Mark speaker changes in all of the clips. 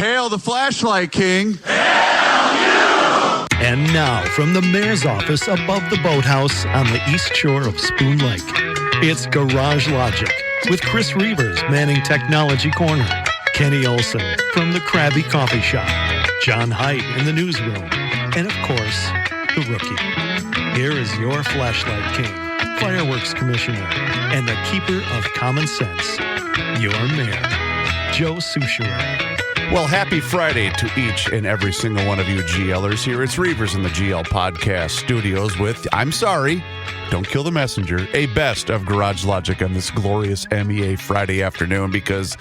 Speaker 1: Hail the Flashlight King.
Speaker 2: And now, from the mayor's office above the boathouse on the east shore of Spoon Lake, it's Garage Logic with Chris Reavers manning Technology Corner, Kenny Olson from the Krabby Coffee Shop, John Haidt in the newsroom, and of course, the Rookie. Here is your Flashlight King, Fireworks Commissioner, and the Keeper of Common Sense, your Mayor, Joe Soucheray.
Speaker 1: Well, happy Friday to each and every single one of you GLers here. It's Reavers in the GL Podcast Studios with, I'm sorry, don't kill the messenger, a best of Garage Logic on this glorious MEA Friday afternoon because,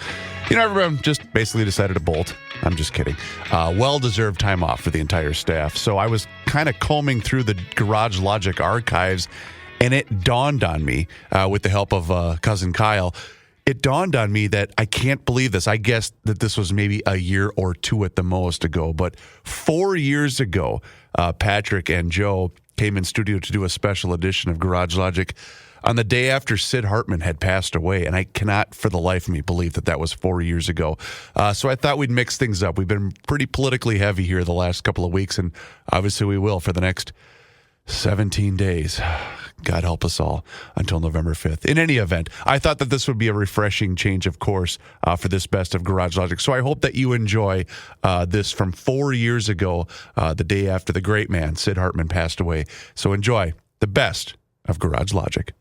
Speaker 1: you know, everyone just basically decided to bolt. I'm just kidding. Well-deserved time off for the entire staff. So I was kind of combing through the Garage Logic archives, and it dawned on me, with the help of cousin Kyle, it dawned on me that I can't believe this. I guessed that this was maybe a year or two at the most ago, but 4 years ago, Patrick and Joe came in studio to do a special edition of Garage Logic on the day after Sid Hartman had passed away, and I cannot for the life of me believe that that was 4 years ago. So I thought we'd mix things up. We've been pretty politically heavy here the last couple of weeks, and obviously we will for the next 17 days. God help us all until November 5th. In any event, I thought that this would be a refreshing change of course for this best of Garage Logic. So I hope that you enjoy this from 4 years ago, the day after the great man, Sid Hartman, passed away. So enjoy the best of Garage Logic.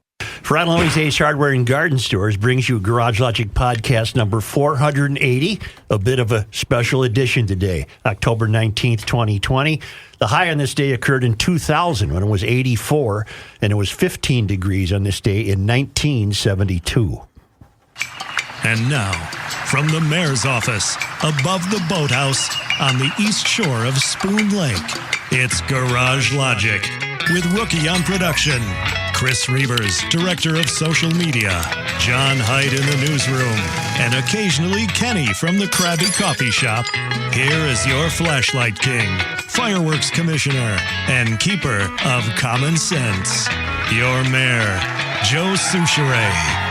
Speaker 3: Ron Loney's Ace Hardware and Garden Stores brings you Garage Logic podcast number 480, a bit of a special edition today, October 19th, 2020. The high on this day occurred in 2000 when it was 84, and it was 15 degrees on this day in 1972.
Speaker 2: And now, from the mayor's office above the boathouse on the east shore of Spoon Lake, it's Garage Logic with Rookie on production, Chris Reavers, director of social media, John Haidt in the newsroom, and occasionally Kenny from the Krabby Coffee Shop. Here is your Flashlight King, Fireworks Commissioner, and Keeper of Common Sense, your Mayor, Joe Soucheray.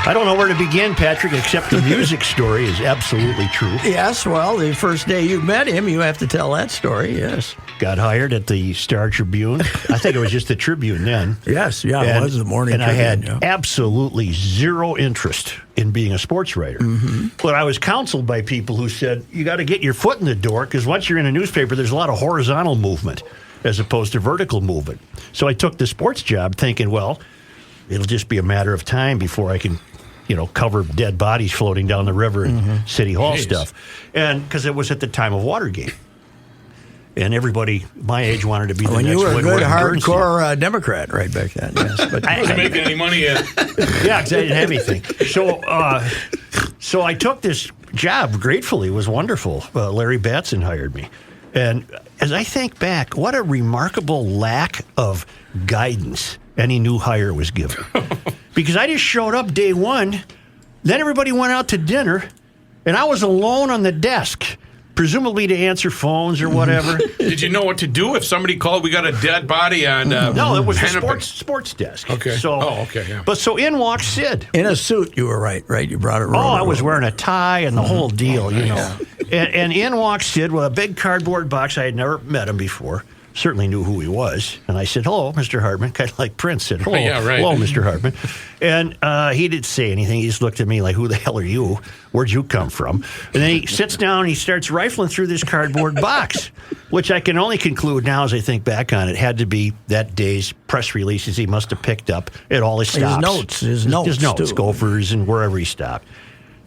Speaker 3: I don't know where to begin, Patrick, except the music story is absolutely true.
Speaker 4: Yes, well, the first day you met him, you have to tell that story, yes.
Speaker 3: Got hired at the Star Tribune. I think it was just the Tribune then.
Speaker 4: Yes, yeah, it was the morning
Speaker 3: and
Speaker 4: Tribune.
Speaker 3: And I had absolutely zero interest in being a sports writer. Mm-hmm. But I was counseled by people who said, you got to get your foot in the door, because once you're in a newspaper, there's a lot of horizontal movement as opposed to vertical movement. So I took the sports job thinking, well, it'll just be a matter of time before I can, cover dead bodies floating down the river and City Hall stuff. And because it was at the time of Watergate. And everybody my age wanted to be the next
Speaker 4: you were a
Speaker 3: Woodward
Speaker 4: good
Speaker 3: and
Speaker 4: hardcore Democrat right back then, yes. But
Speaker 5: I wasn't making any money yet.
Speaker 3: Yeah, because I didn't have anything. So I took this job gratefully. It was wonderful. Larry Batson hired me. And as I think back, what a remarkable lack of guidance any new hire was given. Because I just showed up day one, then everybody went out to dinner, and I was alone on the desk, presumably to answer phones or whatever.
Speaker 5: Did you know what to do if somebody called? We got a dead body on.
Speaker 3: No, it was a sports desk.
Speaker 5: Okay.
Speaker 3: So,
Speaker 5: okay. Yeah.
Speaker 3: But so in walks Sid.
Speaker 4: in a suit, you were right? You brought it wrong.
Speaker 3: Oh, I was wearing a tie and the whole deal, And in walks Sid with a big cardboard box. I had never met him before. Certainly knew who he was. And I said, hello, Mr. Hartman, kind of like Prince said, hello,
Speaker 5: yeah, right.
Speaker 3: Hello, Mr. Hartman. And he didn't say anything. He just looked at me like, who the hell are you? Where'd you come from? And then he sits down and he starts rifling through this cardboard box, which I can only conclude now as I think back on it, had to be that day's press releases he must have picked up at all his stops.
Speaker 4: His notes, too.
Speaker 3: Gophers and wherever he stopped.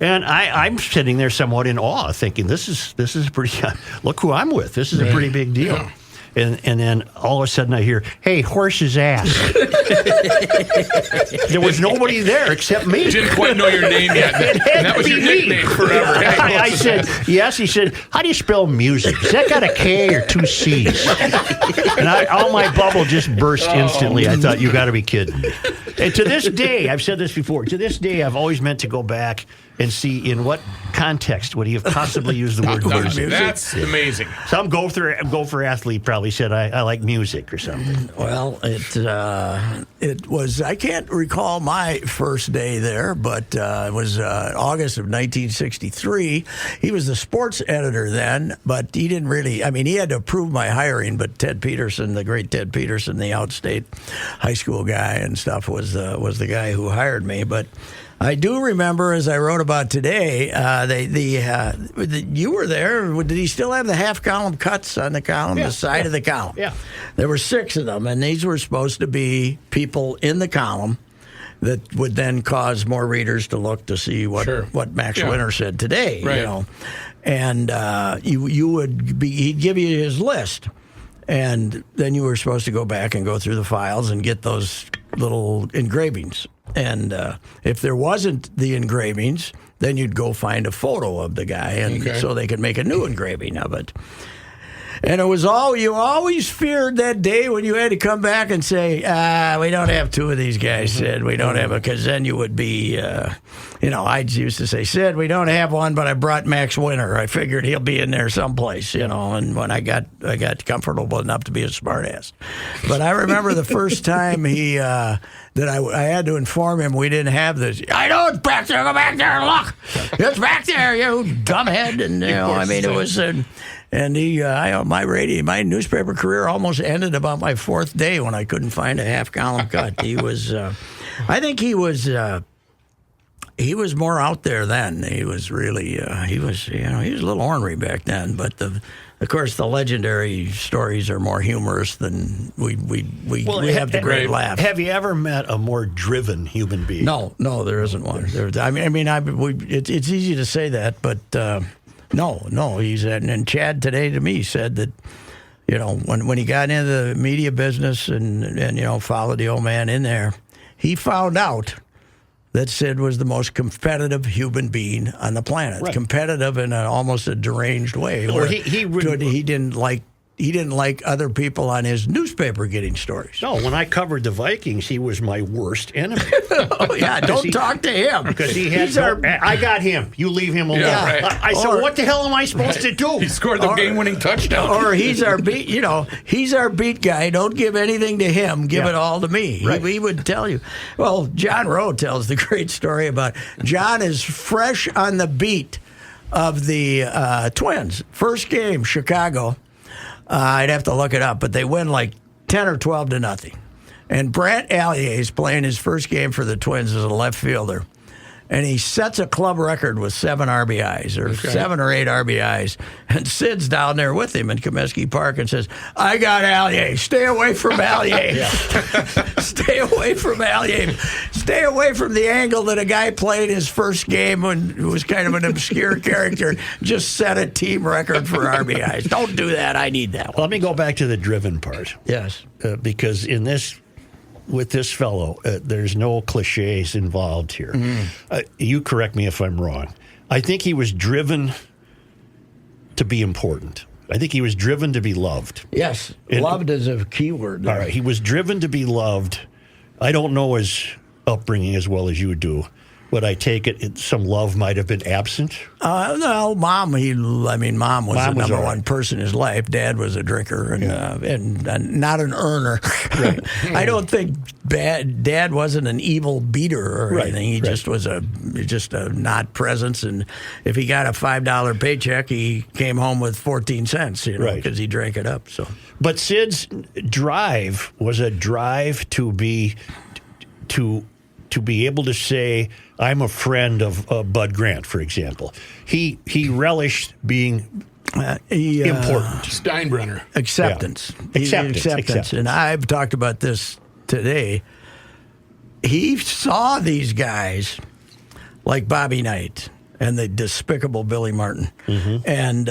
Speaker 3: And I'm sitting there somewhat in awe, thinking, this is pretty, look who I'm with. This is a pretty big deal.
Speaker 5: Yeah.
Speaker 3: And then all of a sudden I hear, hey, horse's ass. There was nobody there except me.
Speaker 5: You didn't quite know your name yet. And that was your nickname forever. Hey,
Speaker 3: I said, yes. He said, how do you spell music? Has that got a K or two C's? And all my bubble just burst instantly. I thought, you got to be kidding me. And to this day, I've said this before, to this day, I've always meant to go back and see in what context would he have possibly used the word music.
Speaker 5: That's amazing.
Speaker 3: Some gopher athlete probably said, I like music or something.
Speaker 4: Well, it was, I can't recall my first day there, but it was August of 1963. He was the sports editor then, but he didn't really, I mean, he had to approve my hiring, but Ted Peterson, the great Ted Peterson, the outstate high school guy and stuff, was the guy who hired me. But I do remember, as I wrote about today, you were there. Did he still have the half-column cuts on the column, the side of the column?
Speaker 3: Yeah.
Speaker 4: There were 6 of them, and these were supposed to be people in the column that would then cause more readers to look to see what Max Winter said today.
Speaker 5: Right.
Speaker 4: You know, and he'd give you his list, and then you were supposed to go back and go through the files and get those little engravings. And if there wasn't the engravings, then you'd go find a photo of the guy, and so they could make a new engraving of it. And it was you always feared that day when you had to come back and say, we don't have 2 of these guys, Sid. We don't have it, because then you would be, I used to say, Sid, we don't have one, but I brought Max Winter. I figured he'll be in there someplace, and when I got comfortable enough to be a smartass. But I remember the first time that I had to inform him we didn't have this. I know it's back there. Go back there and look. It's back there, you dumbhead. And, it was... And my newspaper career almost ended about my 4th day when I couldn't find a half-column cut. He was, I think he was more out there then. He was really, he was a little ornery back then. But of course, the legendary stories are more humorous than we have the great laugh.
Speaker 3: Have you ever met a more driven human being?
Speaker 4: No, there isn't one. It's easy to say that, but. No. And Chad today to me said that, when he got into the media business and followed the old man in there, he found out that Sid was the most competitive human being on the planet. Right. Competitive in almost a deranged way.
Speaker 3: Or
Speaker 4: he didn't like other people on his newspaper getting stories.
Speaker 3: No, when I covered the Vikings, he was my worst enemy.
Speaker 4: Oh, yeah, don't talk to him.
Speaker 3: Because he had I got him. You leave him alone.
Speaker 5: Yeah, right.
Speaker 3: I said, what the hell am I supposed to do?
Speaker 5: He scored the game-winning touchdown.
Speaker 4: Or he's our beat, he's our beat guy. Don't give anything to him. Give it all to me. Right. He would tell you. Well, John Rowe tells the great story about John is fresh on the beat of the Twins. First game, Chicago. I'd have to look it up, but they win like 10 or 12 to nothing. And Brant Allier is playing his first game for the Twins as a left fielder. And he sets a club record with 7 RBIs, or 7 or 8 RBIs. And Sid's down there with him in Comiskey Park and says, I got Allier. Stay away from Allier. Stay away from Allier. Stay away from the angle that a guy played his first game who was kind of an obscure character, just set a team record for RBIs. Don't do that. I need that one.
Speaker 3: Let me go back to the driven part.
Speaker 4: Yes.
Speaker 3: Because with this fellow, there's no cliches involved here. You correct me if I'm wrong. I think he was driven to be important. I think he was driven to be loved.
Speaker 4: Yes, loved is a key word there.
Speaker 3: All right, he was driven to be loved. I don't know his upbringing as well as you do, but I take it some love might have been absent.
Speaker 4: No, Mom was the number one person in his life. Dad was a drinker and not an earner. Right. I don't think Dad wasn't an evil beater or anything. He just was a not presence. And if he got a $5 paycheck, he came home with 14 cents, because he drank it up. So,
Speaker 3: but Sid's drive was a drive to be able to say, I'm a friend of Bud Grant, for example. He relished being important.
Speaker 5: Steinbrenner.
Speaker 4: Acceptance.
Speaker 3: Yeah. Acceptance.
Speaker 4: And I've talked about this today. He saw these guys like Bobby Knight and the despicable Billy Martin and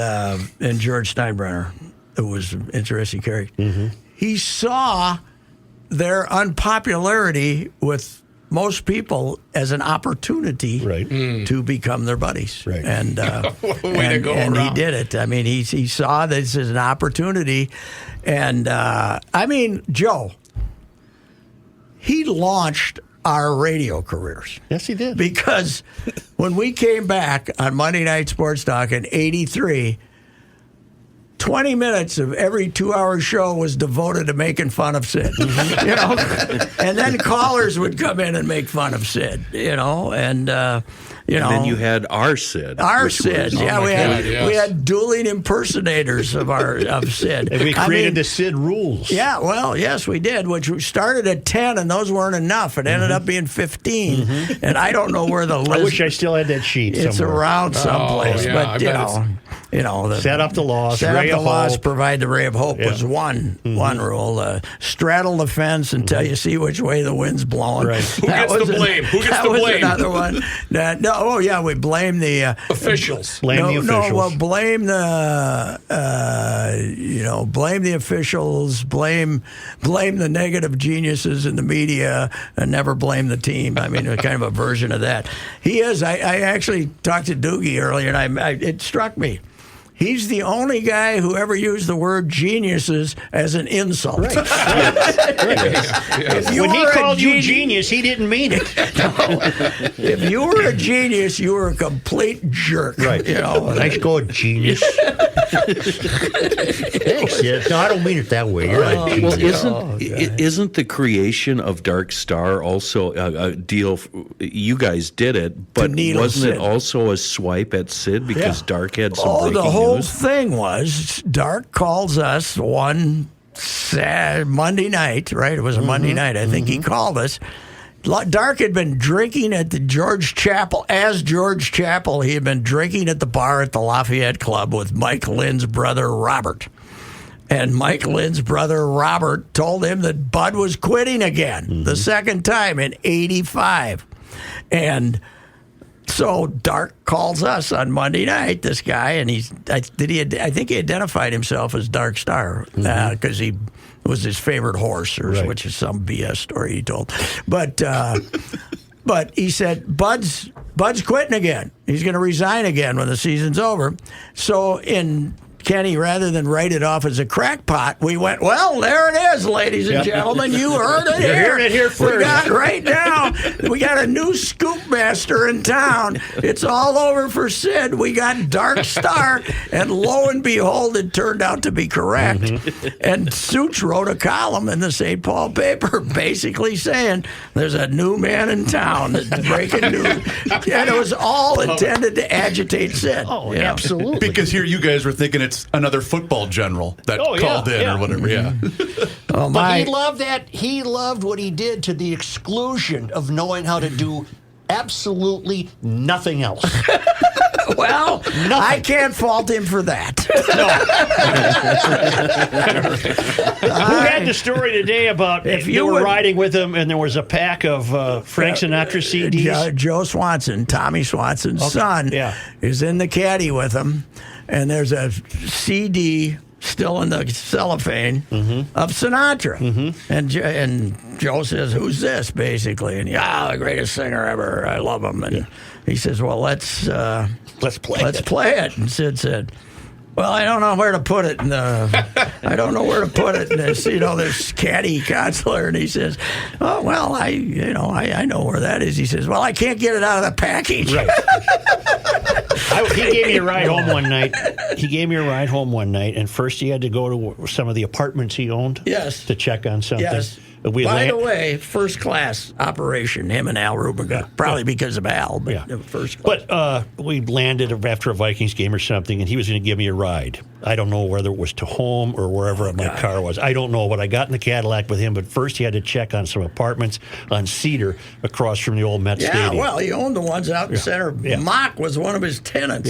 Speaker 4: George Steinbrenner, who was an interesting character. He saw their unpopularity with most people as an opportunity to become their buddies.
Speaker 3: Right.
Speaker 4: And
Speaker 5: and
Speaker 4: he did it. I mean, he saw this as an opportunity. And, Joe, he launched our radio careers.
Speaker 3: Yes, he did.
Speaker 4: Because when we came back on Monday Night Sports Talk in '83, 20 minutes of every 2-hour show was devoted to making fun of Sid. You know, and then callers would come in and make fun of Sid. You know, and you know.
Speaker 6: And then you had our Sid.
Speaker 4: Our Sid, we had dueling impersonators of Sid.
Speaker 3: And we created the Sid rules.
Speaker 4: Yeah, well, yes, we did, which we started at 10, and those weren't enough. It ended up being 15, and I don't know where the list.
Speaker 3: I wish I still had that sheet somewhere.
Speaker 4: It's around someplace,
Speaker 5: yeah,
Speaker 4: but you know,
Speaker 3: set up the loss.
Speaker 4: Set up the loss, provide the ray of hope was one rule. Straddle the fence until you see which way the wind's blowing.
Speaker 3: Right.
Speaker 5: Who gets the blame? Who gets the blame?
Speaker 4: That was another one. We blame the
Speaker 5: officials.
Speaker 3: Blame the officials.
Speaker 4: Blame the blame the officials. Blame the negative geniuses in the media, and never blame the team. I mean, kind of a version of that. He is. I actually talked to Doogie earlier, and it struck me. He's the only guy who ever used the word geniuses as an insult.
Speaker 3: Right. When he called you genius, he didn't mean it.
Speaker 4: If you were a genius, you were a complete jerk.
Speaker 3: Right.
Speaker 4: You know.
Speaker 3: Nice go, genius. Thanks. Yeah. No, I don't mean it that way. You're not genius.
Speaker 6: Well, isn't the creation of Dark Star also a deal? You guys did it, but wasn't it also a swipe at Sid because Dark had some breaking
Speaker 4: the whole
Speaker 6: news?
Speaker 4: thing was Dark calls us one Monday night, right? It was a Monday night. I think he called us. Dark had been drinking at the George Chapel. As George Chapel, he had been drinking at the bar at the Lafayette Club with Mike Lynn's brother, Robert. And Mike Lynn's brother, Robert, told him that Bud was quitting again, the second time in '85. And so Dark calls us on Monday night, this guy, and I think he identified himself as Dark Star because he was his favorite horse, which is some BS story he told. But he said, Bud's quitting again. He's going to resign again when the season's over. So Kenny, rather than write it off as a crackpot, we went, well, there it is, ladies and gentlemen. You heard it here.
Speaker 3: You're hearing it here first.
Speaker 4: We got right now. We got a new scoop master in town. It's all over for Sid. We got Dark Star, and lo and behold, it turned out to be correct. And Such wrote a column in the St. Paul paper basically saying there's a new man in town that's breaking news. And it was all intended to agitate Sid.
Speaker 3: Oh, absolutely.
Speaker 1: Because here you guys were thinking it's another football general that called in or whatever. Yeah.
Speaker 3: But he loved that. He loved what he did to the exclusion of knowing how to do absolutely nothing else.
Speaker 4: Well, I can't fault him for that.
Speaker 3: Who had the story today about if you were riding with him and there was a pack of Frank Sinatra CDs?
Speaker 4: Joe Swanson, Tommy Swanson's son, is in the caddy with him, and there's a CD still in the cellophane of Sinatra. And Joe says, who's this, basically? And the greatest singer ever. I love him. And he says, well, let's play it. And Sid said, well, I don't know where to put it. I don't know where to put it. And this caddy counselor, and he says, oh, well, I know where that is. He says, well, I can't get it out of the package.
Speaker 3: Right. He gave me a ride home one night. And first he had to go to some of the apartments he owned to check on something.
Speaker 4: Yes. By the way, first class operation, him and Al Rubin, probably because of Al, but first class.
Speaker 3: But we landed after a Vikings game or something, and he was going to give me a ride. I don't know whether it was to home or wherever my car was. I don't know, but I got in the Cadillac with him, but first he had to check on some apartments on Cedar across from the old Met Stadium.
Speaker 4: Yeah, well, he owned the ones out in center. Mock was one of his tenants,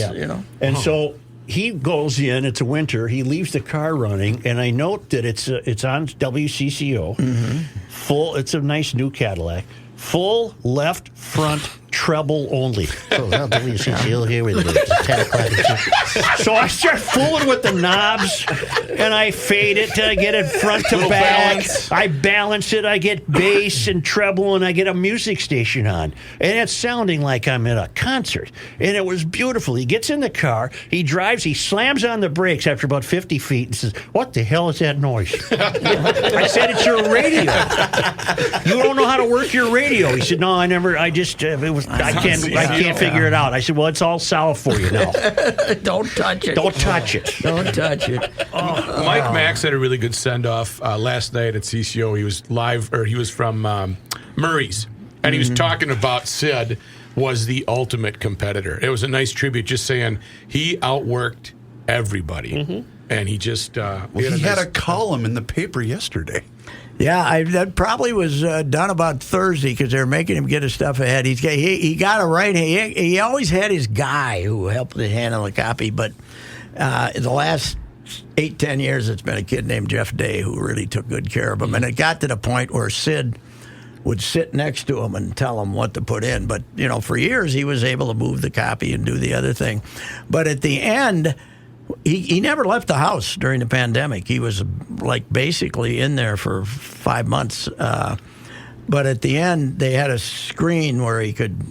Speaker 3: And so he goes in, it's a winter, he leaves the car running, and I note that it's on WCCO, full, it's a nice new Cadillac, full left front treble only. So I'll believe Cecile here with the 10 o'clock. So I start fooling with the knobs, and I fade it till I get it front to back.
Speaker 5: Balance.
Speaker 3: I balance it. I get bass and treble, and I get a music station on. And it's sounding like I'm at a concert. And it was beautiful. He gets in the car. He drives. He slams on the brakes after about 50 feet and says, "What the hell is that noise?" I said, "It's your radio. You don't know how to work your radio." He said, "No, I never. I just I can't figure it out." I said, "Well, it's all solved for you now.
Speaker 4: Don't touch it.
Speaker 3: Don't touch it."
Speaker 4: Don't touch it.
Speaker 5: Mike Max had a really good send off last night at CCO. He was live, or he was from Murray's, and he was talking about Sid was the ultimate competitor. It was a nice tribute, just saying he outworked everybody, and he just
Speaker 1: He had a column in the paper yesterday.
Speaker 4: Yeah, that probably was done about Thursday because they were making him get his stuff ahead. He got it right. He always had his guy who helped him handle the copy, but in the last 8-10 years, it's been a kid named Jeff Day who really took good care of him. And it got to the point where Sid would sit next to him and tell him what to put in. But, for years, he was able to move the copy and do the other thing. But at the end, he never left the house during the pandemic. He was basically in there for 5 months. But at the end, they had a screen where he could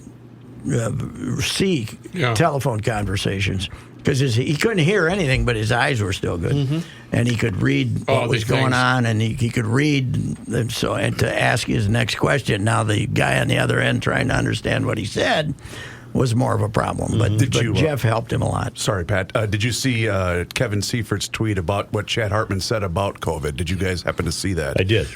Speaker 4: see telephone conversations because he couldn't hear anything, but his eyes were still good, and he could read what was going on, and he could read. And to ask his next question, now the guy on the other end trying to understand what he said was more of a problem, but Jeff helped him a lot.
Speaker 1: Sorry, Pat. Did you see Kevin Seifert's tweet about what Chad Hartman said about COVID? Did you guys happen to see that?
Speaker 3: I did.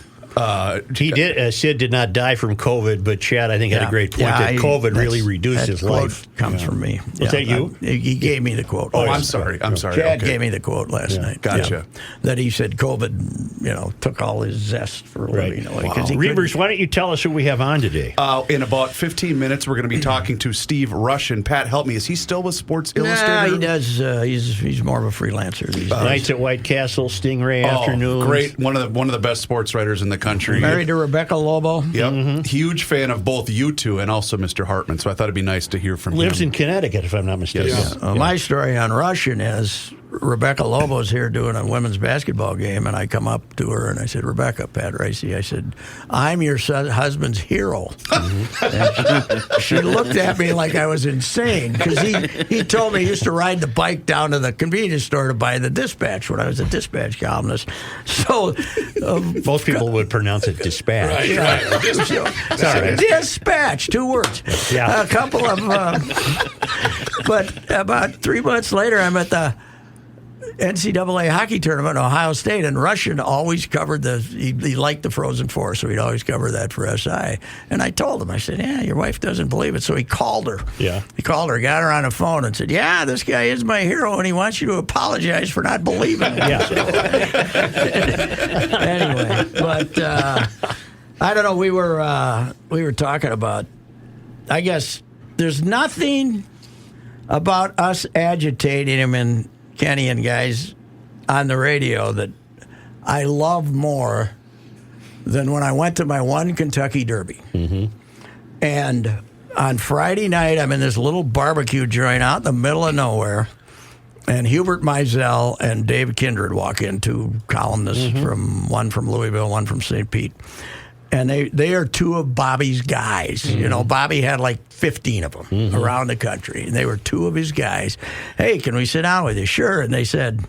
Speaker 3: He did. Sid did not die from COVID, but Chad, I think, had a great point that COVID really reduced his life.
Speaker 4: Comes from me.
Speaker 3: Was that you?
Speaker 4: He gave me the quote.
Speaker 1: Oh, I'm sorry.
Speaker 4: Chad gave me the quote last night.
Speaker 1: Gotcha.
Speaker 4: That he said COVID, took all his zest for living away.
Speaker 3: Reavers, why don't you tell us who we have on today?
Speaker 1: In about 15 minutes, we're going to be talking to Steve Rushin. Pat, help me. Is he still with Sports Illustrated?
Speaker 4: Yeah, he does. He's more of a freelancer these days.
Speaker 3: Nights at White Castle, Stingray afternoons.
Speaker 1: Great. One of the best sports writers in the country.
Speaker 4: Married to Rebecca Lobo.
Speaker 1: Yep. Huge fan of both you two and also Mr. Hartman. So I thought it'd be nice to hear from him.
Speaker 3: Lives in Connecticut, if I'm not mistaken.
Speaker 1: Yes.
Speaker 4: My story on Rushin is Rebecca Lobo's here doing a women's basketball game, and I come up to her and I said, "Rebecca, Pat Reusse," I said, "I'm your husband's hero." And she looked at me like I was insane because he told me he used to ride the bike down to the convenience store to buy the Dispatch when I was a Dispatch columnist. So
Speaker 3: most people would pronounce it dispatch.
Speaker 5: Right.
Speaker 3: Sorry.
Speaker 4: Dispatch, 2 words.
Speaker 3: Yeah.
Speaker 4: A couple of, but about 3 months later, I'm at the NCAA hockey tournament in Ohio State, and Rushin always covered he liked the Frozen Four, so he'd always cover that for SI. And I told him, I said, "Yeah, your wife doesn't believe it." So he called her.
Speaker 3: Yeah.
Speaker 4: He called her, got her on the phone, and said, "Yeah, this guy is my hero, and he wants you to apologize for not believing him."
Speaker 3: Yeah.
Speaker 4: Anyway, but I don't know. We were talking about. I guess there's nothing about us agitating him and Kenny and guys on the radio that I love more than when I went to my one Kentucky Derby. And on Friday night, I'm in this little barbecue joint out in the middle of nowhere, and Hubert Meisel and Dave Kindred walk in, 2 columnists, one from Louisville, one from St. Pete. And they are 2 of Bobby's guys. Bobby had like 15 of them around the country. And they were 2 of his guys. "Hey, can we sit down with you?" "Sure." And they said,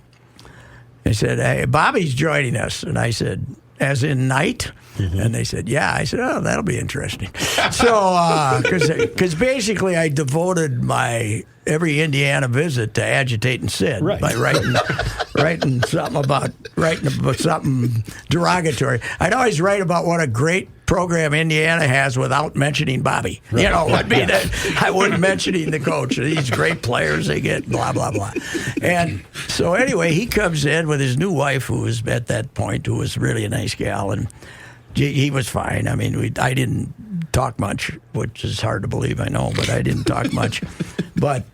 Speaker 4: "Hey, Bobby's joining us." And I said, "As in night?" And they said, "Yeah." I said, "Oh, that'll be interesting." So, because basically I devoted my every Indiana visit to agitating Sid by writing something derogatory. I'd always write about what a great program Indiana has without mentioning Bobby. I wouldn't mentioning the coach. These great players they get, blah, blah, blah. And so anyway, he comes in with his new wife, who was at that point, who was really a nice gal, and he was fine. I mean, I didn't talk much, which is hard to believe, I know, but I didn't talk much. But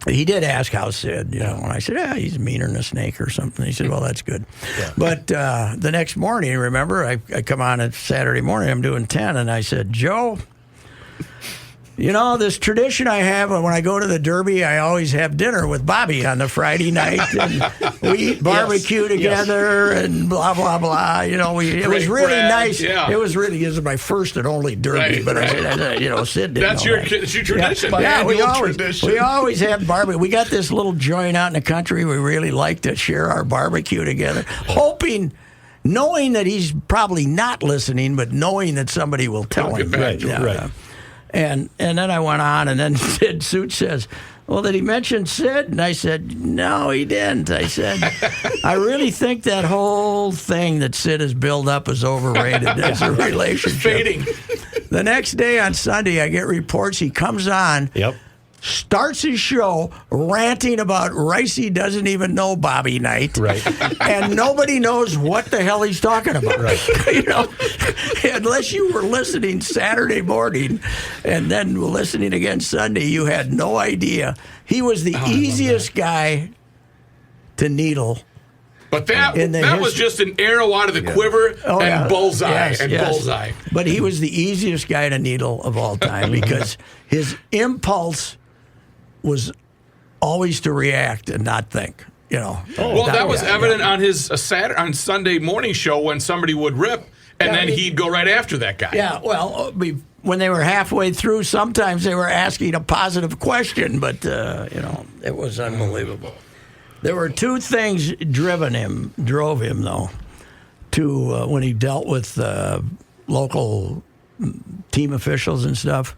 Speaker 4: he did ask how Sid, and I said, "Yeah, he's meaner than a snake or something." He said, "Well, that's good." Yeah. But the next morning, remember, I come on a Saturday morning, I'm doing 10, and I said, "Joe, This tradition I have when I go to the Derby, I always have dinner with Bobby on the Friday night, and we eat barbecue together and blah blah blah. It was really nice.
Speaker 5: Yeah.
Speaker 4: It was my first and only Derby, but I said, Sid didn't
Speaker 5: That's
Speaker 4: know
Speaker 5: your
Speaker 4: that.
Speaker 5: tradition.
Speaker 4: Yeah, we
Speaker 3: tradition.
Speaker 4: always have barbecue. We got this little joint out in the country. We really like to share our barbecue together, knowing that he's probably not listening, but knowing that somebody will tell him.
Speaker 3: Right.
Speaker 4: And then I went on, and then Such says, well, did he mention Sid? And I said, no, he didn't. I said, I really think that whole thing that Sid has built up is overrated as a relationship.
Speaker 5: Fading.
Speaker 4: The next day on Sunday, I get reports he comes on.
Speaker 3: Yep.
Speaker 4: Starts his show ranting about Ricey doesn't even know Bobby Knight.
Speaker 3: Right.
Speaker 4: And nobody knows what the hell he's talking about.
Speaker 3: Right.
Speaker 4: Unless you were listening Saturday morning and then listening again Sunday, you had no idea. He was the easiest guy to needle.
Speaker 5: But that was just an arrow out of the quiver and bullseye. Bullseye.
Speaker 4: But he was the easiest guy to needle of all time because his impulse was always to react and not think.
Speaker 5: That was evident on his on Sunday morning show when somebody would rip, and then he'd go right after that guy.
Speaker 4: Yeah, well, when they were halfway through, sometimes they were asking a positive question, but it was unbelievable. There were two things drove him though, to when he dealt with local team officials and stuff,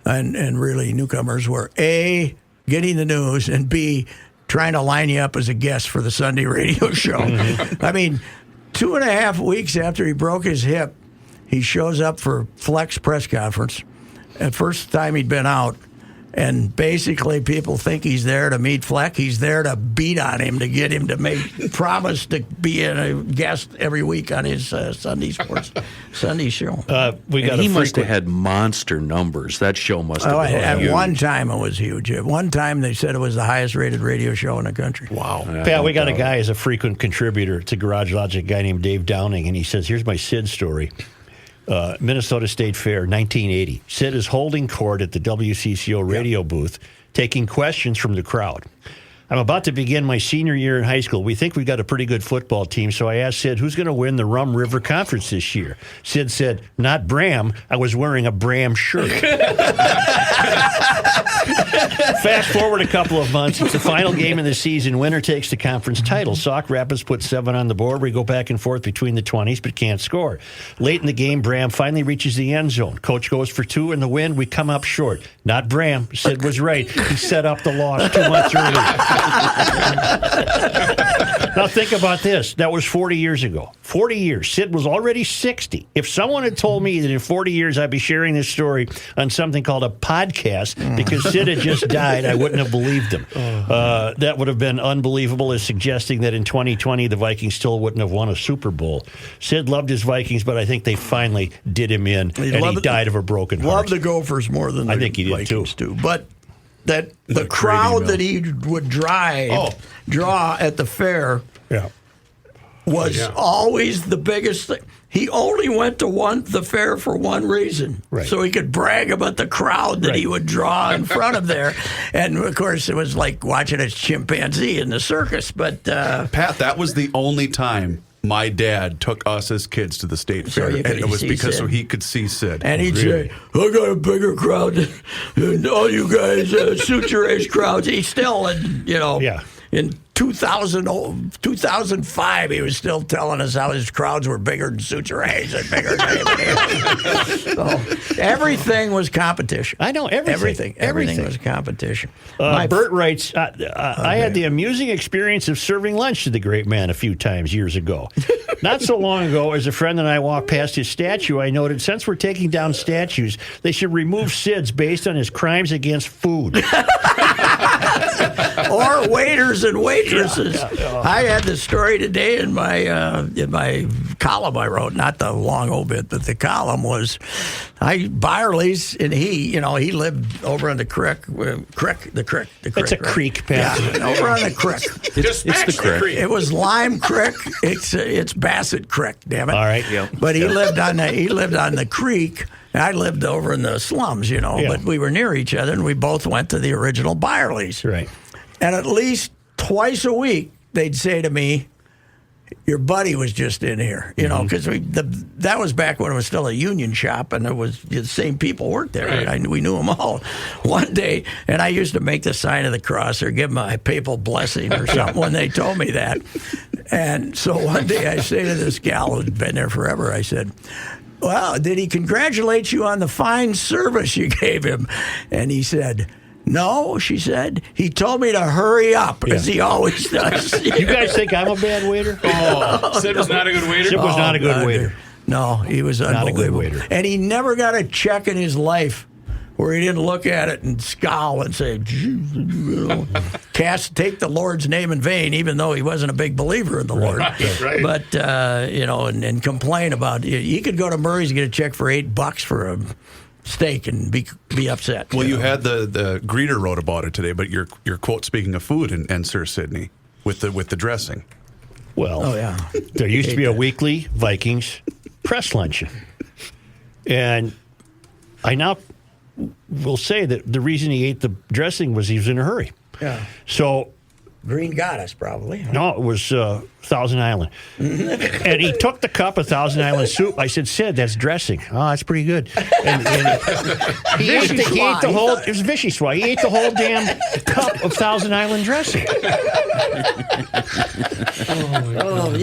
Speaker 4: and really newcomers were A, getting the news, and B, trying to line you up as a guest for the Sunday radio show. I mean, 2.5 weeks after he broke his hip, he shows up for Fleck's press conference. At first time he'd been out. And basically, people think he's there to meet Fleck. He's there to beat on him, to get him to promise to be a guest every week on his Sunday show.
Speaker 6: He must have had monster numbers. That show must have been huge.
Speaker 4: At one time, it was huge. At one time, they said it was the highest-rated radio show in the country.
Speaker 3: Wow. Pat, we got a guy as a frequent contributor to Garage Logic, a guy named Dave Downing, and he says, here's my Sid story. Minnesota State Fair, 1980. Sid is holding court at the WCCO radio booth, taking questions from the crowd. I'm about to begin my senior year in high school. We think we've got a pretty good football team, so I asked Sid, who's going to win the Rum River Conference this year? Sid said, not Bram. I was wearing a Bram shirt. Fast forward a couple of months. It's the final game of the season. Winner takes the conference title. Sauk Rapids put 7 on the board. We go back and forth between the 20s, but can't score. Late in the game, Bram finally reaches the end zone. Coach goes for 2 in the win. We come up short. Not Bram. Sid was right. He set up the loss 2 months earlier. Now think about this. That was 40 years ago. 40 years. Sid was already 60. If someone had told me that in 40 years I'd be sharing this story on something called a podcast because Sid had just died, I wouldn't have believed him. That would have been unbelievable, as suggesting that in 2020 the Vikings still wouldn't have won a Super Bowl. Sid loved his Vikings, but I think they finally did him in, and he died of a broken heart.
Speaker 4: Loved the Gophers more than
Speaker 3: I think he did
Speaker 4: Vikings too. But that the crowd that he would draw at the fair was always the biggest thing. He only went to the fair for one reason, so he could brag about the crowd that he would draw in front of there. And, of course, it was like watching a chimpanzee in the circus. But
Speaker 1: Pat, that was the only time my dad took us as kids to the state fair, and it was because so he could see Sid.
Speaker 4: And he'd say, I got a bigger crowd than all you guys, Soucheray's crowds. He still, in 2005, he was still telling us how his crowds were bigger than Soucheray's and bigger than so everything was competition.
Speaker 3: I know, everything.
Speaker 4: Everything was competition.
Speaker 3: Bert writes, I had the amusing experience of serving lunch to the great man a few times years ago. Not so long ago, as a friend and I walked past his statue, I noted, since we're taking down statues, they should remove Sid's based on his crimes against food.
Speaker 4: Or waiters and waitresses. I had the story today in my column I wrote, not the long obit, but the column was Byerly's, and he lived over on the creek.
Speaker 3: It's a creek, Pat.
Speaker 4: Yeah, over on the creek.
Speaker 5: It's the creek.
Speaker 4: It was Lime Creek. It's Bassett Creek. Damn it!
Speaker 3: All right.
Speaker 4: But he lived on the creek. I lived over in the slums, but we were near each other, and we both went to the original Byerly's.
Speaker 3: Right.
Speaker 4: And at least twice a week, they'd say to me, your buddy was just in here, because that was back when it was still a union shop, and it was the same people worked there.
Speaker 5: Right.
Speaker 4: And we knew them all. One day, and I used to make the sign of the cross or give my papal blessing or something when they told me that. And so one day I say to this gal who'd been there forever, I said, well, did he congratulate you on the fine service you gave him? And he said, no, she said. He told me to hurry up, as he always does.
Speaker 3: You guys think I'm a bad waiter?
Speaker 5: Oh, Sid was not a good waiter?
Speaker 3: Sid was not a good waiter.
Speaker 4: No, he was
Speaker 3: Not a good
Speaker 4: unbelievable.
Speaker 3: waiter.
Speaker 4: And he never got a check in his life where he didn't look at it and scowl and say, take the Lord's name in vain, even though he wasn't a big believer in the Lord.
Speaker 5: Right.
Speaker 4: But, and complain about it. He could go to Murray's and get a check for $8 for a steak and be upset.
Speaker 1: Well, you had the greeter wrote about it today, but your quote, speaking of food, and Sir Sidney with the dressing.
Speaker 3: Well, there used to be a weekly Vikings press luncheon. And I now will say that the reason he ate the dressing was he was in a hurry.
Speaker 4: Yeah.
Speaker 3: So
Speaker 4: Green Goddess, probably.
Speaker 3: no, it was Thousand Island. And he took the cup of Thousand Island soup. I said, Sid, that's dressing. Oh, that's pretty good. And he ate the whole, it was vichyssoise. He ate the whole damn cup of Thousand Island dressing.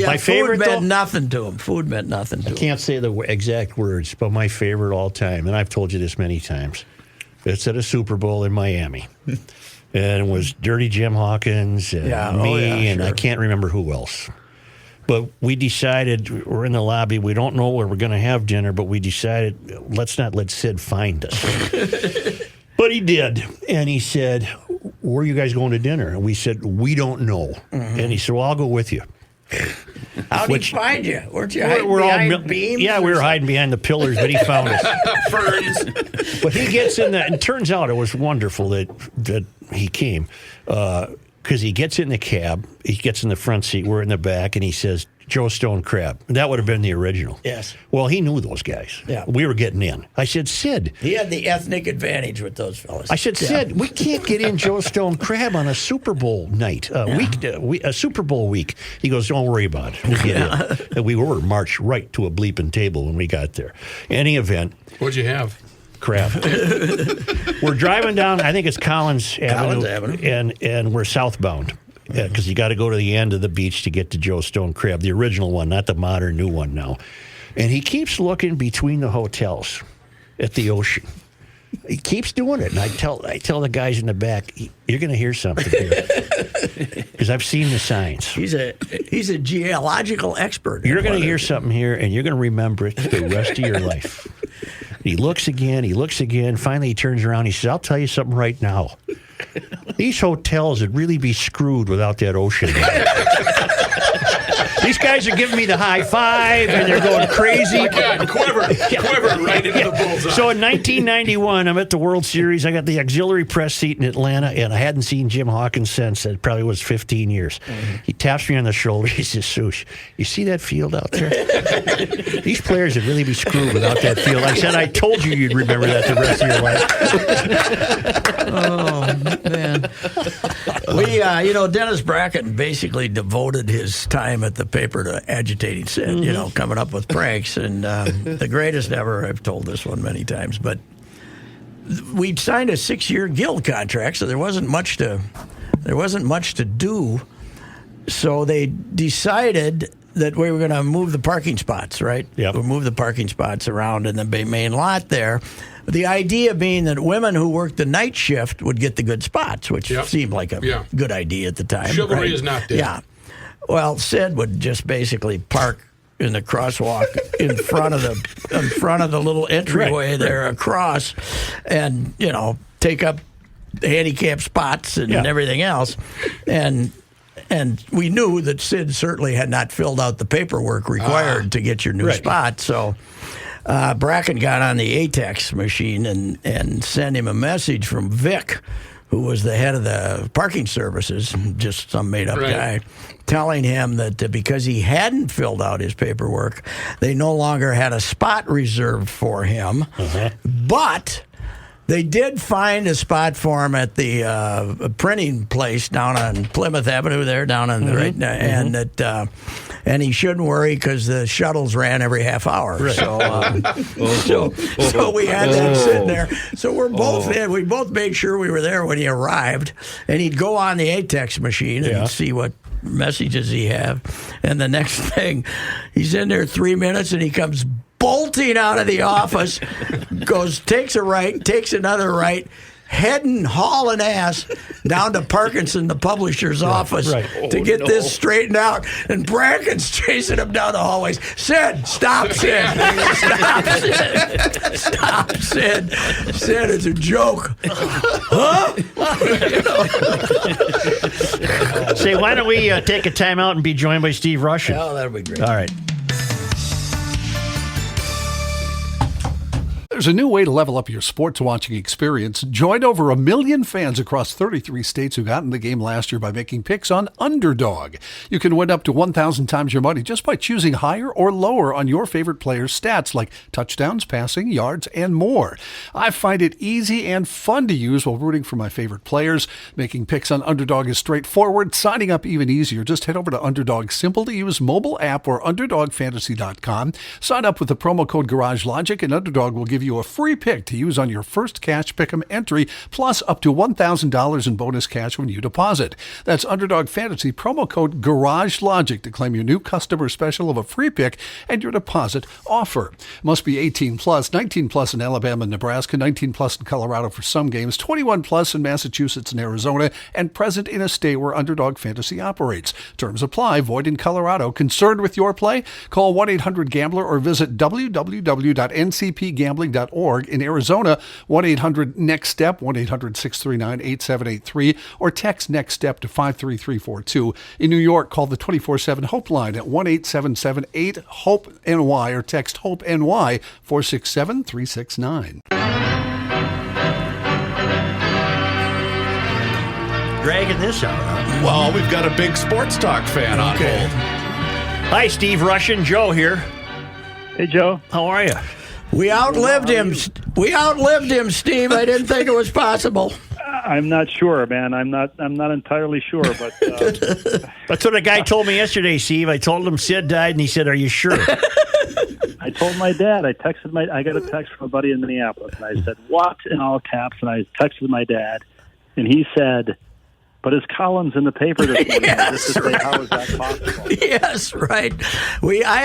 Speaker 3: My favorite,
Speaker 4: food meant
Speaker 3: though?
Speaker 4: nothing to him. Food meant nothing to him.
Speaker 3: Can't say the exact words, but my favorite all time, and I've told you this many times, it's at a Super Bowl in Miami. And it was Dirty Jim Hawkins and me, and I can't remember who else. But we decided, we're in the lobby, we don't know where we're going to have dinner, but we decided, let's not let Sid find us. But he did. And he said, where are you guys going to dinner? And we said, we don't know. And he said, well, I'll go with you.
Speaker 4: How did he find you? Weren't you hiding behind beams?
Speaker 3: Yeah, we were hiding behind the pillars, but he found us.
Speaker 5: Ferns.
Speaker 3: But he gets in and it turns out it was wonderful that he came, because he gets in the cab, he gets in the front seat, we're in the back, and he says, Joe Stone Crab. That would have been the original.
Speaker 4: Yes.
Speaker 3: Well, he knew those guys.
Speaker 4: Yeah.
Speaker 3: We were getting in. I said, Sid.
Speaker 4: He had the ethnic advantage with those fellas.
Speaker 3: I said, Sid, we can't get in Joe Stone Crab on a Super Bowl night, a Super Bowl week. He goes, don't worry about it. We'll get in. And we were marched right to a bleeping table when we got there. Any event.
Speaker 5: What'd you have?
Speaker 3: Crap. We're driving down, I think it's Collins Avenue. And we're southbound. Because you got to go to the end of the beach to get to Joe Stone Crab, the original one, not the modern new one now. And he keeps looking between the hotels at the ocean. He keeps doing it. And I tell the guys in the back, you're going to hear something here. Because I've seen the signs.
Speaker 4: He's a geological expert.
Speaker 3: You're going to hear something here, and you're going to remember it the rest of your life. He looks again. Finally, he turns around. He says, I'll tell you something right now. These hotels would really be screwed without that ocean. These guys are giving me the high five, and they're going crazy.
Speaker 5: Quiver right into the bullseye.
Speaker 3: So in 1991, I'm at the World Series. I got the auxiliary press seat in Atlanta, and I hadn't seen Jim Hawkins since. It probably was 15 years. He taps me on the shoulder. He says, Souch, you see that field out there? These players would really be screwed without that field. I said, I told you you'd remember that the rest of your life.
Speaker 4: Oh, man. Dennis Bracken basically devoted his time at the paper to agitating Sid, coming up with pranks. And the greatest ever, I've told this one many times, but we'd signed a 6-year guild contract, so there wasn't much to do. So they decided that we were going to move the parking spots, right?
Speaker 3: Yep.
Speaker 4: We'll move the parking spots around in the main lot there. The idea being that women who worked the night shift would get the good spots, which seemed like a good idea at the time.
Speaker 5: Chivalry is not dead.
Speaker 4: Yeah. Well, Sid would just basically park in the crosswalk in front of the little entryway there across, and take up the handicap spots and everything else, and we knew that Sid certainly had not filled out the paperwork required to get your new spot, so. Bracken got on the ATEX machine and sent him a message from Vic, who was the head of the parking services, just some made-up guy, telling him that because he hadn't filled out his paperwork, they no longer had a spot reserved for him. But they did find a spot for him at the printing place down on Plymouth Avenue there, down on the and that and he shouldn't worry because the shuttles ran every half hour. Right. So we had that sitting there. So we're both in. We both made sure we were there when he arrived, and he'd go on the ATEX machine and see what messages he have. And the next thing, he's in there 3 minutes, and he comes bolting out of the office, takes a right, takes another right, heading, hauling ass down to Parkinson, the publisher's office, to get this straightened out. And Bracken's chasing him down the hallways. Sid, stop, Sid. Stop, Sid. Stop, Sid. Sid, it's a joke. Huh?
Speaker 3: Say, why don't we take a time out and be joined by Steve Rushin?
Speaker 4: Oh, that'll be great.
Speaker 3: All right.
Speaker 7: There's a new way to level up your sports watching experience. Join over 1 million fans across 33 states who got in the game last year by making picks on Underdog. You can win up to 1,000 times your money just by choosing higher or lower on your favorite players' stats like touchdowns, passing, yards, and more. I find it easy and fun to use while rooting for my favorite players. Making picks on Underdog is straightforward. Signing up even easier. Just head over to Underdog's simple-to-use mobile app or UnderdogFantasy.com. Sign up with the promo code GarageLogic, and Underdog will give you a free pick to use on your first cash pick'em entry, plus up to $1,000 in bonus cash when you deposit. That's Underdog Fantasy, promo code GarageLogic to claim your new customer special of a free pick and your deposit offer. Must be 18 plus, 19 plus in Alabama and Nebraska, 19 plus in Colorado for some games, 21 plus in Massachusetts and Arizona, and present in a state where Underdog Fantasy operates. Terms apply. Void in Colorado. Concerned with your play? Call 1-800-GAMBLER or visit www.ncpgambling.org. In Arizona, 1-800-NEXT-STEP, 1-800-639-8783, or text NEXT STEP to 53342. In New York, call the 24/7 Hope line at 1-877-8-HOPE-NY or text HOPE-NY 467-369.
Speaker 3: Dragging this out, huh?
Speaker 1: Well, we've got a big sports talk fan on hold.
Speaker 3: Hi, Steve Rushin. Joe here.
Speaker 8: Hey, Joe.
Speaker 3: How are you?
Speaker 4: We outlived him. We outlived him, Steve. I didn't think it was possible.
Speaker 8: I'm not sure, man. I'm not entirely sure, but
Speaker 3: that's what a guy told me yesterday, Steve. I told him Sid died, and he said, "Are you sure?"
Speaker 8: I told my dad. I got a text from a buddy in Minneapolis, and I said, "What?" in all caps, and I texted my dad, and he said, "But his column's in the paper this morning."
Speaker 4: Yes,
Speaker 8: right. How is that possible?
Speaker 4: Yes, right. I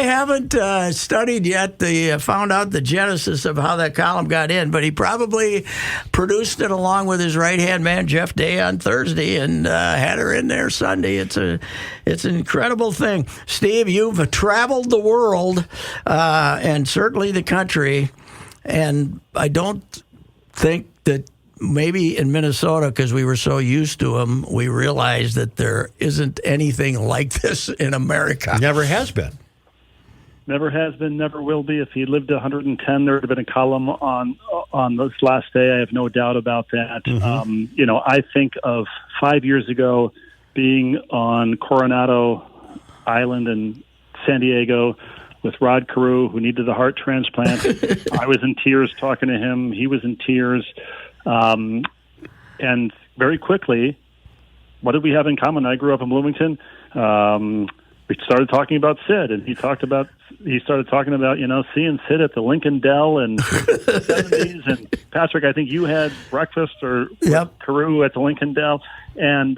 Speaker 4: haven't studied yet. Found out the genesis of how that column got in, but he probably produced it along with his right hand man Jeff Day on Thursday and had her in there Sunday. It's an incredible thing. Steve, you've traveled the world and certainly the country, and I don't think that. Maybe in Minnesota, because we were so used to them, we realized that there isn't anything like this in America.
Speaker 3: Never has been.
Speaker 8: Never has been, never will be. If he lived to 110, there would have been a column on this last day. I have no doubt about that. Mm-hmm. I think of 5 years ago being on Coronado Island in San Diego with Rod Carew, who needed a heart transplant. I was in tears talking to him. He was in tears. And very quickly, what did we have in common? I grew up in Bloomington. We started talking about Sid, and he started talking about, seeing Sid at the Lincoln Dell in the 70s. And Patrick, I think you had breakfast or Carew at the Lincoln Dell. And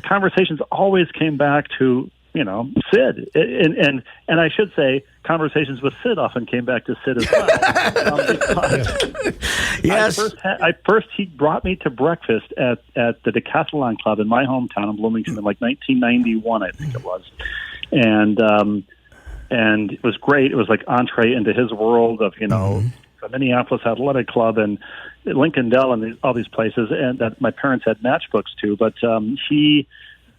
Speaker 8: conversations always came back to, Sid. And I should say, conversations with Sid often came back to Sid as well.
Speaker 4: Yes.
Speaker 8: He brought me to breakfast at the Decathlon Club in my hometown of Bloomington in like 1991, I think it was. And it was great. It was like entree into his world of, the Minneapolis Athletic Club and Lincoln Dell and all these places, and that my parents had matchbooks too. But he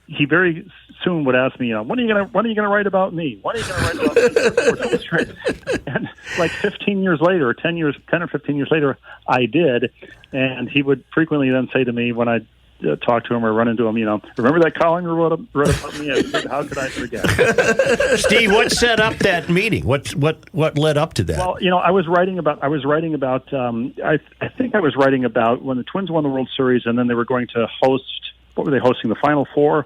Speaker 8: he very soon would ask me, when are you gonna write about me? When are you gonna write about me for Sports Illustrated? And like 15 years later, or 10 or 15 years later, I did. And he would frequently then say to me when I talk to him or run into him, remember that column you wrote about me? I said, how could I forget?
Speaker 3: Steve, what set up that meeting? What led up to that?
Speaker 8: Well, I was writing about. I think I was writing about when the Twins won the World Series, and then they were going to host. What were they hosting? The Final Four.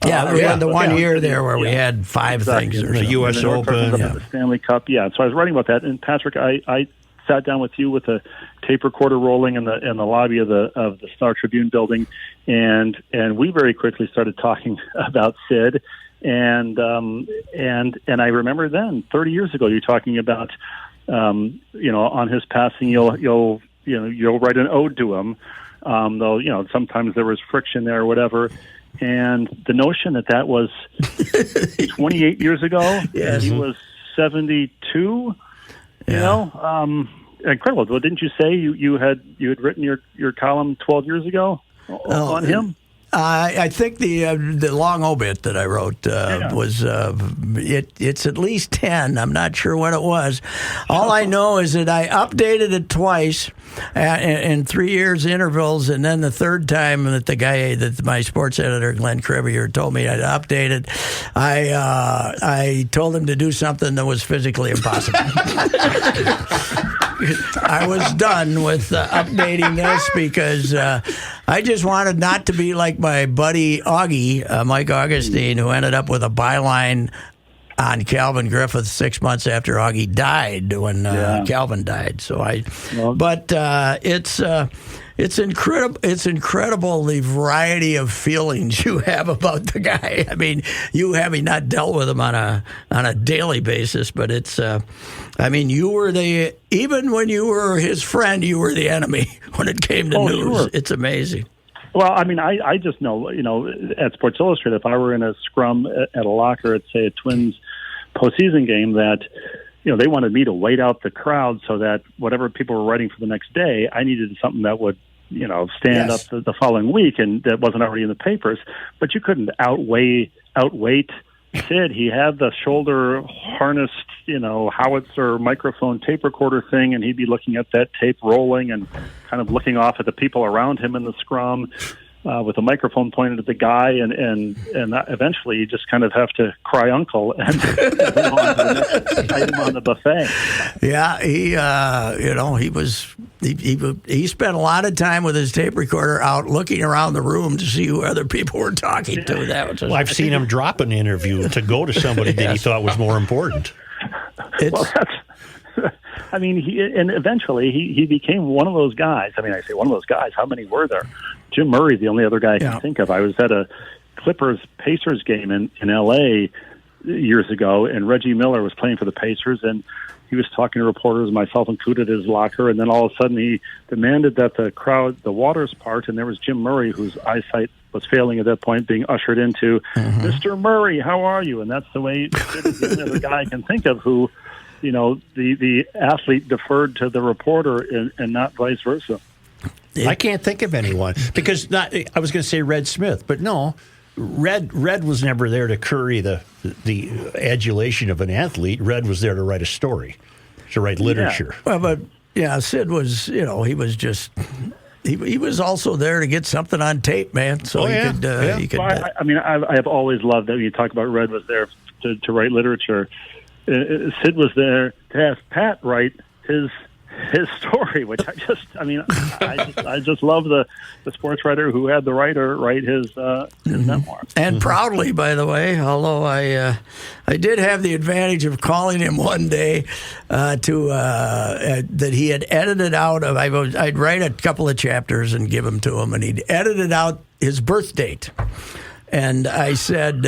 Speaker 4: Yeah, we had the 1 year there where we had five things. Or
Speaker 3: the U.S. Open,
Speaker 8: the Stanley Cup. Yeah, so I was writing about that. And Patrick, I sat down with you with a tape recorder rolling in the lobby of the Star Tribune building, and we very quickly started talking about Sid. And I remember then 30 years ago, you talking about on his passing, you'll write an ode to him. Though sometimes there was friction there or whatever, and the notion that was 28 years ago, and he was 72. Incredible. Well, didn't you say you had written your column 12 years ago on him?
Speaker 4: I think the long obit that I wrote was it's at least 10. I'm not sure what it was. All I know is that I updated it twice in 3 years intervals, and then the third time that my sports editor Glenn Crevier told me I'd update it, I told him to do something that was physically impossible. I was done with updating this because I just wanted not to be like my buddy Augie, Mike Augustine, who ended up with a byline on Calvin Griffith 6 months after Augie died when Calvin died. So it's incredible. It's incredible the variety of feelings you have about the guy. I mean, you having not dealt with him on a daily basis, but it's. You were even when you were his friend, you were the enemy when it came to news. Sure. It's amazing.
Speaker 8: Well, I just know, at Sports Illustrated, if I were in a scrum at a locker at, say, a Twins postseason game, that, they wanted me to wait out the crowd so that whatever people were writing for the next day, I needed something that would, stand up the following week and that wasn't already in the papers. But you couldn't outweight Sid. He had the shoulder harnessed, howitzer microphone tape recorder thing, and he'd be looking at that tape rolling and kind of looking off at the people around him in the scrum with a microphone pointed at the guy, and eventually you just kind of have to cry uncle and move on to the next item on the buffet.
Speaker 4: Yeah, he spent a lot of time with his tape recorder out looking around the room to see who other people were talking to.
Speaker 3: I've seen him drop an interview to go to somebody that he thought was more important.
Speaker 8: Eventually he became one of those guys. I say one of those guys. How many were there? Jim Murray, the only other guy I can think of. I was at a Clippers-Pacers game in L.A. years ago, and Reggie Miller was playing for the Pacers, and he was talking to reporters, myself included, at his locker, and then all of a sudden he demanded that the waters part, and there was Jim Murray, whose eyesight was failing at that point, being ushered into, Mr. Murray, how are you? And that's the way the only other guy I can think of who, the athlete deferred to the reporter and not vice versa.
Speaker 3: I can't think of anyone because I was going to say Red Smith, but no, Red was never there to curry the adulation of an athlete. Red was there to write a story, to write literature.
Speaker 4: Yeah. Well, but Sid was, he was just. He was also there to get something on tape, man. So he could.
Speaker 8: I have always loved that when you talk about Red was there to write literature. Sid was there to have Pat write his story, which I just love the sports writer who had the writer write his memoir.
Speaker 4: And proudly, by the way, although I did have the advantage of calling him one day that he had edited out of. I'd write a couple of chapters and give them to him, and he'd edited out his birth date. And I said,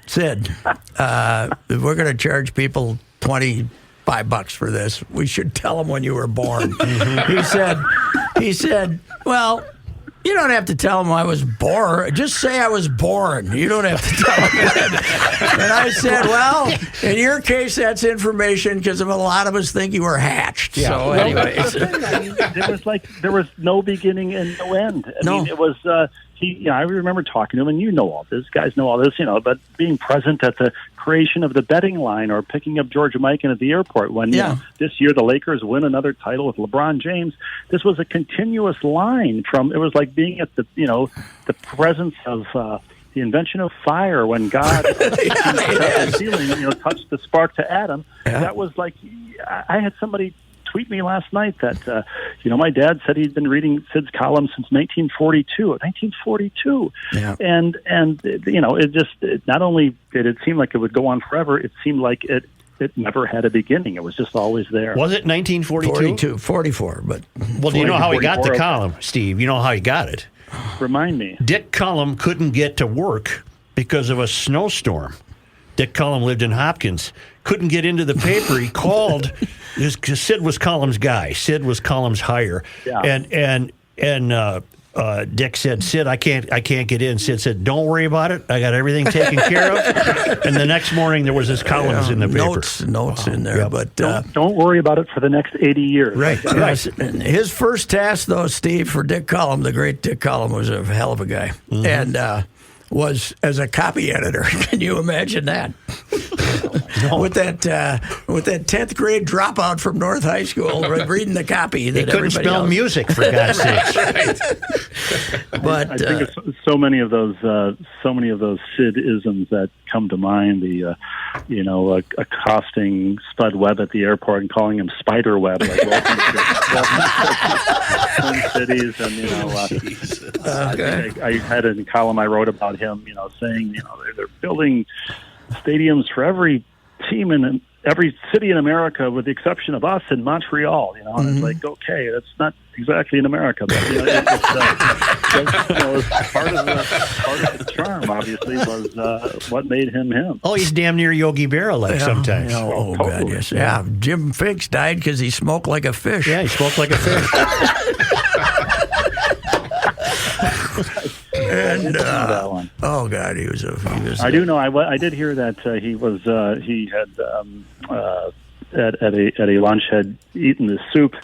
Speaker 4: Sid, we're going to charge people $25 for this. We should tell them when you were born. He said, well, you don't have to tell them I was born. Just say I was born. You don't have to tell them that. And I said, well, in your case, that's information because a lot of us think you were hatched. Yeah. So anyway.
Speaker 8: There was no beginning and no end. It was, I remember talking to him, and you know all this, guys know all this, but being present at the creation of the betting line or picking up George Mikan at the airport when this year the Lakers win another title with LeBron James. This was a continuous line it was like being at the presence of the invention of fire when God touched the spark to Adam. Yeah. That was like, I had somebody tweet me last night that, my dad said he'd been reading Sid's column since 1942. 1942. Yeah. And it not only did it seem like it would go on forever, it seemed like it never had a beginning. It was just always there.
Speaker 3: Was it 1942?
Speaker 4: 44, but...
Speaker 3: Well, do you know how he got the column, Steve? You know how he got it?
Speaker 8: Remind me.
Speaker 3: Dick Cullum couldn't get to work because of a snowstorm. Dick Cullum lived in Hopkins. Couldn't get into the paper. He called. Sid was Cullum's guy. Sid was Cullum's hire. Yeah. And Dick said, "Sid, I can't get in." Sid said, "Don't worry about it. I got everything taken care of." And the next morning there was his columns in the paper.
Speaker 4: Notes in there, but
Speaker 8: don't worry about it for the next 80 years.
Speaker 4: Right. His first task, though, Steve, for Dick Cullum, the great Dick Cullum, was a hell of a guy, and was as a copy editor. Can you imagine that? No. With that 10th grade dropout from North High School, reading the copy that
Speaker 3: he couldn't spell
Speaker 4: else.
Speaker 3: Music, for God's sake.
Speaker 8: Right. But I think it's so many of those Sid-isms that come to mind. The accosting Spud Webb at the airport and calling him Spider Webb, like welcome to Twin Cities, and I had a column I wrote about him, saying they're building stadiums for every team in every city in America with the exception of us in Montreal, and it's like, okay, that's not exactly in America, but part of the charm, obviously, was what made him him.
Speaker 3: Oh, he's damn near Yogi Berra-like sometimes.
Speaker 4: Oh, totally. God, yes. Yeah, Jim Finks died because he smoked like a fish.
Speaker 3: Yeah, he smoked like a fish.
Speaker 4: And that one. Oh God, he was.
Speaker 8: I do know. I did hear that he had at a lunch had eaten the soup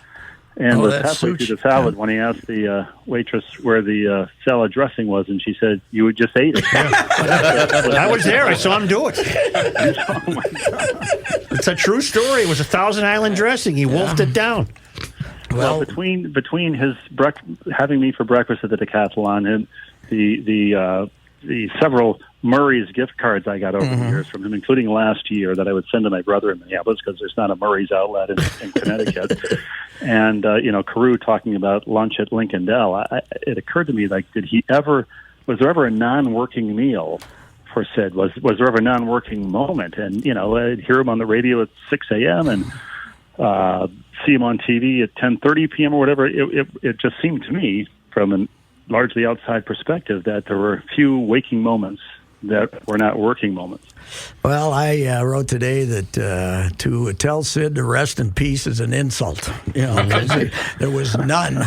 Speaker 8: and was halfway through the salad when he asked the waitress where the salad dressing was, and she said, "You would just ate it."
Speaker 3: I was there. I saw him do it.
Speaker 8: Oh my God!
Speaker 3: It's a true story. It was a Thousand Island dressing. He wolfed it down.
Speaker 8: Well, between his having me for breakfast at the Decathlon and the several Murray's gift cards I got over the years from him, including last year that I would send to my brother in Minneapolis because there's not a Murray's outlet in Connecticut, and Carew talking about lunch at Lincoln Dell. It occurred to me, like, was there ever a non-working meal for Sid? Was there ever a non-working moment? And I'd hear him on the radio at 6 a.m. and see him on TV at 10:30 p.m. or whatever. It just seemed to me, from a largely outside perspective, that there were few waking moments that were not working moments.
Speaker 4: Well, I wrote today that to tell Sid to rest in peace is an insult. There was none.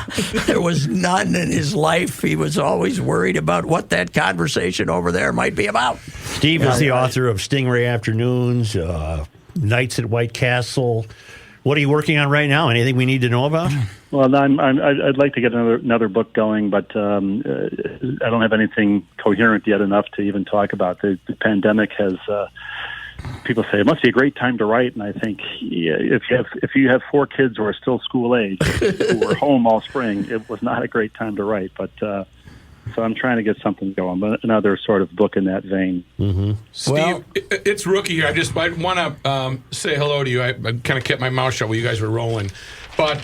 Speaker 4: There was none in his life. He was always worried about what that conversation over there might be about.
Speaker 3: Steve is the author of Stingray Afternoons, Nights at White Castle. What are you working on right now? Anything we need to know about?
Speaker 8: Well, I'd like to get another book going, but I don't have anything coherent yet enough to even talk about. The pandemic has. People say it must be a great time to write, and I think if you have 4 kids who are still school age, who were home all spring, it was not a great time to write. But so I'm trying to get something going, but another sort of book in that vein.
Speaker 5: Mm-hmm. Steve, it's Rookie here. I want to say hello to you. I kind of kept my mouth shut while you guys were rolling. But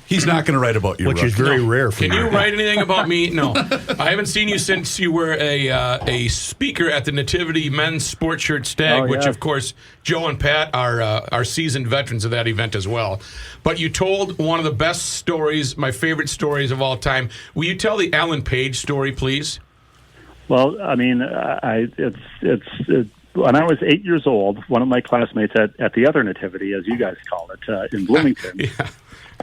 Speaker 1: he's not going to write about you,
Speaker 3: which is very rare for
Speaker 5: you. Can you write anything about me? No. I haven't seen you since you were a speaker at the Nativity Men's Sports Shirt Stag, which, of course, Joe and Pat are seasoned veterans of that event as well. But you told one of the best stories, my favorite stories of all time. Will you tell the Alan Page story, please?
Speaker 8: Well, I mean, it's when I was 8 years old, one of my classmates at the other Nativity, as you guys call it, in Bloomington,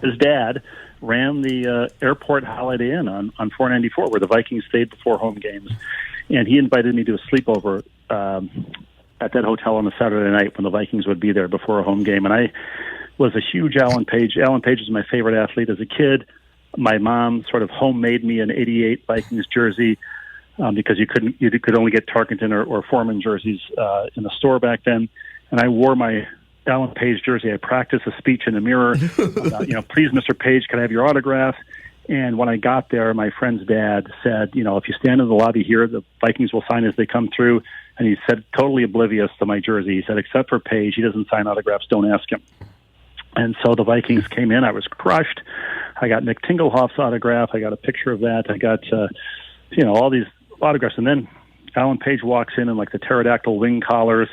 Speaker 8: his dad ran the airport Holiday Inn on 494, where the Vikings stayed before home games. And he invited me to a sleepover at that hotel on a Saturday night when the Vikings would be there before a home game. And I was a huge Alan Page. Alan Page was my favorite athlete as a kid. My mom sort of homemade me an 88 Vikings jersey. because you could only get Tarkenton or Foreman jerseys in the store back then. And I wore my Alan Page jersey. I practiced a speech in the mirror about, please, Mr. Page, can I have your autograph? And when I got there, my friend's dad said, if you stand in the lobby here, the Vikings will sign as they come through. And he said, totally oblivious to my jersey, he said, except for Page, he doesn't sign autographs, don't ask him. And so the Vikings came in. I was crushed. I got Nick Tingelhoff's autograph. I got a picture of that. I got, all these autographs. And then Alan Page walks in like the pterodactyl wing collars,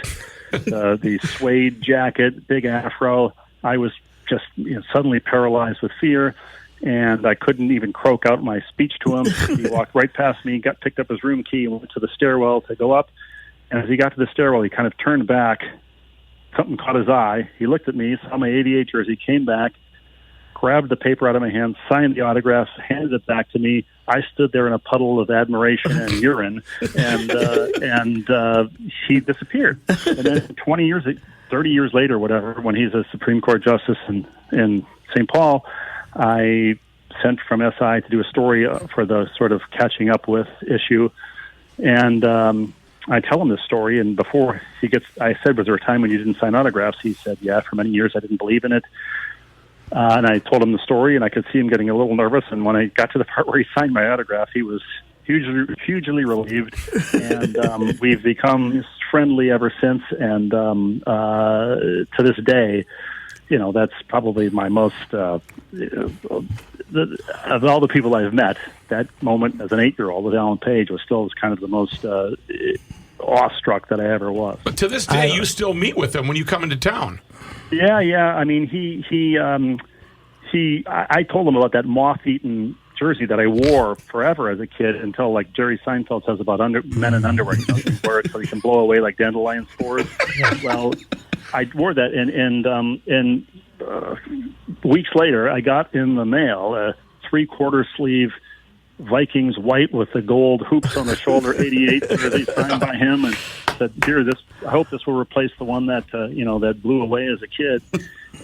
Speaker 8: the suede jacket, big afro. I was just suddenly paralyzed with fear, and I couldn't even croak out my speech to him. He walked right past me, picked up his room key, and went to the stairwell to go up. And as he got to the stairwell, he kind of turned back. Something caught his eye. He looked at me, saw my 88 jersey, came back, grabbed the paper out of my hand, signed the autographs, handed it back to me. I stood there in a puddle of admiration and urine, and he disappeared. And then 30 years later, whatever, when he's a Supreme Court justice in St. Paul, I sent from SI to do a story for the sort of catching up with issue. And I tell him this story, and before I said, was there a time when you didn't sign autographs? He said, yeah, for many years I didn't believe in it. And I told him the story, and I could see him getting a little nervous. And when I got to the part where he signed my autograph, he was hugely relieved. And we've become friendly ever since. And to this day, that's probably my most, of all the people I've met, that moment as an 8-year-old with Alan Page was still kind of the most awestruck that I ever was.
Speaker 5: But to this day, you still meet with him when you come into town.
Speaker 8: Yeah. I mean, I told him about that moth-eaten jersey that I wore forever as a kid until, like Jerry Seinfeld says about men in underwear, you wear it so you can blow away like dandelion spores. Well, I wore that, and weeks later, I got in the mail a 3/4 sleeve Vikings white with the gold hoops on the shoulder 88 jersey signed by him, and said, "Here, I hope this will replace the one that that blew away as a kid."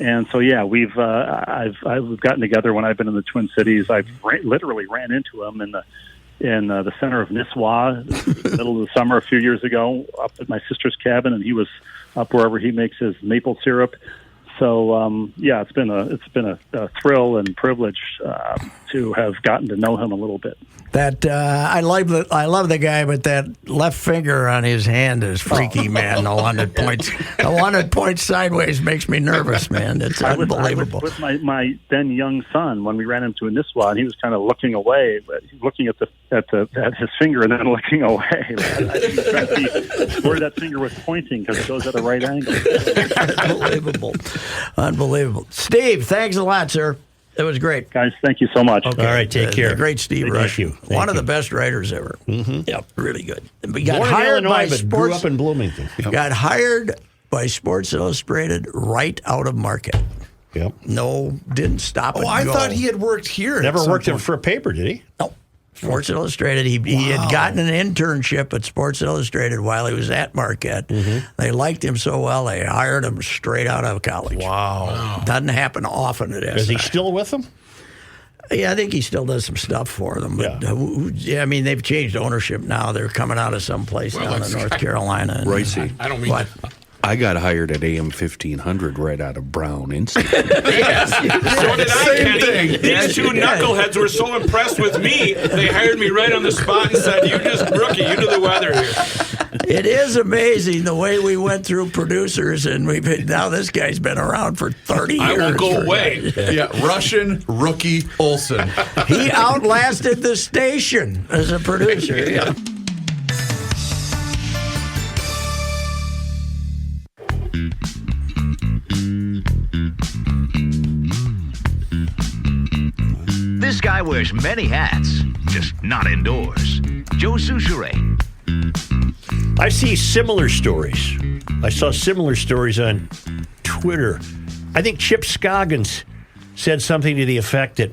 Speaker 8: And so, yeah, we've gotten together when I've been in the Twin Cities. I've literally ran into him in the center of Nisswa, middle of the summer a few years ago, up at my sister's cabin, and he was up wherever he makes his maple syrup. So yeah, it's been a thrill and privilege to have gotten to know him a little bit.
Speaker 4: That I love the guy, but that left finger on his hand is freaky, man. The one that points sideways makes me nervous, man. It's unbelievable.
Speaker 8: I was with my then young son when we ran into a Nisswa, and he was kind of looking away, but looking at his finger and then looking away. I didn't try to see where that finger was pointing because it goes at a right angle.
Speaker 4: Unbelievable. Steve, thanks a lot, sir. That was great.
Speaker 8: Guys, thank you so much.
Speaker 3: Okay. All right, take care.
Speaker 4: The great Steve Rushin. One of the best writers ever.
Speaker 3: Mm-hmm.
Speaker 4: Yep, really good.
Speaker 3: He got hired by Sports, grew up in Bloomington. Yep.
Speaker 4: Got hired by Sports Illustrated right out of market.
Speaker 3: Yep.
Speaker 4: No, didn't stop and go.
Speaker 9: I thought he had worked here.
Speaker 3: Never worked for a paper, did he?
Speaker 4: No. Sports Illustrated. He had gotten an internship at Sports Illustrated while he was at Marquette. Mm-hmm. They liked him so well, they hired him straight out of college.
Speaker 9: Wow.
Speaker 4: Doesn't happen often at SI.
Speaker 3: Is he still with them?
Speaker 4: Yeah, I think he still does some stuff for them. But, I mean, they've changed ownership now. They're coming out of someplace down in North Carolina.
Speaker 6: Ricey.
Speaker 5: I don't mean
Speaker 4: what?
Speaker 6: I got hired at AM 1500 right out of Brown Institute.
Speaker 5: Yes. So did I, Kenny. These two knuckleheads were so impressed with me, they hired me right on the spot and said, "You just rookie, you do the weather here."
Speaker 4: It is amazing the way we went through producers, and now this guy's been around for 30 years.
Speaker 5: I won't go away.
Speaker 9: Yeah, Rushin, rookie, Olsen.
Speaker 4: He outlasted the station as a producer. Yeah.
Speaker 10: This guy wears many hats, just not indoors. Joe Soucheray.
Speaker 3: I see similar stories. I saw similar stories on Twitter. I think Chip Scoggins said something to the effect that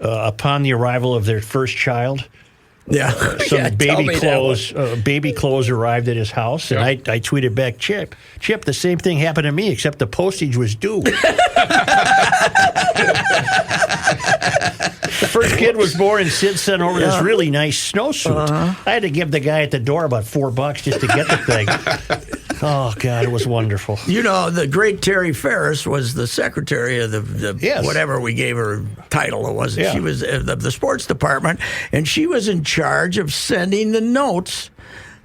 Speaker 3: upon the arrival of their first child,
Speaker 4: Yeah.
Speaker 3: Some
Speaker 4: Yeah, tell
Speaker 3: baby
Speaker 4: me that
Speaker 3: clothes. Baby clothes arrived at his house, and I tweeted back, Chip, the same thing happened to me, except the postage was due. The first kid was born, and Sid sent over this really nice snowsuit. I had to give the guy at the door about $4 just to get the thing. Oh, God, it was wonderful.
Speaker 4: You know, the great Terry Ferris was the secretary of the whatever we gave her title it was.
Speaker 3: Yeah.
Speaker 4: She was of the sports department, and she was in charge of sending the notes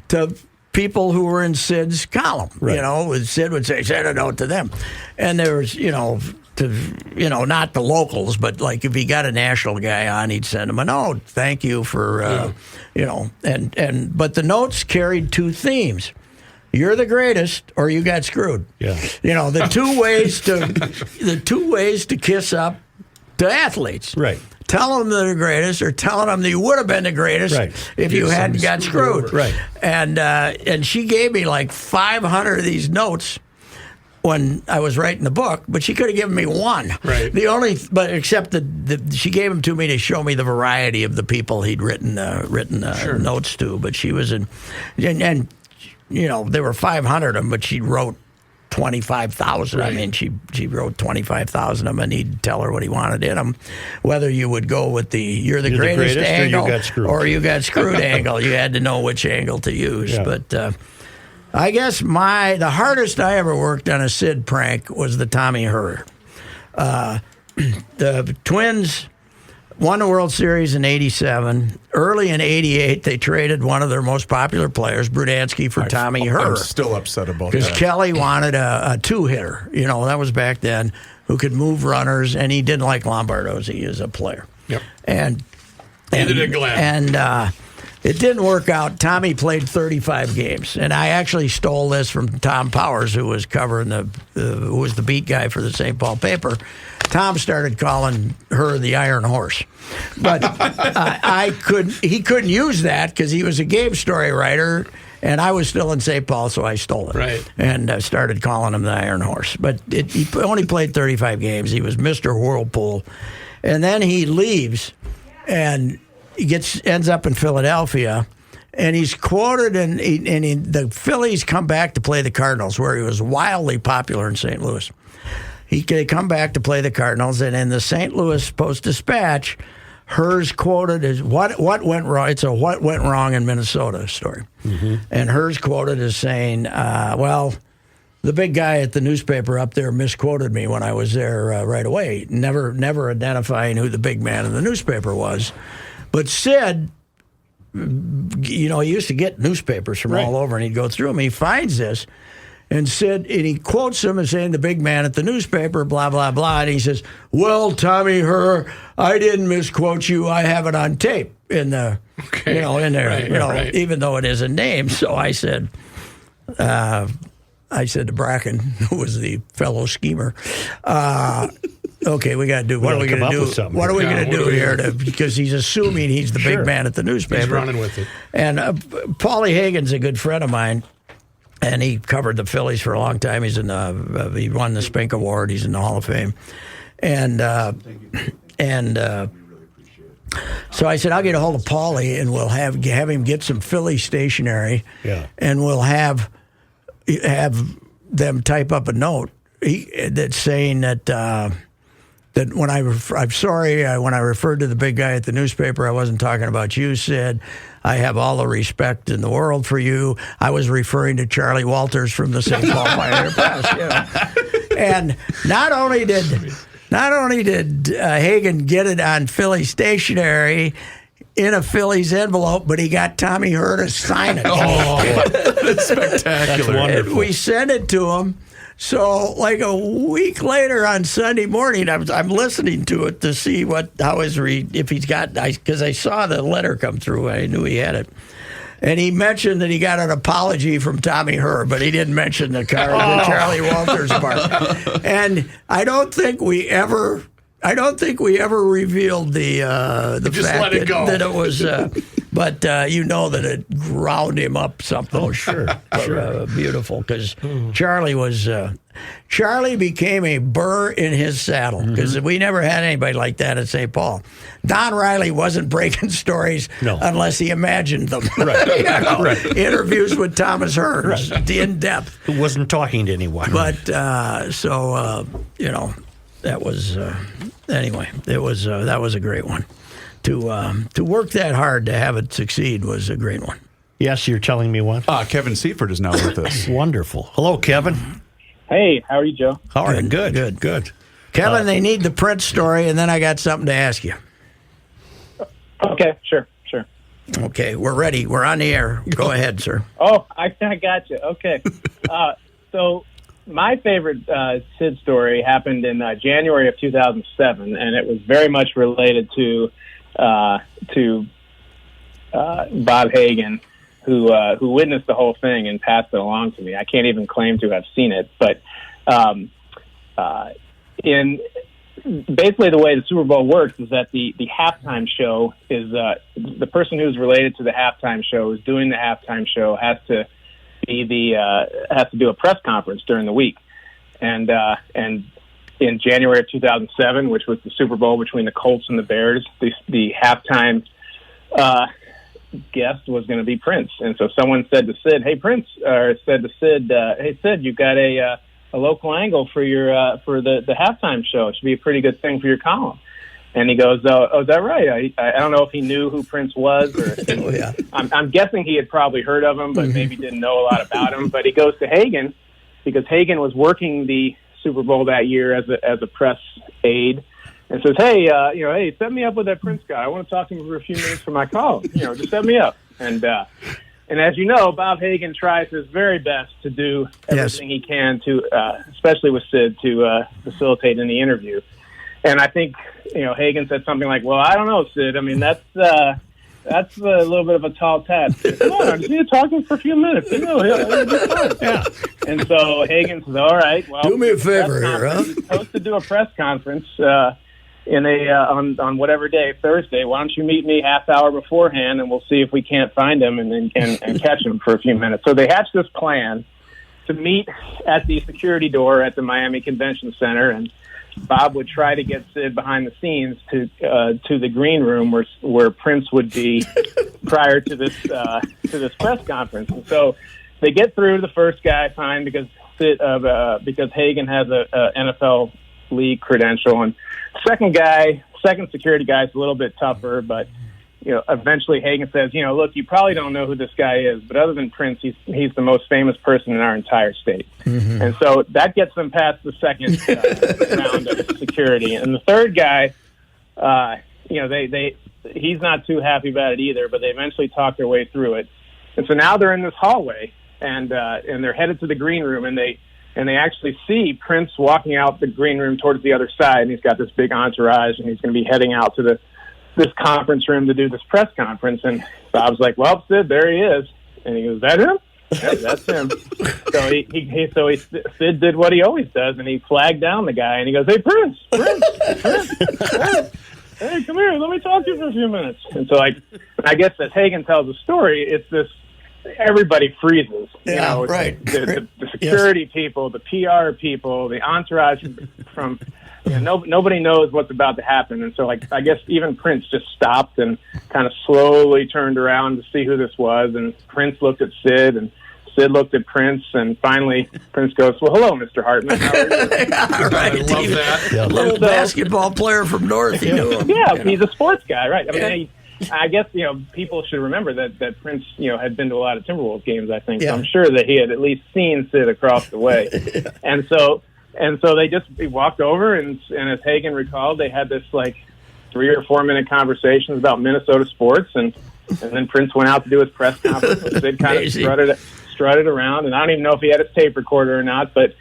Speaker 4: to people who were in Sid's column.
Speaker 3: Right.
Speaker 4: You know, Sid would say, send a note to them. And there was, not the locals, but like if he got a national guy on, he'd send him a note. Thank you for, but the notes carried two themes. You're the greatest, or you got screwed.
Speaker 3: Yeah.
Speaker 4: You know, the two ways to kiss up to athletes.
Speaker 3: Right.
Speaker 4: Tell them they're the greatest, or telling them that you would have been the greatest if you hadn't got screwed.
Speaker 3: Right.
Speaker 4: And she gave me like 500 of these notes when I was writing the book, but she could have given me one.
Speaker 5: Right.
Speaker 4: Except that she gave them to me to show me the variety of the people he'd written notes to. But she was and there were 500 of them, but she wrote 25,000. Right. I mean, she wrote 25,000 of them, and he'd tell her what he wanted in them. Whether you would go with you're the greatest angle, or you got screwed angle, you had to know which angle to use. Yeah. But I guess the hardest I ever worked on a Sid prank was the Tommy Herr. The Twins won the World Series in '87. Early in '88, they traded one of their most popular players, Brudansky, for Tommy Herr.
Speaker 9: I'm still upset about that.
Speaker 4: Because Kelly wanted a two-hitter. You know, that was back then, who could move runners, and he didn't like Lombardozzi as a player.
Speaker 5: Yep.
Speaker 4: And
Speaker 5: Neither did Glenn.
Speaker 4: And it didn't work out. Tommy played 35 games, and I actually stole this from Tom Powers, who was covering who was the beat guy for the St. Paul paper. Tom started calling her the Iron Horse, but he couldn't use that because he was a game story writer, and I was still in St. Paul, so I stole it.
Speaker 5: Right.
Speaker 4: And started calling him the Iron Horse. But he only played 35 games. He was Mr. Whirlpool, and then he leaves, and he ends up in Philadelphia, and he's quoted, and the Phillies come back to play the Cardinals, where he was wildly popular in St. Louis. They come back to play the Cardinals, and in the St. Louis Post-Dispatch, Herr's quoted as what went wrong. It's a what went wrong in Minnesota story. Mm-hmm. And Herr's quoted as saying, the big guy at the newspaper up there misquoted me when I was there right away, never identifying who the big man in the newspaper was. But Sid, he used to get newspapers from all over, and he'd go through them. He finds this, and he quotes him as saying, the big man at the newspaper, blah, blah, blah. And he says, well, Tommy Herr, I didn't misquote you. I have it on tape in there, even though it is a name. So I said to Bracken, who was the fellow schemer, okay, we got to do. What are we going to do? What are we going to do here? Because he's assuming he's the big man at the newspaper.
Speaker 5: He's running with it.
Speaker 4: And Paulie Hagen's a good friend of mine, and he covered the Phillies for a long time. He's he won the Spink Award. He's in the Hall of Fame, and so I said, I'll get a hold of Paulie, and we'll have him get some Philly stationery, and we'll have them type up a note that's saying that when I'm sorry when I referred to the big guy at the newspaper, I wasn't talking about you, Sid. I have all the respect in the world for you. I was referring to Charlie Walters from the St. Paul Pioneer Press. And not only did Hagen get it on Philly stationery in a Phillies envelope, but he got Tommy Herr to sign it.
Speaker 9: That's spectacular.
Speaker 3: That's wonderful.
Speaker 4: And we sent it to him. So, like a week later on Sunday morning, I'm listening to it to see if he's got, because I saw the letter come through. I knew he had it. And he mentioned that he got an apology from Tommy Herr, but he didn't mention the Charlie Walters part. And I don't think we ever revealed the fact that it was, but that it ground him up something.
Speaker 3: Oh, sure.
Speaker 4: Beautiful, because Charlie was Charlie became a burr in his saddle because we never had anybody like that at St. Paul. Don Riley wasn't breaking stories unless he imagined them. Right. Interviews with Thomas Hearns, in depth.
Speaker 3: Who wasn't talking to anyone.
Speaker 4: But that was anyway. That was a great one. To work that hard to have it succeed was a great one.
Speaker 3: Yes, you're telling me what?
Speaker 1: Kevin Seifert is now with us.
Speaker 3: Wonderful. Hello, Kevin.
Speaker 11: Hey, how are you, Joe?
Speaker 3: How are you? Good.
Speaker 4: Kevin, they need the Prince story, and then I got something to ask you.
Speaker 11: Okay, sure.
Speaker 4: Okay, we're ready. We're on the air. Go ahead, sir.
Speaker 11: Oh, I got you. Okay. So my favorite Sid story happened in January of 2007, and it was very much related to Bob Hagan, who witnessed the whole thing and passed it along to me. I can't even claim to have seen it, but in basically the way the Super Bowl works is that the halftime show is the person who's related to the halftime show who's doing the halftime show has to do a press conference during the week, and in January of 2007, which was the Super Bowl between the Colts and the Bears, the halftime guest was going to be Prince. And so someone said to Sid, "Hey, Prince," or said to Sid, "Hey, Sid, you've got a local angle for your for the halftime show. It should be a pretty good thing for your column." And he goes, "Oh, is that right?" I don't know if he knew who Prince was, or I'm guessing he had probably heard of him, but maybe didn't know a lot about him. But he goes to Hagan because Hagan was working the Super Bowl that year as a press aide, and says, "Hey, hey, set me up with that Prince guy. I want to talk to him for a few minutes for my column. Just set me up." And as you know, Bob Hagan tries his very best to do everything he can to, especially with Sid, to facilitate in the interview. And I think Hagan said something like, "Well, I don't know, Sid. I mean, that's a little bit of a tall task. Come on, just need to talk to him for a few minutes. He'll be fine." Yeah. And so Hagan says, "All right, well,
Speaker 4: do me a favor here, huh?
Speaker 11: He's supposed to do a press conference in on whatever day, Thursday. Why don't you meet me half hour beforehand, and we'll see if we can't find him and catch him for a few minutes." So they hatched this plan to meet at the security door at the Miami Convention Center, and Bob would try to get Sid behind the scenes to the green room where Prince would be prior to this press conference. And so they get through the first guy fine because Hagan has a NFL league credential, and second security guy is a little bit tougher, but eventually Hagan says, "Look, you probably don't know who this guy is, but other than Prince, he's the most famous person in our entire state." Mm-hmm. And so that gets them past the second round of security. And the third guy, he's not too happy about it either, but they eventually talk their way through it. And so now they're in this hallway, and they're headed to the green room, and they actually see Prince walking out the green room towards the other side, and he's got this big entourage, and he's going to be heading out to this conference room to do this press conference. And Bob's like, "Well, Sid, there he is." And he goes, "That him?" "Yep, that's him." So Sid did what he always does, and he flagged down the guy, and he goes, "Hey, Prince, hey, come here, let me talk to you for a few minutes." And so I guess as Hagan tells the story, it's this, everybody freezes.
Speaker 4: Right.
Speaker 11: The security people, the PR people, the entourage from nobody knows what's about to happen. And so I guess even Prince just stopped and kind of slowly turned around to see who this was. And Prince looked at Sid, and Sid looked at Prince, and finally Prince goes, "Well, hello, Mr. Hartman. How are you?"
Speaker 4: Right.
Speaker 5: I love that.
Speaker 3: Yeah.
Speaker 4: Little basketball player from North. You knew him.
Speaker 11: Yeah, he's a sports guy, right? I mean, I guess people should remember that Prince had been to a lot of Timberwolves games. I think so I'm sure that he had at least seen Sid across the way, and so they walked over, and as Hagan recalled, they had this 3 or 4 minute conversations about Minnesota sports, and then Prince went out to do his press conference, and Sid kind of strutted around, and I don't even know if he had his tape recorder or not, but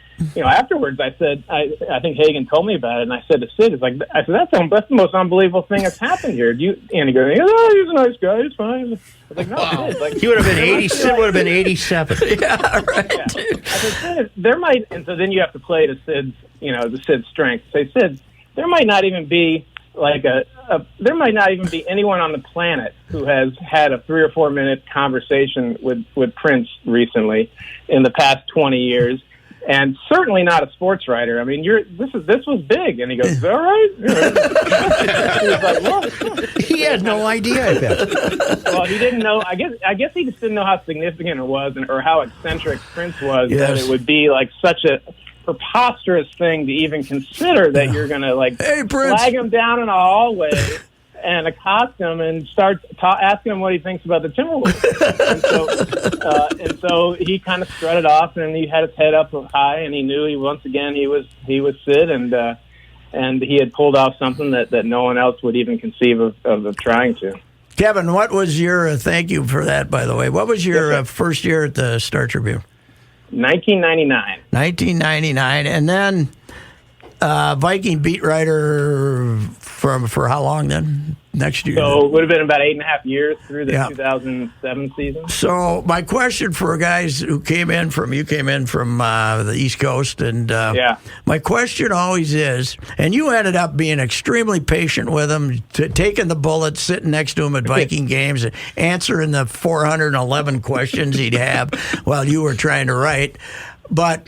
Speaker 11: afterwards I said, I think Hagan told me about it, and I said to Sid, that's the most unbelievable thing that's happened here. And he goes, "Oh, he's a nice guy, he's fine." I was like, "No, wow.
Speaker 3: He would have been 80. Sid would have been 87.
Speaker 4: Yeah, right.
Speaker 11: Yeah. I said, "Sid, there might," and so then you have to play to Sid's, the Sid's strength. Say, "Sid, there might not even be there might not even be anyone on the planet who has had a 3 or 4 minute conversation with Prince recently in the past 20 years. and certainly not a sports writer. I mean, this was big. And he goes, "Is that right?" He was like, "Well."
Speaker 3: He had no idea, I bet.
Speaker 11: Well, he didn't know. I guess he just didn't know how significant it was, or how eccentric Prince was.
Speaker 4: Yes.
Speaker 11: That it would be like such a preposterous thing to even consider that you're going to
Speaker 4: Hey, Prince.
Speaker 11: flag him down in a hallway and accost him and start asking him what he thinks about the Timberwolves. and so he kind of strutted off, and he had his head up high, and he knew he was Sid, and he had pulled off something that no one else would even conceive of trying to.
Speaker 4: Kevin, what was your thank you for that, by the way? What was your first year at the Star Tribune?
Speaker 11: 1999.
Speaker 4: 1999, and then Viking beat writer for how long then? Next year?
Speaker 11: So it would have been about 8.5 years through the 2007 season.
Speaker 4: So my question for guys who came in from the East Coast, and my question always is, and you ended up being extremely patient with him, taking the bullet, sitting next to him at Viking games, answering the 411 questions he'd have while you were trying to write, but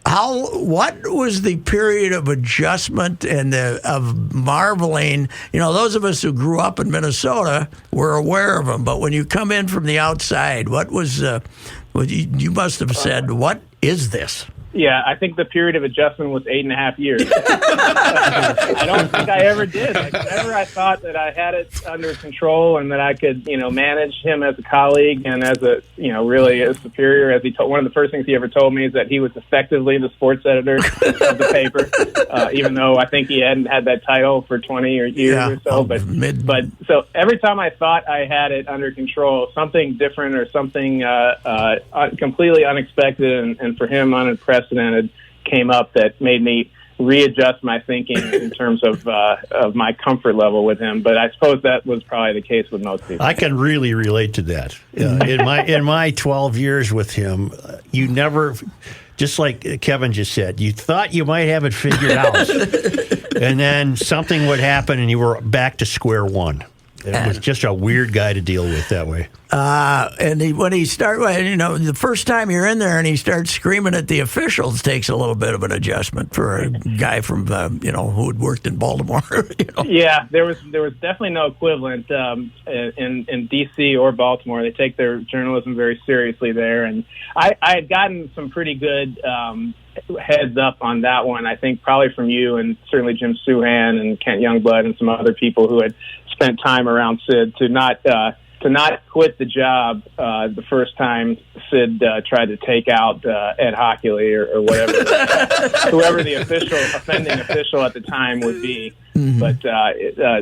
Speaker 4: what was the period of adjustment and of marveling? You know, those of us who grew up in Minnesota were aware of them, but when you come in from the outside, what was? You must have said, "What is this?"
Speaker 11: Yeah, I think the period of adjustment was 8.5 years. I don't think I ever did. Like, whenever I thought that I had it under control and that I could, manage him as a colleague and as a, really a superior, as he told, one of the first things he ever told me is that he was effectively the sports editor of the paper, even though I think he hadn't had that title for 20 years or so. But so every time I thought I had it under control, something different or something completely unexpected and for him unimpressive came up that made me readjust my thinking in terms of my comfort level with him. But I suppose that was probably the case with most people.
Speaker 3: I can really relate to that. In my 12 years with him, you never, just like Kevin just said, you thought you might have it figured out, and then something would happen, and you were back to square one. It was just a weird guy to deal with that way.
Speaker 4: And when he started, the first time you're in there and he starts screaming at the officials takes a little bit of an adjustment for a guy from, who had worked in Baltimore.
Speaker 11: Yeah, there was definitely no equivalent in D.C. or Baltimore. They take their journalism very seriously there. And I had gotten some pretty good heads up on that one, I think probably from you and certainly Jim Souhan and Kent Youngblood and some other people who had spent time around Sid to not quit the job the first time Sid tried to take out Ed Hockley or whatever, whoever the offending official at the time would be. Mm-hmm. But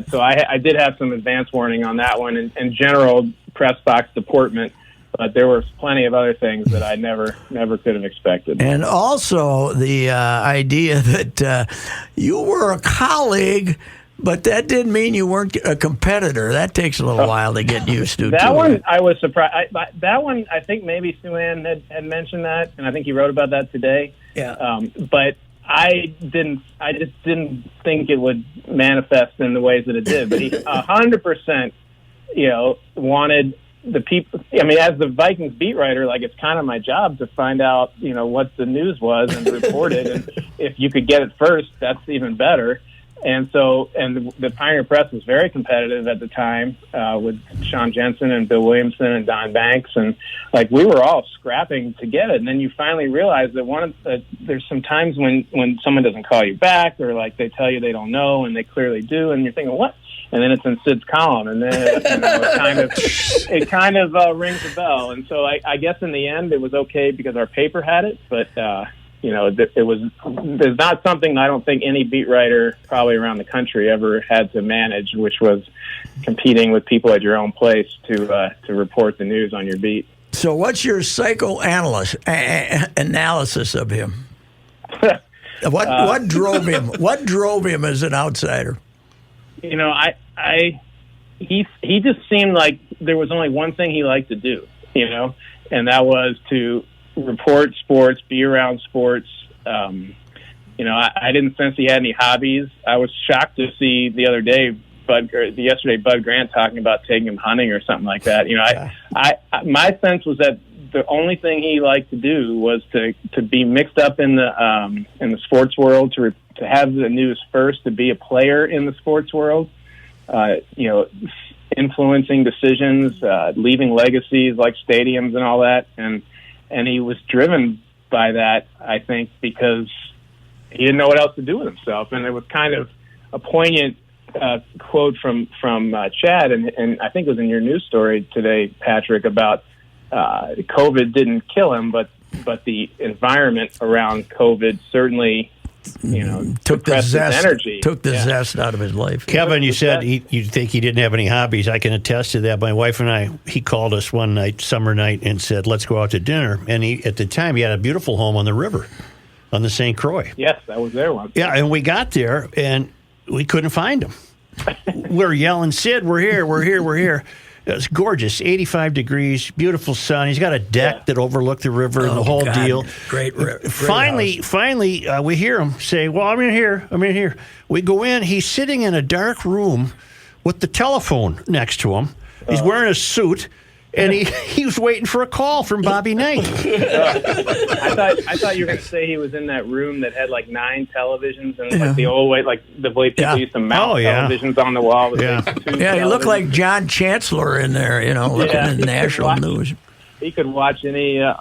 Speaker 11: so I did have some advance warning on that one and general press box deportment. But there were plenty of other things that I never could have expected.
Speaker 4: And also the idea that you were a colleague, but that didn't mean you weren't a competitor. That takes a little while to get used to.
Speaker 11: That one, I was surprised. That one, I think maybe Souhan had mentioned that, and I think he wrote about that today.
Speaker 4: Yeah.
Speaker 11: But I just didn't think it would manifest in the ways that it did. But he 100%, wanted the people. I mean, as the Vikings beat writer, it's kind of my job to find out, what the news was and report it. And if you could get it first, that's even better. And so, the Pioneer Press was very competitive at the time with Sean Jensen and Bill Williamson and Don Banks, and we were all scrapping to get it. And then you finally realize that there's some times when someone doesn't call you back, or they tell you they don't know, and they clearly do, and you're thinking, what? And then it's in Sid's column, and then it kind of rings a bell. And so I guess in the end it was okay because our paper had it, but. There's not something I don't think any beat writer probably around the country ever had to manage, which was competing with people at your own place to report the news on your beat.
Speaker 4: So what's your psychoanalysis of him? What drove him? What drove him as an outsider?
Speaker 11: He just seemed like there was only one thing he liked to do, and that was to report sports, be around sports. I didn't sense he had any hobbies. I was shocked to see the other day, yesterday, Bud Grant talking about taking him hunting or something like that. My sense was that the only thing he liked to do was to be mixed up in the sports world, to have the news first, to be a player in the sports world, influencing decisions, leaving legacies like stadiums and all that, and he was driven by that, I think, because he didn't know what else to do with himself, and it was kind of a poignant quote from Chad, and I think it was in your news story today, Patrick, about COVID didn't kill him, but the environment around COVID certainly,
Speaker 4: took the zest,
Speaker 11: energy.
Speaker 4: Took the zest out of his life.
Speaker 3: Kevin, you said you think he didn't have any hobbies. I can attest to that. My wife and he called us one night, summer night, and said, let's go out to dinner. And at the time, he had a beautiful home on the river, on the St. Croix.
Speaker 11: Yes, I was there once.
Speaker 3: Yeah, and we got there, and we couldn't find him. We're yelling, Sid, we're here, we're here, we're here. It was gorgeous, 85 degrees, beautiful sun. He's got a deck that overlooked the river and the whole deal.
Speaker 4: Great
Speaker 3: Finally, we hear him say, well, I'm in here. We go in. He's sitting in a dark room with the telephone next to him. He's wearing a suit, and he was waiting for a call from Bobby Knight.
Speaker 11: I thought you were going to say he was in that room that had like 9 televisions and like the old way, like the way people used to mount televisions on the wall.
Speaker 4: He looked like John Chancellor in there, looking at national news.
Speaker 11: He could watch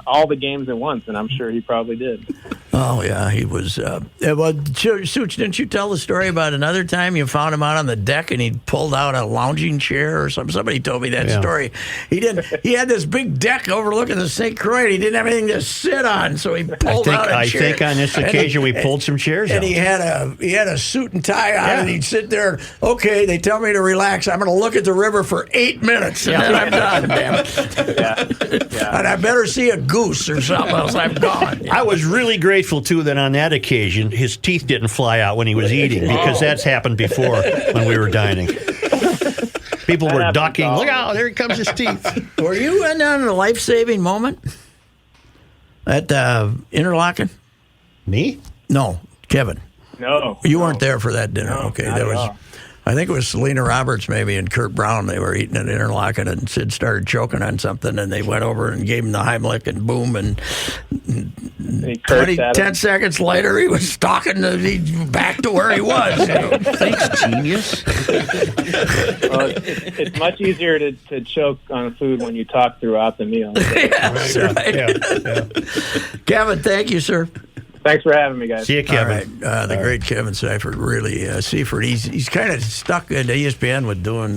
Speaker 11: all the games at once, and I'm sure he probably did.
Speaker 4: Oh, yeah, he was. Such, didn't you tell the story about another time you found him out on the deck and he pulled out a lounging chair or something? Somebody told me that story. He had this big deck overlooking the St. Croix, and he didn't have anything to sit on, so he pulled out a chair.
Speaker 3: I think on this occasion we pulled some chairs out.
Speaker 4: And he had a suit and tie on, and he'd sit there. Okay, they tell me to relax. I'm going to look at the river for 8 minutes, and then I'm done. Damn it. Yeah. And I better see a goose or something else. I'm gone.
Speaker 3: I was really grateful, too, that on that occasion, his teeth didn't fly out when he was eating, because that's happened before when we were dining. People were ducking. Look out, there comes his teeth.
Speaker 4: Were you in on a life-saving moment at Interlaken?
Speaker 3: Me?
Speaker 4: No, Kevin.
Speaker 11: No.
Speaker 4: You weren't there for that dinner.
Speaker 11: No,
Speaker 4: okay,
Speaker 11: that was...
Speaker 4: I think it was Selena Roberts maybe and Kurt Brown. They were eating at Interlaken, and Sid started choking on something, and they went over and gave him the Heimlich, and boom, and 10 seconds later he was stalking back to where he was.
Speaker 6: Thanks, genius.
Speaker 11: It's much easier to choke on food when you talk throughout the meal.
Speaker 4: That's right. Yeah. Kevin, thank you, sir.
Speaker 11: Thanks for having me, guys.
Speaker 3: See you, Kevin.
Speaker 4: The great Kevin Seifert, really. Seifert, he's kind of stuck at ESPN with doing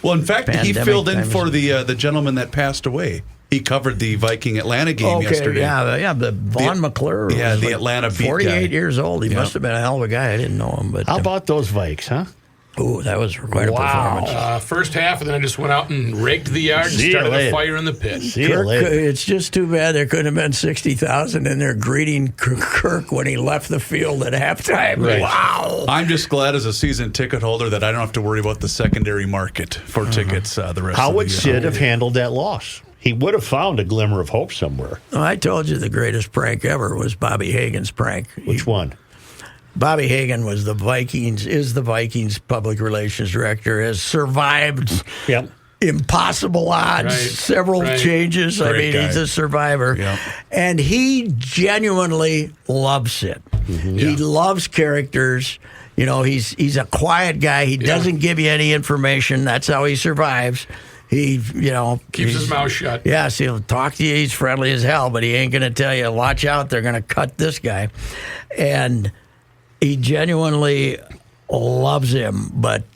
Speaker 1: well, in fact, he filled in
Speaker 4: times.
Speaker 1: for the gentleman that passed away. He covered the Viking-Atlanta game yesterday.
Speaker 4: Yeah, the Vaughn McClure.
Speaker 1: Yeah, the Atlanta beat
Speaker 4: 48
Speaker 1: guy.
Speaker 4: years old. He must have been a hell of a guy. I didn't know him. But
Speaker 3: how about those Vikes, huh?
Speaker 4: Oh, that was quite a performance.
Speaker 5: First half, and then I just went out and raked the yard and started a fire in the pit.
Speaker 4: It's just too bad there couldn't have been 60,000 in there greeting Kirk when he left the field at halftime.
Speaker 1: Right.
Speaker 4: Wow.
Speaker 1: I'm just glad as a season ticket holder that I don't have to worry about the secondary market for tickets the rest of the year.
Speaker 3: How would Sid have handled that loss? He would have found a glimmer of hope somewhere.
Speaker 4: Oh, I told you the greatest prank ever was Bobby Hagan's prank.
Speaker 3: Which one?
Speaker 4: Bobby Hagan is the Vikings public relations director, has survived impossible odds, several changes.
Speaker 1: Great
Speaker 4: I mean,
Speaker 1: guy.
Speaker 4: he's a survivor.
Speaker 1: Yep.
Speaker 4: And he genuinely loves it. Mm-hmm. He loves characters. He's a quiet guy. He doesn't give you any information. That's how he survives. He,
Speaker 5: keeps his mouth shut.
Speaker 4: Yes, he'll talk to you. He's friendly as hell, but he ain't going to tell you, watch out, they're going to cut this guy. And he genuinely loves him, but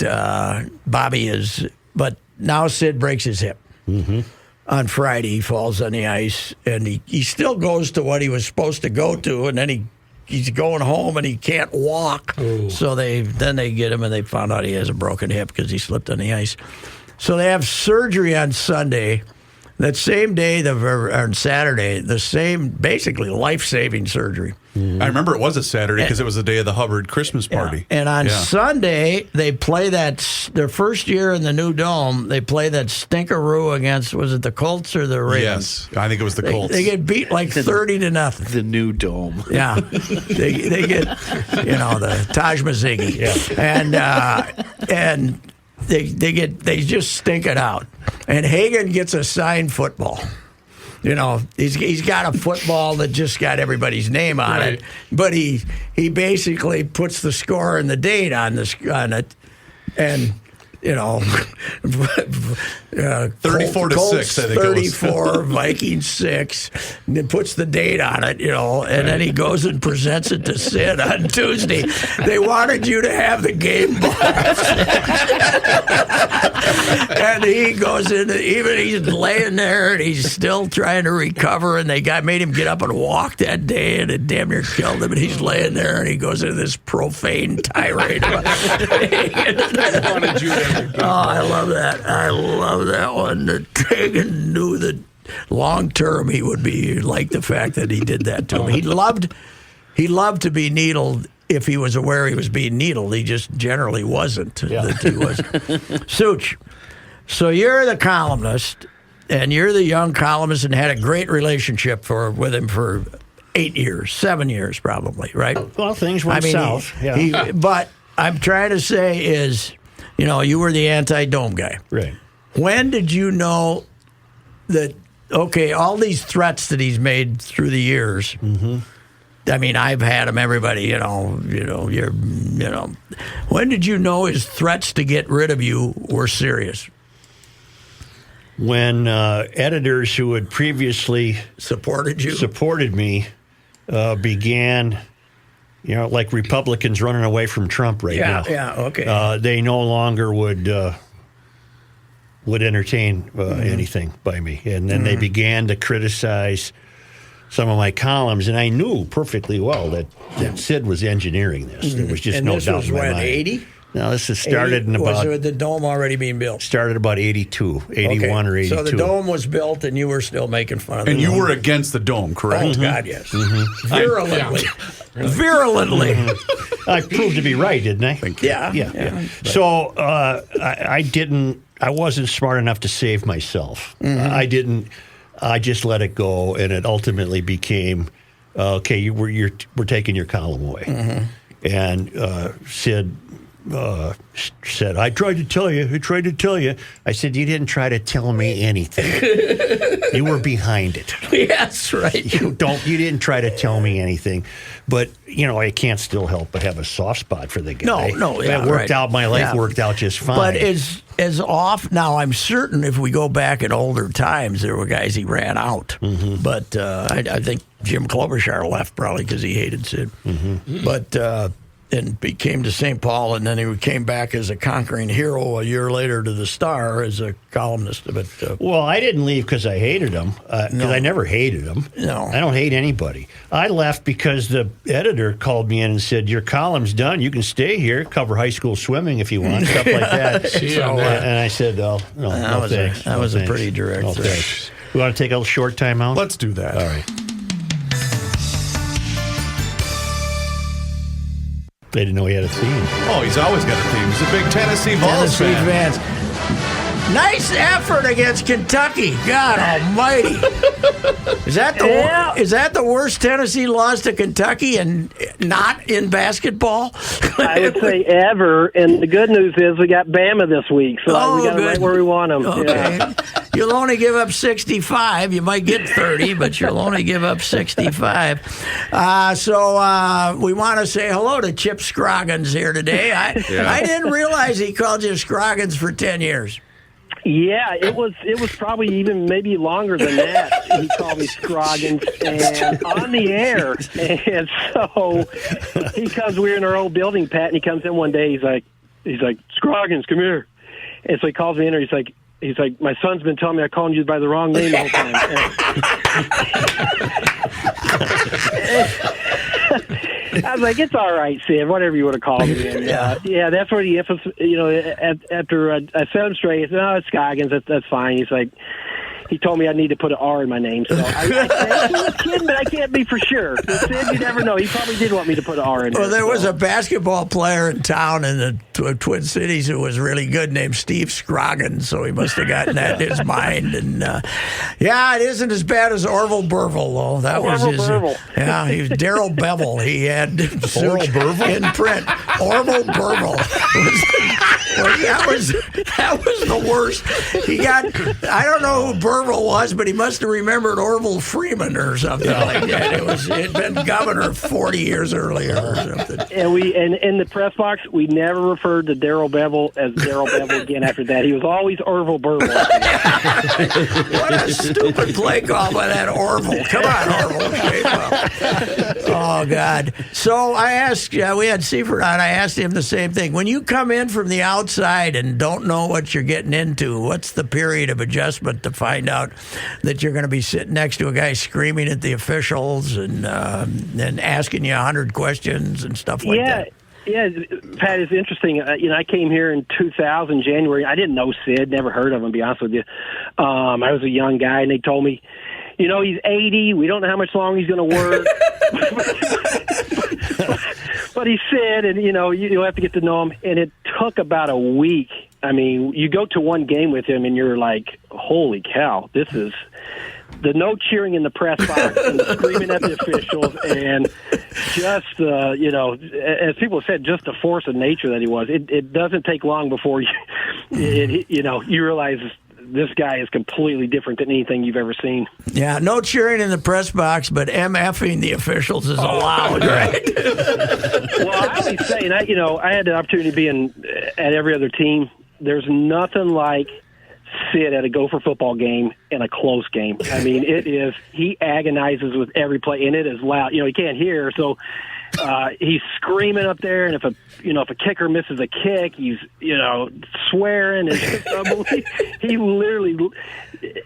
Speaker 4: Bobby is. But now Sid breaks his hip. Mm-hmm. On Friday, he falls on the ice, and he still goes to what he was supposed to go to, and then he's going home, and he can't walk. Ooh. So they get him, and they found out he has a broken hip because he slipped on the ice. So they have surgery on Sunday. That same day, on Saturday, the same, basically life-saving surgery.
Speaker 1: Mm-hmm. I remember it was a Saturday because it was the day of the Hubbard Christmas party.
Speaker 4: Yeah. And on Sunday, they play their first year in the new dome, they play that stinkeroo against, was it the Colts or the Ravens?
Speaker 1: Yes, I think it was the Colts.
Speaker 4: They get beat like 30-0.
Speaker 6: The new dome.
Speaker 4: Yeah. they get, the Taj Mazzigi. Yeah. And they just stink it out. And Hagan gets a signed football. he's got a football that just got everybody's name on it, but he basically puts the score and the date on it, and
Speaker 1: 34-6, I think
Speaker 4: 34, Vikings 6, and then puts the date on it, and then he goes and presents it to Sid on Tuesday. They wanted you to have the game balls. And he goes in, even he's laying there, and he's still trying to recover, and they made him get up and walk that day, and it damn near killed him, and he's laying there, and he goes into this profane tirade. I love that. I love that one. Tegan knew that long term he would be like the fact that he did that to him. He loved to be needled if he was aware he was being needled. He just generally wasn't.
Speaker 3: Yeah.
Speaker 4: That he was. Such, so you're the columnist, and you're the young columnist, and had a great relationship with him for 7 years probably, right?
Speaker 3: Well, things went south.
Speaker 4: But I'm trying to say is, you were the anti-dome guy.
Speaker 3: Right.
Speaker 4: When did you know that, okay, all these threats that he's made through the years, I mean, I've had them, everybody, when did you know his threats to get rid of you were serious?
Speaker 3: When editors who had previously supported me began... like Republicans running away from Trump right now.
Speaker 4: Yeah, okay.
Speaker 3: They no longer would entertain anything by me. And then they began to criticize some of my columns, and I knew perfectly well that Sid was engineering this. There was just no doubt in my mind.
Speaker 4: 80?
Speaker 3: No, this has started in about...
Speaker 4: Was the dome already being built?
Speaker 3: Started about 82, 81 or 82.
Speaker 4: So the dome was built, and you were still making fun of it.
Speaker 1: And you were against the dome, correct?
Speaker 4: Oh, God, yes. Virulently. Virulently.
Speaker 3: I proved to be right, didn't I?
Speaker 4: Yeah.
Speaker 3: So I wasn't smart enough to save myself. I just let it go, and it ultimately became, okay, we're taking your column away. And Sid said, I tried to tell you. I said, you didn't try to tell me anything. You were behind it.
Speaker 4: Yes, right.
Speaker 3: You didn't try to tell me anything. But, I can't still help but have a soft spot for the guy.
Speaker 4: No,
Speaker 3: it worked out. My life worked out just fine.
Speaker 4: But as off, now I'm certain if we go back in older times, there were guys he ran out. But I think Jim Klobuchar left probably because he hated Sid. But and came to St. Paul, and then he came back as a conquering hero a year later to the Star as a columnist. But
Speaker 3: well, I didn't leave because I hated him, because I never hated him.
Speaker 4: No.
Speaker 3: I don't hate anybody. I left because the editor called me in and said, your column's done. You can stay here, cover high school swimming if you want, stuff like that. And I said, no thanks.
Speaker 4: That was a pretty direct threat.
Speaker 3: We want to take a short time out?
Speaker 1: Let's do that.
Speaker 3: All right. They didn't know he had a theme.
Speaker 1: Oh, he's always got a theme. He's a big Tennessee Vols fan.
Speaker 4: Nice effort against Kentucky. God almighty. Is that the worst Tennessee loss to Kentucky and not in basketball?
Speaker 12: I would say ever. And the good news is we got Bama this week, so we got them right where we want them.
Speaker 4: Okay.
Speaker 12: Yeah.
Speaker 4: You'll only give up 65. You might get 30, but you'll only give up 65. So we want to say hello to Chip Scoggins here today. I didn't realize he called you Scoggins for 10 years.
Speaker 12: Yeah, it was probably even maybe longer than that. He called me Scoggins and on the air. And so he comes, we're in our old building, Pat, and he comes in one day, he's like, Scoggins, come here. And so he calls me in, and he's like, my son's been telling me I called you by the wrong name the whole time. I was like, it's all right, Sid, whatever you want to call me. And, that's where the emphasis, after I said him straight, he said, no, it's Scoggins, that's fine. He's like, he told me I need to put an R in my name. So I was kidding, but I can't be for sure. Sid, you never know. He probably did want me to put an R in there.
Speaker 4: Well, there was a basketball player in town in the Twin Cities who was really good named Steve Scoggins, so he must have gotten that in his mind. And, it isn't as bad as Orville Burville, though. That was his.
Speaker 12: Burville.
Speaker 4: Yeah, he was Daryl Bevel. He had Orville Burville in print. Orville Burville. That was the worst. He got, I don't know who Burville was, but he must have remembered Orville Freeman or something like that. He'd been governor 40 years earlier or something.
Speaker 12: And in the press box, we never referred to Darrell Bevel as Darrell Bevel again after that. He was always Orville Burville.
Speaker 4: What a stupid play call by that Orville. Come on, Orville. Shape up. Oh, God. So I asked, we had Seifert on, I asked him the same thing. When you come in from the outside and don't know what you're getting into, what's the period of adjustment to find out that you're going to be sitting next to a guy screaming at the officials and asking you 100 questions and stuff like that?
Speaker 12: Yeah, Pat, it's interesting. I came here in 2000, January. I didn't know Sid, never heard of him, to be honest with you. I was a young guy, and they told me, he's 80. We don't know how much longer he's going to work. But he said, and, you'll have to get to know him. And it took about a week. I mean, you go to one game with him, and you're like, holy cow, this is the no cheering in the press box and the screaming at the officials and just, as people said, just the force of nature that he was. It doesn't take long before you realize this guy is completely different than anything you've ever seen.
Speaker 4: Yeah, no cheering in the press box, but MFing the officials is allowed, right?
Speaker 12: Well, I always say, and I had the opportunity to be at every other team. There's nothing like Sid at a Gopher football game in a close game. I mean, he agonizes with every play, and it is loud. He can't hear, so he's screaming up there, and if a kicker misses a kick, he's swearing. It's just unbelievable. He literally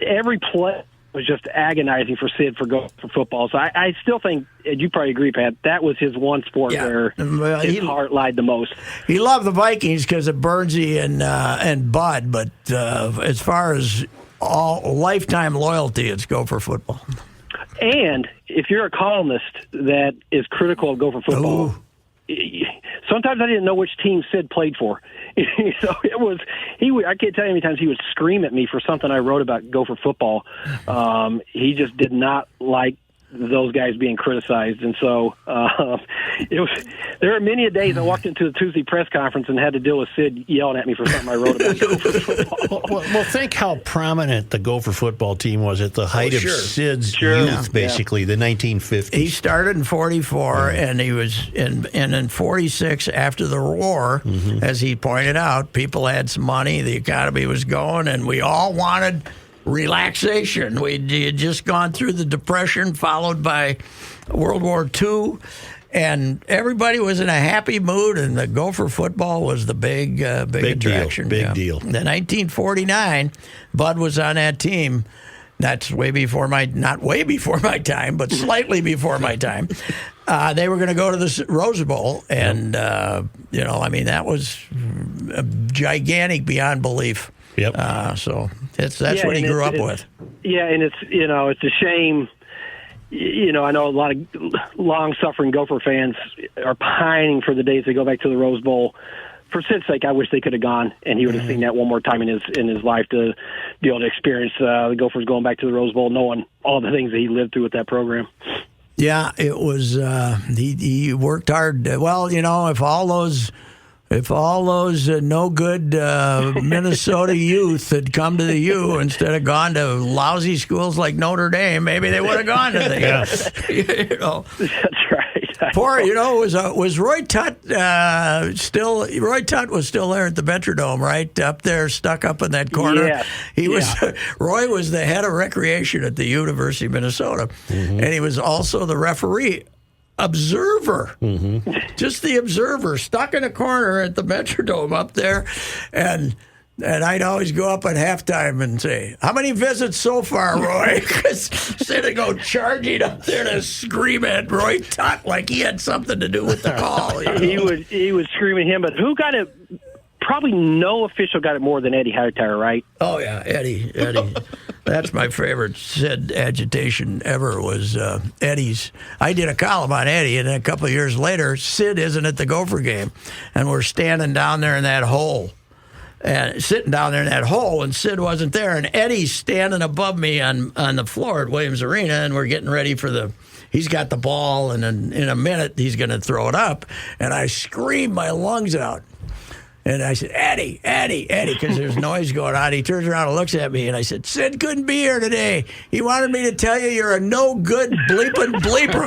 Speaker 12: every play was just agonizing for Sid for football. So I still think, and you probably agree, Pat, that was his one sport where his heart lied the most.
Speaker 4: He loved the Vikings because of Burnsy and Bud, but as far as all lifetime loyalty, it's Gopher football. And
Speaker 12: if you're a columnist that is critical of Gopher football, sometimes I didn't know which team Sid played for. So I can't tell you how many times he would scream at me for something I wrote about Gopher football. He just did not like those guys being criticized. And so there were many a days I walked into a Tuesday press conference and had to deal with Sid yelling at me for something I wrote about Gopher football.
Speaker 3: Well, think how prominent the Gopher football team was at the height of Sid's youth, basically, the 1950s.
Speaker 4: He started in 44, and he was in 46 after the war, as he pointed out. People had some money, the economy was going, and we all wanted relaxation. We had just gone through the Depression, followed by World War II, and everybody was in a happy mood, and the Gopher football was the big attraction.
Speaker 3: Big deal.
Speaker 4: In 1949, Bud was on that team. That's not way before my time, but slightly before my time. They were going to go to the Rose Bowl, and that was gigantic beyond belief.
Speaker 3: Yep.
Speaker 4: So that's what he grew up with.
Speaker 12: Yeah, and it's a shame. I know a lot of long-suffering Gopher fans are pining for the days they go back to the Rose Bowl. For Sid's sake, I wish they could have gone, and he would have seen that one more time in his life to be able to experience the Gophers going back to the Rose Bowl, knowing all the things that he lived through with that program.
Speaker 4: Yeah, it was. He worked hard. Well, if all those no good Minnesota youth had come to the U instead of gone to lousy schools like Notre Dame, maybe they would have gone to the U.
Speaker 12: That's right.
Speaker 4: Was Roy Tutt still? Roy Tutt was still there at the Metrodome, right up there, stuck up in that corner.
Speaker 12: Yeah.
Speaker 4: He was. Roy was the head of recreation at the University of Minnesota, and he was also the referee. Observer, just the observer, stuck in a corner at the Metrodome up there, and I'd always go up at halftime and say, "How many visits so far, Roy?" Because instead of go charging up there to scream at Roy Tutt like he had something to do with the call,
Speaker 12: he would scream at him. But who got it? Probably no official got it more than Eddie Hightower, right?
Speaker 4: Oh yeah, Eddie. That's my favorite Sid agitation ever was Eddie's. I did a column on Eddie, and then a couple of years later, Sid isn't at the Gopher game, and we're standing down there in that hole, and sitting down there in that hole, and Sid wasn't there, and Eddie's standing above me on the floor at Williams Arena, and we're getting ready for he's got the ball, and in a minute he's going to throw it up, and I screamed my lungs out. And I said, Eddie, because there's noise going on. He turns around and looks at me, and I said, Sid couldn't be here today. He wanted me to tell you you're a no good bleeping bleeper.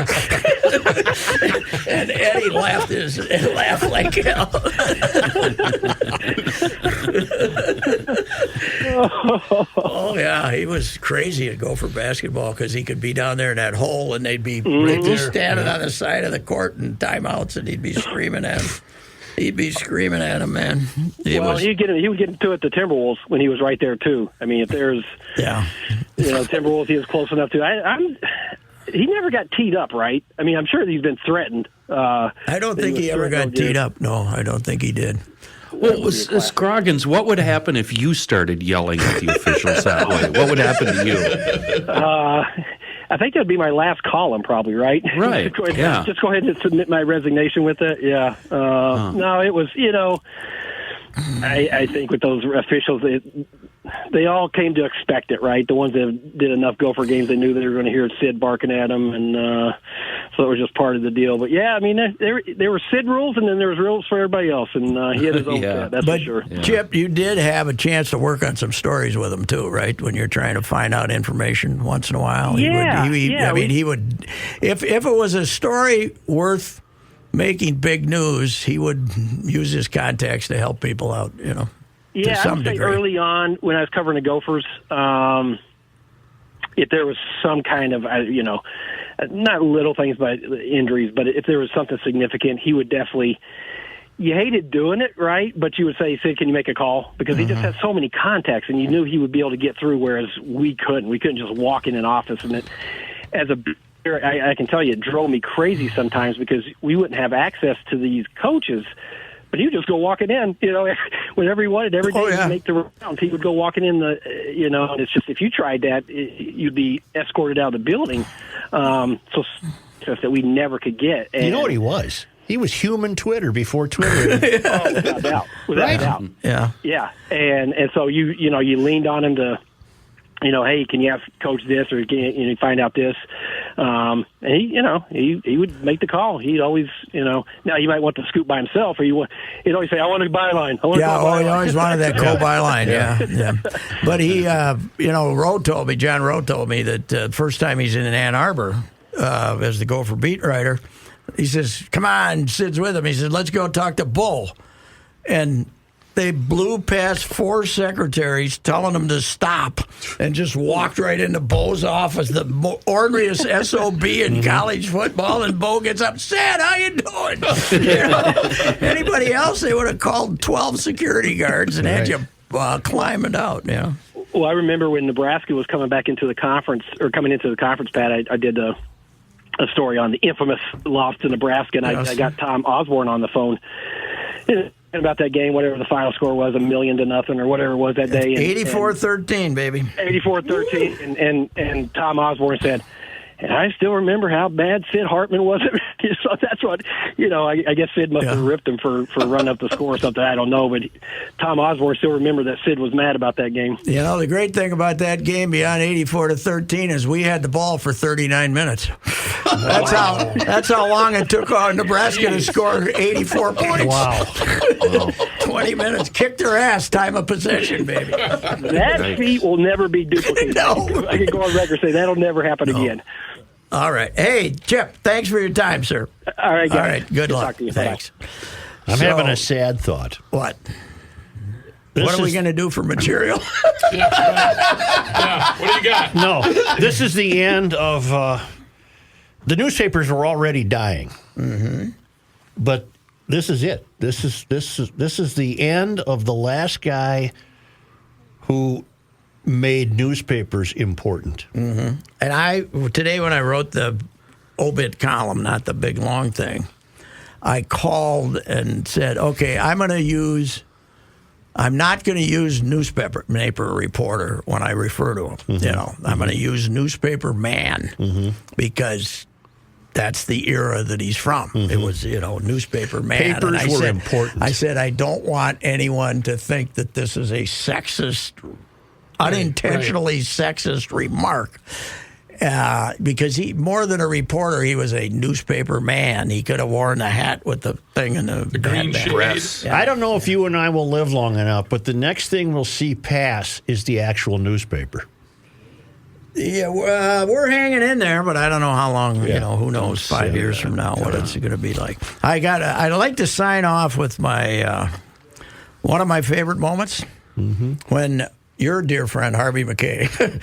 Speaker 4: And Eddie laughed like hell. Oh, yeah, he was crazy at Gopher basketball because he could be down there in that hole, and they'd be standing on the side of the court in timeouts, and he'd be screaming at him. He'd be screaming at him, man. He would get into it the Timberwolves when he was right there too. I mean, if there's Timberwolves, he was close enough to. He never got teed up, right? I mean, I'm sure he's been threatened. I don't think he ever got teed up. No, I don't think he did.
Speaker 6: Well, Scoggins, what would happen if you started yelling at the officials that way? What would happen to you?
Speaker 12: I think that'd be my last column, probably, right?
Speaker 6: Right.
Speaker 12: Just go ahead and submit my resignation with it. Yeah. No, it was, I think with those officials, they all came to expect it, right? The ones that did enough Gopher games, they knew they were going to hear Sid barking at them, and so it was just part of the deal. But yeah, I mean, there were Sid rules, and then there was rules for everybody else, and he had his own set, that's for sure.
Speaker 4: Yeah. Chip, you did have a chance to work on some stories with him too, right? When you're trying to find out information once in a while.
Speaker 12: Yeah,
Speaker 4: he would. If it was a story worth making big news, he would use his contacts to help people out,
Speaker 12: Yeah, I would say early on when I was covering the Gophers, if there was some kind of, not little things, but injuries, but if there was something significant, he would definitely, you hated doing it, right? But you would say, Sid, can you make a call? Because he just has so many contacts, and you knew he would be able to get through, whereas we couldn't. We couldn't just walk in an office. And I can tell you, it drove me crazy sometimes because we wouldn't have access to these coaches. But he would just go walking in, whenever he wanted. Every day he'd make the rounds. He would go walking in and it's just, if you tried that, you'd be escorted out of the building. So stuff that we never could get. And,
Speaker 3: you know what he was? He was human Twitter before Twitter.
Speaker 12: Without doubt. Without doubt.
Speaker 4: Yeah.
Speaker 12: Yeah. And so you leaned on him to, hey, can you have Coach this, or can you find out this? And he would make the call. He'd always, now he might want to scoop by himself, or he'd always say, I want a byline.
Speaker 4: He always wanted that co-byline. Yeah. But he, John Rowe told me that first time he's in Ann Arbor as the Gopher beat writer, he says, come on, Sid's with him. He said, let's go talk to Bull. And they blew past 4 secretaries telling them to stop and just walked right into Bo's office, the orneryest SOB in college football, and Bo gets up, Sid, how you doing? Anybody else, they would have called 12 security guards and had you climbing out. Yeah.
Speaker 12: Well, I remember when Nebraska was coming into the conference pad, I did a story on the infamous loss to Nebraska, and I got Tom Osborne on the phone. About that game, whatever the final score was, 1,000,000 or whatever it was that day.
Speaker 4: 84-13, baby.
Speaker 12: 84-13, and Tom Osborne said, and I still remember how bad Sid Hartman was. So that's what, I guess Sid must have ripped him for running up the score or something. I don't know, but Tom Osborne still remembered that Sid was mad about that game.
Speaker 4: The great thing about that game beyond 84-13 is we had the ball for 39 minutes. That's how long it took Nebraska to score 84 points.
Speaker 3: Wow.
Speaker 4: 20 minutes. Kicked their ass, time of possession, baby.
Speaker 12: That feat will never be duplicated.
Speaker 4: No.
Speaker 12: I can go on record and say that'll never happen again.
Speaker 4: All right. Hey, Chip, thanks for your time, sir.
Speaker 12: All right, guys.
Speaker 4: All right, good luck.
Speaker 12: To you.
Speaker 4: Thanks.
Speaker 3: I'm having a sad thought.
Speaker 4: What? What are we going to do for material?
Speaker 5: Yeah. What do you got?
Speaker 3: No, this is the end of... the newspapers were already dying.
Speaker 4: Mm-hmm.
Speaker 3: But this is it. This is the end of the last guy who made newspapers important.
Speaker 4: Mm-hmm. And today when I wrote the obit column, not the big long thing, I called and said, okay, I'm not going to use newspaper reporter when I refer to him.
Speaker 3: Mm-hmm.
Speaker 4: I'm going to use newspaper man because that's the era that he's from. Mm-hmm. It was, newspaper man.
Speaker 3: Papers were important.
Speaker 4: I said, I don't want anyone to think that this is a sexist, unintentionally sexist remark. because he, more than a reporter, he was a newspaper man. He could have worn the hat with the thing and the
Speaker 5: green
Speaker 4: dress.
Speaker 3: I don't know if you and I will live long enough, but the next thing we'll see pass is the actual newspaper.
Speaker 4: Yeah, we're hanging in there, but I don't know how long. You know, who knows? 5 years from now, what it's going to be like. I'd like to sign off with my one of my favorite moments when your dear friend Harvey McKay.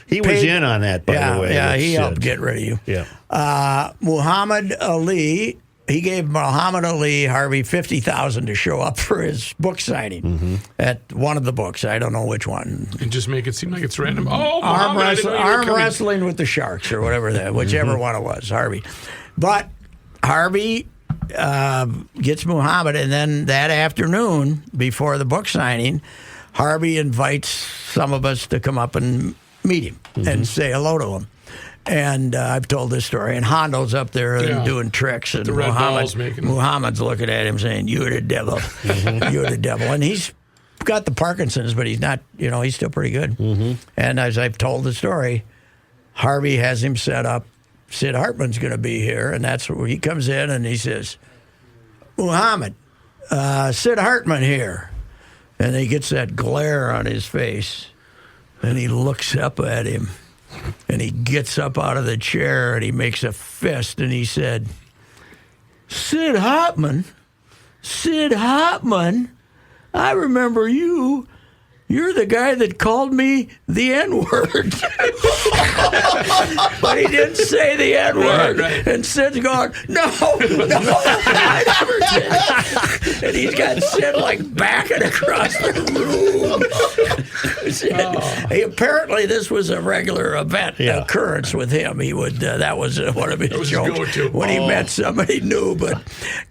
Speaker 3: He was in on that, by the way.
Speaker 4: Yeah, he helped get rid of you.
Speaker 3: Yeah.
Speaker 4: Muhammad Ali, he gave Muhammad Ali Harvey $50,000 to show up for his book signing at one of the books. I don't know which one.
Speaker 5: And just make it seem like it's random. Oh,
Speaker 4: arm
Speaker 5: Muhammad,
Speaker 4: wrestling with the Sharks or whatever whichever one it was, Harvey. But Harvey gets Muhammad, and then that afternoon before the book signing, Harvey invites some of us to come up and meet him and say hello to him. And I've told this story. And Hondo's up there doing tricks. And Muhammad's looking at him saying, "You're the devil. You're the devil." And he's got the Parkinson's, but he's not, he's still pretty good. And as I've told the story, Harvey has him set up. Sid Hartman's going to be here. And that's where he comes in and he says, "Muhammad, Sid Hartman here." And he gets that glare on his face. And he looks up at him, and he gets up out of the chair, and he makes a fist, and he said, Sid Hartman, I remember you. You're the guy that called me the N-word." But he didn't say the N-word. Right. And Sid's going, no, I never did. And he's got Sid like backing across the room. Apparently this was a regular occurrence with him. He would that was one of his jokes when he met somebody new. But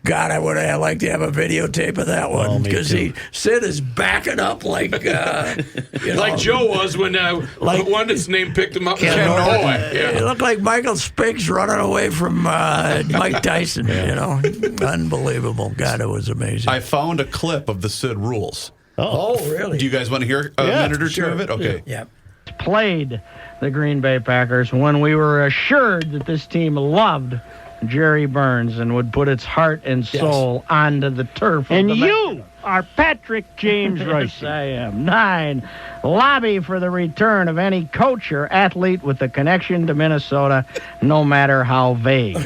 Speaker 4: God, I would have liked to have a videotape of that one because Sid is backing up like.
Speaker 5: Like Joe was when one that's name picked him up.
Speaker 4: It looked like Michael Spinks running away from Mike Tyson. Unbelievable. God, it was amazing.
Speaker 1: I found a clip of the Sid rules.
Speaker 4: Oh, really?
Speaker 1: Do you guys want to hear a minute or two of it? Okay.
Speaker 4: Yeah.
Speaker 13: Played the Green Bay Packers when we were assured that this team loved Jerry Burns and would put its heart and soul onto the turf.
Speaker 12: And you are Patrick James Reusse.
Speaker 13: Yes, I am. 9, lobby for the return of any coach or athlete with a connection to Minnesota, no matter how vague.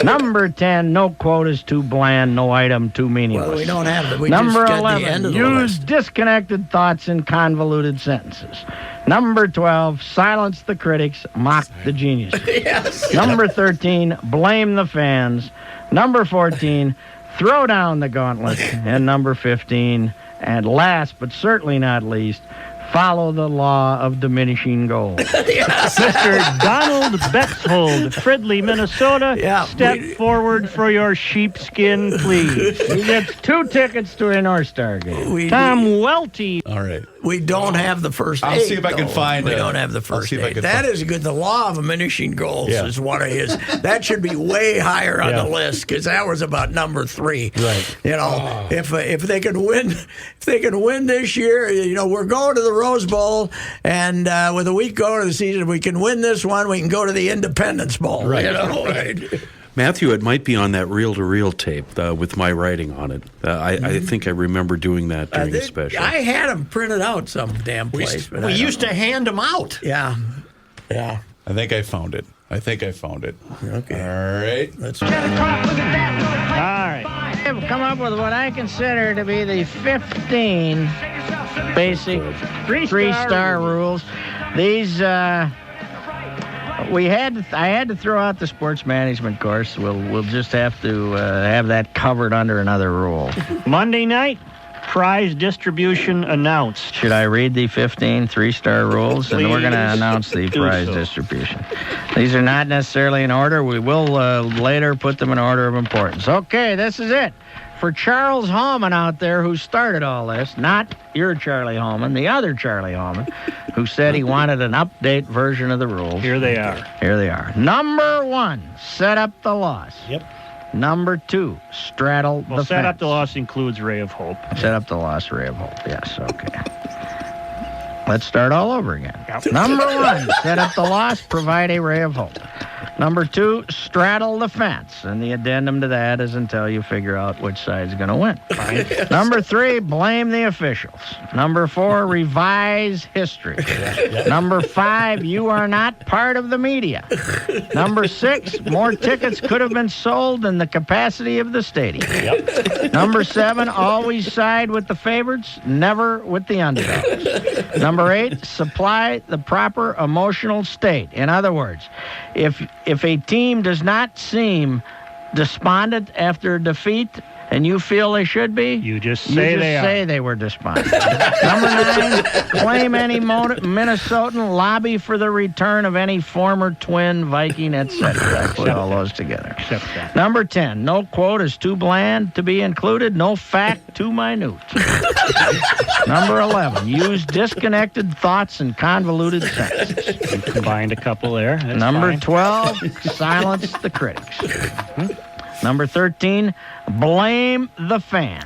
Speaker 13: Number 10, no quote is too bland, no item too meaningless.
Speaker 4: Well, we don't have that.
Speaker 13: Number
Speaker 4: just got
Speaker 13: 11,
Speaker 4: the end of the
Speaker 13: use
Speaker 4: list.
Speaker 13: disconnected thoughts in convoluted sentences. Number 12, silence the critics, mock the geniuses.
Speaker 4: Yes.
Speaker 13: Number 13, blame the fans. Number 14, throw down the gauntlet. And number 15, and last but certainly not least, follow the law of diminishing goals.
Speaker 12: Mr. Donald Betzold, Fridley, Minnesota, step forward for your sheepskin, please.
Speaker 13: He gets 2 tickets to a North Star game.
Speaker 12: Tom Welty.
Speaker 1: All right.
Speaker 4: We don't have the first 8.
Speaker 1: I'll see if I can find
Speaker 4: We
Speaker 1: it.
Speaker 4: don't have the first 8. That is good. The law of diminishing goals is one of his. That should be way higher on the list because that was about number 3.
Speaker 3: Right.
Speaker 4: If they can win this year, we're going to the Rose Bowl, and with a week going to the season, if we can win this one, we can go to the Independence Bowl.
Speaker 3: Right.
Speaker 6: Matthew, it might be on that reel-to-reel tape with my writing on it. I think I remember doing that during a special.
Speaker 4: I had them printed out some damn place.
Speaker 3: We used to hand them out.
Speaker 4: Yeah.
Speaker 1: I think I found it. Okay. All right.
Speaker 4: Let's
Speaker 13: All right. I've come up with what I consider to be the 15 basic 3-star rules. These I had to throw out the sports management course. We'll just have to have that covered under another rule.
Speaker 12: Monday night, prize distribution announced.
Speaker 13: Should I read the 15 3-star rules? And we're going to announce the prize distribution. These are not necessarily in order. We will later put them in order of importance. Okay, this is it. For Charles Hallman out there who started all this, not your Charlie Hallman, the other Charlie Hallman, who said he wanted an update version of the rules.
Speaker 12: Here they are.
Speaker 13: Number 1, set up the loss.
Speaker 3: Yep.
Speaker 13: Number 2, straddle the fence.
Speaker 12: Set up the loss includes Ray of Hope.
Speaker 13: Set up the loss, Ray of Hope. Yes, okay. Let's start all over again. Number 1, set up the loss, provide a ray of hope. Number 2, straddle the fence. And the addendum to that is until you figure out which side's going to win. Number 3, blame the officials. Number 4, revise history. Number 5, you are not part of the media. Number 6, more tickets could have been sold than the capacity of the stadium. Number 7, always side with the favorites, never with the underdogs. Number 8, supply the proper emotional state. In other words, if a team does not seem despondent after a defeat, and you feel they should be,
Speaker 14: you just say
Speaker 13: they were despondent. Number 9, claim any Minnesotan, lobby for the return of any former Twin, Viking, etc. I put all those together. Number 10, no quote is too bland to be included, no fact too minute. Number 11, use disconnected thoughts and convoluted sentences.
Speaker 14: You combined a couple there. That's
Speaker 13: Number
Speaker 14: fine.
Speaker 13: 12, silence the critics. Number 13, blame the fans.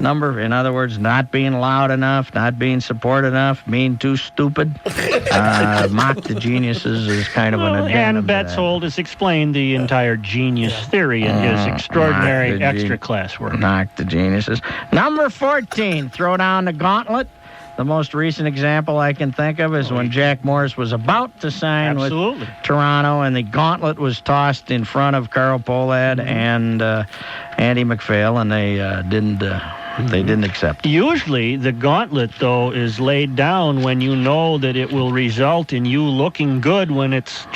Speaker 13: In other words, not being loud enough, not being support enough, being too stupid. Mock the geniuses is kind of an addendum.
Speaker 14: And Betzold has explained the entire genius theory in his extraordinary extra class work.
Speaker 13: Mock the geniuses. Number 14, throw down the gauntlet. The most recent example I can think of is when Jack Morris was about to sign with Toronto, and the gauntlet was tossed in front of Carl Pohlad and Andy McPhail, and they didn't accept it.
Speaker 14: Usually, the gauntlet, though, is laid down when you know that it will result in you looking good when it's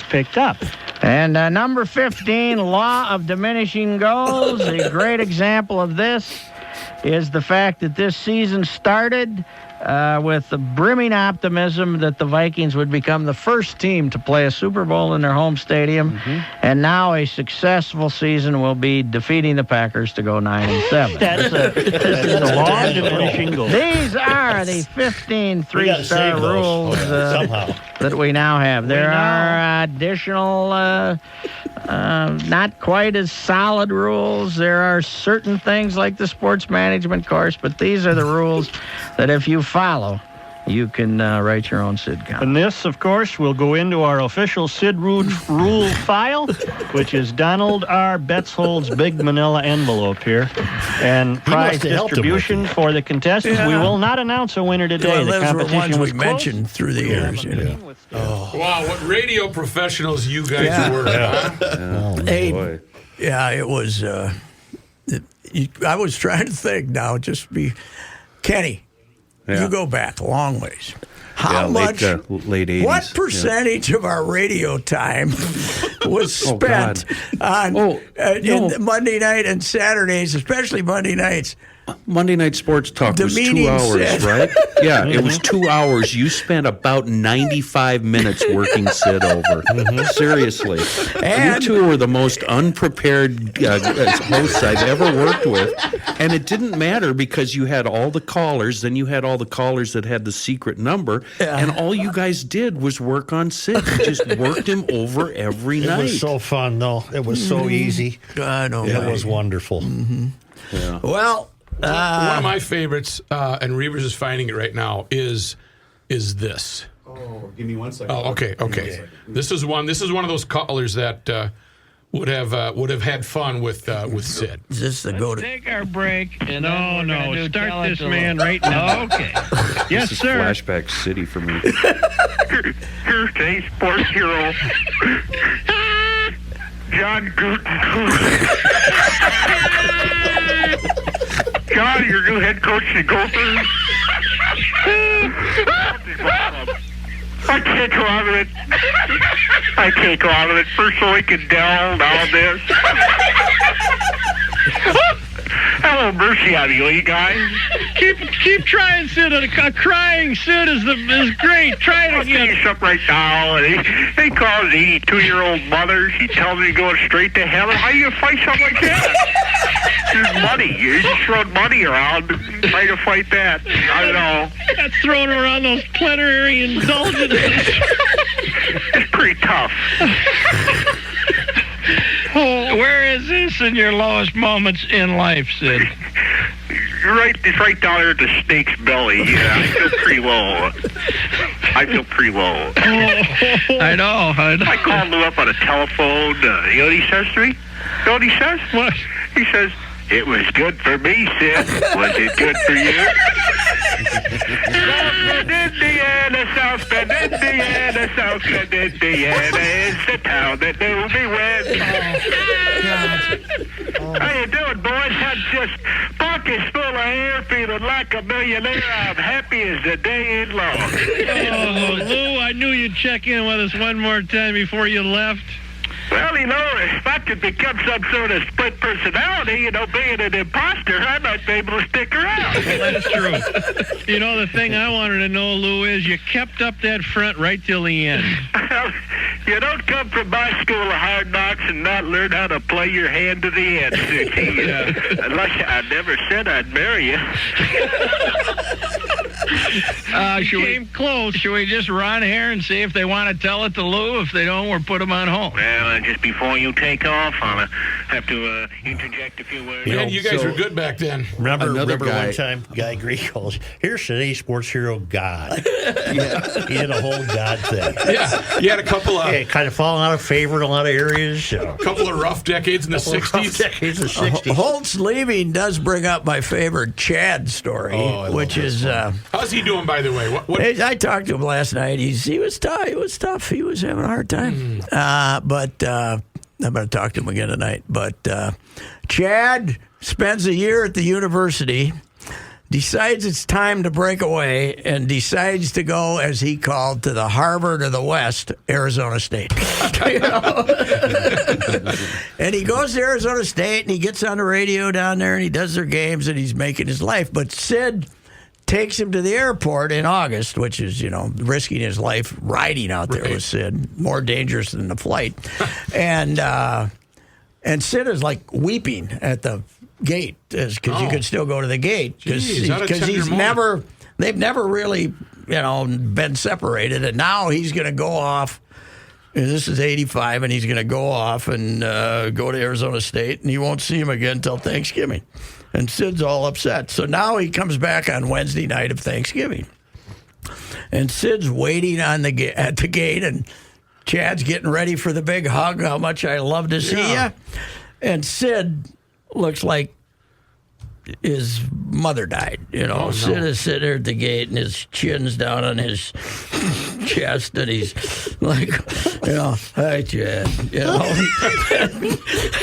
Speaker 14: picked up.
Speaker 13: And number 15, law of diminishing goals. A great example of this is the fact that this season started with the brimming optimism that the Vikings would become the first team to play a Super Bowl in their home stadium, and now a successful season will be defeating the Packers to go 9-7.
Speaker 14: That's the law of diminishing goals.
Speaker 13: These are the 15 three-star rules that we now have. There are additional, not quite as solid rules. There are certain things like the sports management course, but these are the rules that if you follow, you can write your own Sid column.
Speaker 14: And this, of course, will go into our official Sid rule file, which is Donald R. Betzold's big manila envelope here. And prize distribution for the contestants. We will not announce a winner today.
Speaker 4: Well,
Speaker 14: the
Speaker 4: those
Speaker 14: competition
Speaker 4: were ones
Speaker 14: was
Speaker 4: we
Speaker 14: close.
Speaker 4: mentioned through the years. You know.
Speaker 5: Wow, what radio professionals you guys were. Huh?
Speaker 4: Hey, yeah, it was. I was trying to think now. Kenny.
Speaker 6: Yeah.
Speaker 4: You go back a long ways. How much?
Speaker 6: Late 80s.
Speaker 4: What percentage of our radio time was spent on in Monday night and Saturdays, especially Monday nights?
Speaker 6: Monday Night Sports Talk was 2 hours,
Speaker 4: Sid.
Speaker 6: right? Yeah, it was 2 hours. You spent about 95 minutes working Sid over. Seriously. And you two were the most unprepared hosts I've ever worked with. And it didn't matter because you had all the callers, then you had all the callers that had the secret number, and all you guys did was work on Sid. You just worked him over every night.
Speaker 3: It was so fun, though. It was so easy.
Speaker 4: I know.
Speaker 3: It was wonderful.
Speaker 6: Yeah.
Speaker 4: Well,
Speaker 5: one of my favorites, and Reavers is finding it right now, is this.
Speaker 1: Oh, give me 1 second.
Speaker 5: Oh, okay. This is one of those callers that would have had fun with Sid.
Speaker 4: Is this the go to?
Speaker 14: Take our break. And no. Start this man right now. Okay. Yes,
Speaker 6: This is
Speaker 14: sir.
Speaker 6: Flashback City for me.
Speaker 15: Here's today's sports hero, John Guten. John, your new head coach, the Gophers. I can't go out of it. First Lincoln Dell, now this. Hello, mercy on you guys.
Speaker 14: Keep trying, Sid. A crying Sid is great. Try it
Speaker 15: I'll tell you something right now. They call his 82-year-old mother. She tells me to go straight to heaven. How do you fight something like that? There's money. You just throwing money around. Try to fight that. I don't know.
Speaker 14: That's throwing around those plenary indulgences.
Speaker 15: It's pretty tough.
Speaker 14: Where is this in your lowest moments in life, Sid?
Speaker 15: It's right down there at the snake's belly. Yeah, I feel pretty low.
Speaker 13: I know.
Speaker 15: I called Lou up on a telephone. You know what he says to me? You know what he says?
Speaker 13: What?
Speaker 15: He says, "It was good for me, Sid. Was it good for you?" South Bend, Indiana, South Bend, Indiana, South Bend, Indiana is the town that knew me when. How you doing, boys? I'm just pockets full of hair, feeling like a millionaire. I'm happy as the day is long.
Speaker 16: Oh, Lou, I knew you'd check in with us one more time before you left.
Speaker 15: Well, if I could become some sort of split personality, being an imposter, I might be able to stick around.
Speaker 16: That's true. The thing I wanted to know, Lou, is you kept up that front right till the end.
Speaker 15: You don't come from my school of hard knocks and not learn how to play your hand to the end, Suchi. Unless I never said I'd marry you.
Speaker 16: Should we just run here and see if they want to tell it to Lou? If they don't, we'll put them on hold.
Speaker 15: Well, just before you take off, I'll have to interject a few words.
Speaker 5: Man, you guys were good back then.
Speaker 3: Remember one time, Guy Green calls, "Here's today's sports hero, God." He did a whole God thing.
Speaker 5: Yeah, he had a couple of...
Speaker 3: kind of falling out of favor in a lot of areas.
Speaker 5: A couple of rough decades in the 60s.
Speaker 4: Holt's leaving does bring up my favorite Chad story, which is...
Speaker 5: how's he doing, by the way? What?
Speaker 4: I talked to him last night. He was tough. He was tough. He was having a hard time. But I'm going to talk to him again tonight. But Chad spends a year at the university, decides it's time to break away, and decides to go, as he called, to the Harvard of the West, Arizona State. And he goes to Arizona State, and he gets on the radio down there, and he does their games, and he's making his life. But Sid takes him to the airport in August, which is, risking his life riding out there with Sid, more dangerous than the flight. And Sid is like weeping at the gate because you could still go to the gate because they've never really, been separated. And now he's going to go off. And this is 85, and he's going to go off and go to Arizona State, and he won't see him again until Thanksgiving. And Sid's all upset. So now he comes back on Wednesday night of Thanksgiving. And Sid's waiting at the gate, and Chad's getting ready for the big hug, how much I love to see you. And Sid looks like his mother died. Sid is sitting there at the gate, and his chin's down on his chest, and he's like, "Hi, Chad."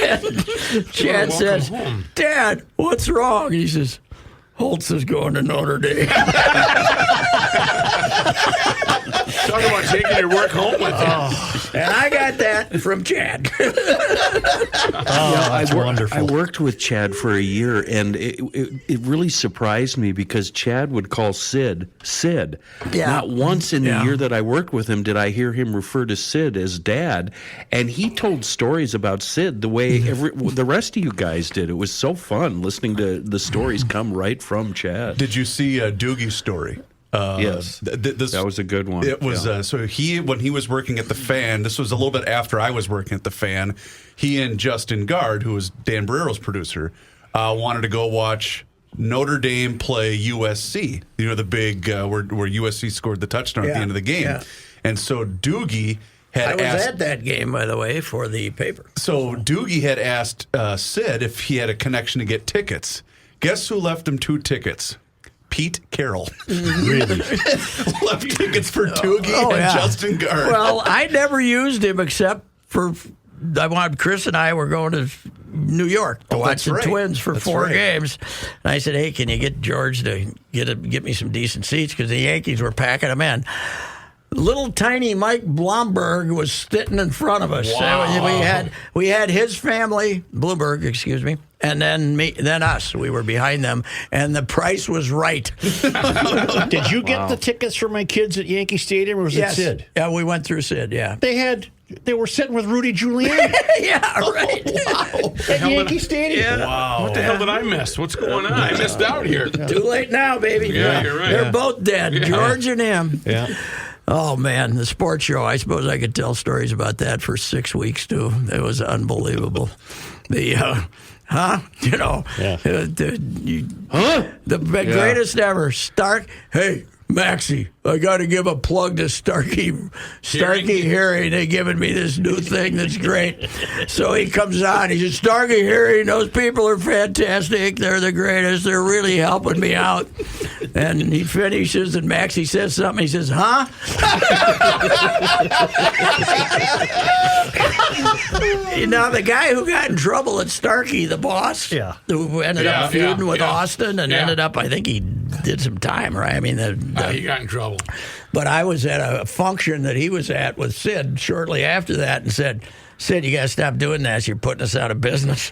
Speaker 4: And Chad says, "Dad, what's wrong?" And he says, "Holtz is going to Notre Dame."
Speaker 5: Talk about taking your work home with you.
Speaker 4: And I got that from Chad.
Speaker 3: That's wonderful.
Speaker 6: I worked with Chad for a year, and it really surprised me because Chad would call Sid.
Speaker 4: Yeah.
Speaker 6: Not once in the year that I worked with him did I hear him refer to Sid as Dad. And he told stories about Sid the way the rest of you guys did. It was so fun listening to the stories come right from Chad.
Speaker 1: Did you see Doogie's story?
Speaker 6: Yes, that was a good one.
Speaker 1: It was so when he was working at the Fan. This was a little bit after I was working at the Fan. He and Justin Gard, who was Dan Barrero's producer, wanted to go watch Notre Dame play USC. The big where USC scored the touchdown at the end of the game. Yeah. And so Doogie had
Speaker 4: I was at that game, by the way, for the paper.
Speaker 1: So Doogie had asked Sid if he had a connection to get tickets. Guess who left him 2 tickets? Pete Carroll.
Speaker 3: Really?
Speaker 1: Left tickets for Doogie and Justin Gard.
Speaker 4: Well, I never used him except for Chris and I were going to New York to watch the Twins for 4 games. And I said, "Hey, can you get George to get me some decent seats?" Because the Yankees were packing them in. Little tiny Mike Blomberg was sitting in front of us.
Speaker 1: Wow.
Speaker 4: We had his family, Bloomberg, excuse me, and then us. We were behind them, and the price was right.
Speaker 3: Did you get the tickets for my kids at Yankee Stadium, or was it Sid?
Speaker 4: Yeah, we went through Sid. Yeah,
Speaker 3: they were sitting with Rudy Giuliani.
Speaker 4: Yeah, right.
Speaker 3: Wow. At Yankee Stadium.
Speaker 4: Yeah.
Speaker 5: Wow. What the hell did I miss? What's going on? I missed out here.
Speaker 4: Too late now, baby.
Speaker 5: Yeah, you're right.
Speaker 4: They're both dead, George and him.
Speaker 3: Yeah.
Speaker 4: Oh, man, the sports show. I suppose I could tell stories about that for 6 weeks, too. It was unbelievable. huh? You know, the greatest ever. Stark, hey, Maxie, I got to give a plug to Starkey Hearing. They giving me this new thing that's great. So he comes on. He says, Starkey Hearing, those people are fantastic. They're the greatest. They're really helping me out. And he finishes, and Maxie says something. He says, huh? Now, the guy who got in trouble at Starkey, the boss, who ended up feuding with Austin and ended up, I think he did some time, right? I mean,
Speaker 5: he got in trouble.
Speaker 4: But I was at a function that he was at with Sid shortly after that and said, Sid, you got to stop doing that. You're putting us out of business.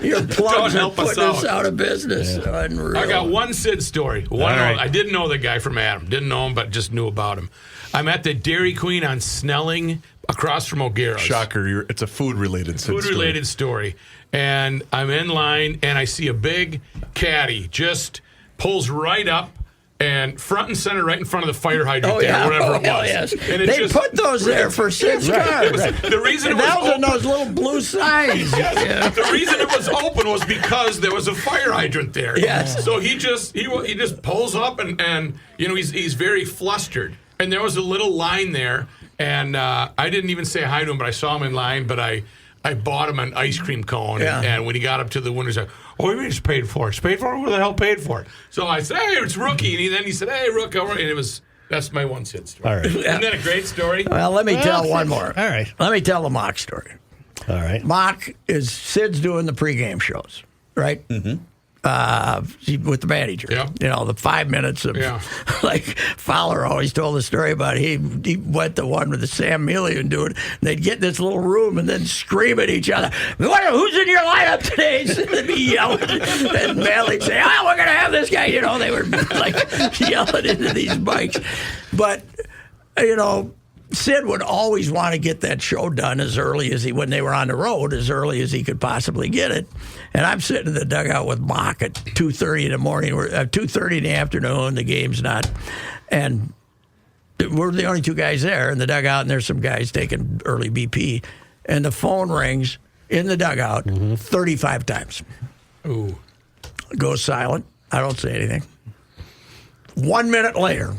Speaker 4: Your plugs are putting us out of business. Yeah. Unreal.
Speaker 5: I got one Sid story. I didn't know the guy from Adam. Didn't know him, but just knew about him. I'm at the Dairy Queen on Snelling across from O'Gara's.
Speaker 1: Shocker. It's a food-related Sid
Speaker 5: Food-related story. And I'm in line, and I see a big caddy just pulls right up and front and center right in front of the fire hydrant whatever it was.
Speaker 4: Yes. And they put those there for Sid's cars.
Speaker 5: The reason it was
Speaker 4: that was
Speaker 5: open,
Speaker 4: in those little blue signs.
Speaker 5: The reason it was open was because there was a fire hydrant there.
Speaker 4: Yes.
Speaker 5: So he just pulls up and he's very flustered. And there was a little line there, and I didn't even say hi to him, but I saw him in line, but I bought him an ice cream cone, and when he got up to the window, he's like, "Oh, you mean it's paid for? It's paid for? Who the hell paid for it?" So I said, "Hey, it's Rookie," and then he said, "Hey, Rook," and that's my one Sid story.
Speaker 3: All right.
Speaker 5: Isn't that a great story?
Speaker 4: Well, let me tell one more.
Speaker 3: All right.
Speaker 4: Let me tell the mock story.
Speaker 3: All right.
Speaker 4: Mock is Sid's doing the pregame shows, right? Mm-hmm. With the manager.
Speaker 5: Yeah.
Speaker 4: The 5 minutes of, like Fowler always told the story about he went to one with the Sam Melian doing, and they'd get in this little room and then scream at each other, "Who's in your lineup today?" And they'd be yelling, and Melian'd say, "Oh, we're going to have this guy." They were like yelling into these mics. But, Sid would always want to get that show done as early as when they were on the road, as early as he could possibly get it. And I'm sitting in the dugout with Mock at 2:30 in the morning, 2:30 in the afternoon. The game's not, and we're the only two guys there in the dugout. And there's some guys taking early BP, and the phone rings in the dugout 35 times.
Speaker 5: Ooh,
Speaker 4: goes silent. I don't say anything. 1 minute later,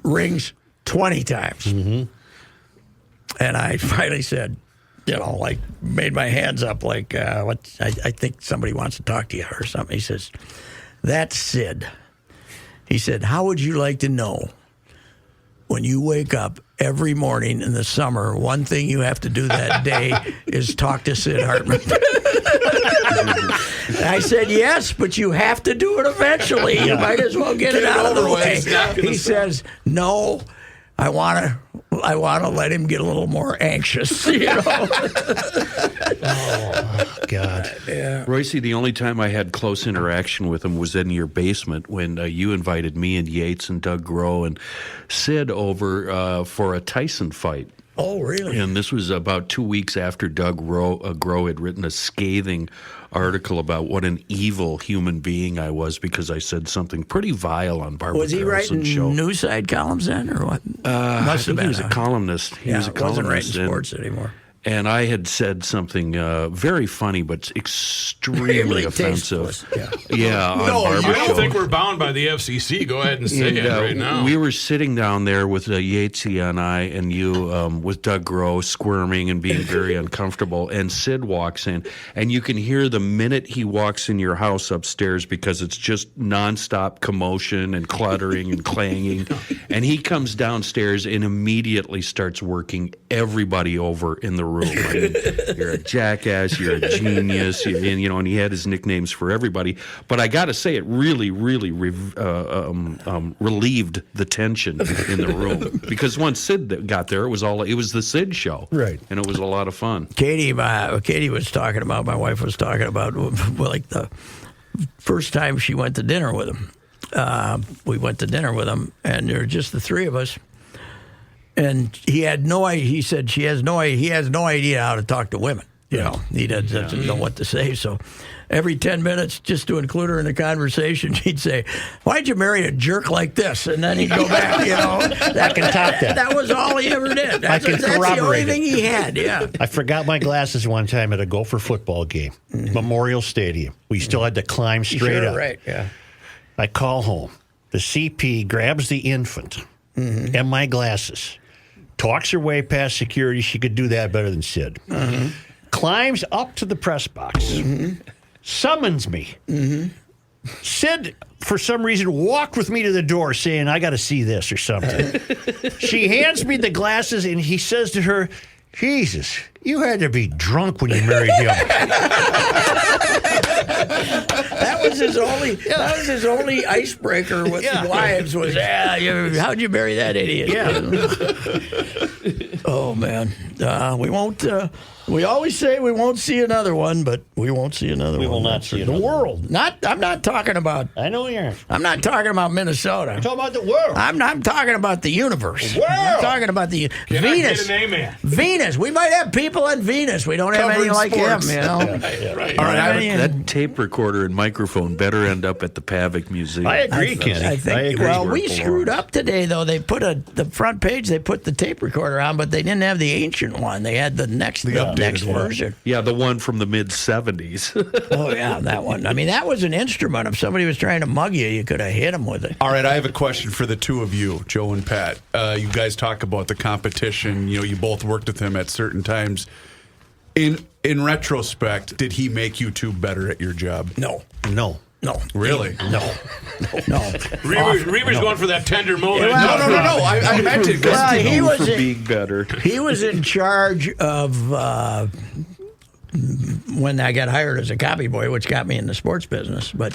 Speaker 4: rings 20 times. Mm-hmm. And I finally said, made my hands up like, I think somebody wants to talk to you or something. He says, "That's Sid." He said, "How would you like to know when you wake up every morning in the summer, one thing you have to do that day is talk to Sid Hartman?" I said, "Yes, but you have to do it eventually. You might as well get it out of the way." He says, "No, I want to let him get a little more anxious."
Speaker 3: Oh, God.
Speaker 4: Yeah.
Speaker 6: Reusse, the only time I had close interaction with him was in your basement when you invited me and Yates and Doug Groh and Sid over for a Tyson fight.
Speaker 4: Oh, really?
Speaker 6: And this was about 2 weeks after Doug Groh had written a scathing article about what an evil human being I was because I said something pretty vile on Barbara
Speaker 4: Was he
Speaker 6: Carlson's show.
Speaker 4: writing news side columns then, or what? Must have been.
Speaker 6: He was a columnist. He was a columnist.
Speaker 4: Wasn't writing sports anymore.
Speaker 6: And I had said something very funny, but extremely offensive. Yeah, on Barbara's
Speaker 5: I don't
Speaker 6: show.
Speaker 5: think we're bound by the FCC. Go ahead and say it right now.
Speaker 6: We were sitting down there with Yatesy and I and you with Doug Groh squirming and being very uncomfortable. And Sid walks in, and you can hear the minute he walks in your house upstairs because it's just nonstop commotion and cluttering and clanging. And he comes downstairs and immediately starts working everybody over in the room. I mean, you're a jackass, you're a genius, and he had his nicknames for everybody. But I got to say, it really, really relieved the tension in the room because once Sid got there, it was the Sid show,
Speaker 3: right?
Speaker 6: And it was a lot of fun.
Speaker 4: Katie was talking about. My wife was talking about like the first time she went to dinner with him. We went to dinner with him, and there were just the three of us. And he said he has no idea how to talk to women. You know, he doesn't know what to say. So every 10 minutes, just to include her in the conversation, he'd say, "Why'd you marry a jerk like this?" And then he'd go back, you know.
Speaker 3: I can top that.
Speaker 4: That was all he ever did. That's the only thing he had, yeah.
Speaker 3: I forgot my glasses one time at a Gopher football game, Memorial Stadium. We still had to climb straight up.
Speaker 4: Right, yeah.
Speaker 3: I call home. The CP grabs the infant and my glasses, talks her way past security. She could do that better than Sid. Climbs up to the press box, summons me. Sid, for some reason, walked with me to the door saying, "I got to see this," or something. She hands me the glasses, and he says to her, "Jesus, you had to be drunk when you married him."
Speaker 4: That was his only icebreaker with wives was, how'd you marry that idiot? Yeah. Oh, man. We won't... we always say we won't see another one, but we won't see another one.
Speaker 3: We will not see
Speaker 4: the
Speaker 3: another
Speaker 4: world. I'm not talking about...
Speaker 3: I know you're...
Speaker 4: I'm not talking about Minnesota.
Speaker 3: I'm talking about the world.
Speaker 4: I'm talking about the universe.
Speaker 3: The world.
Speaker 4: I'm talking about the Venus.
Speaker 5: Get an amen.
Speaker 4: Venus. We might have people on Venus. We don't have any like him, you know?
Speaker 5: Right.
Speaker 6: All right, that tape recorder and microphone better end up at the Pavic Museum.
Speaker 3: I agree, Kenny.
Speaker 4: I think. Well, we screwed up today, though. They put the front page. They put the tape recorder on, but they didn't have the ancient one. They had the next version.
Speaker 6: Yeah, the one from the mid-'70s.
Speaker 4: Oh, yeah, that one. I mean, that was an instrument. If somebody was trying to mug you, you could have hit them with it.
Speaker 1: All right, I have a question for the two of you, Joe and Pat. You guys talk about the competition. You know, you both worked with him at certain times. In retrospect, did he make you two better at your job?
Speaker 4: No.
Speaker 1: Really?
Speaker 4: No.
Speaker 5: Reaver's going for that tender moment.
Speaker 1: No. I meant it.
Speaker 4: He was
Speaker 6: being better.
Speaker 4: He was in charge of when I got hired as a copy boy, which got me in the sports business. But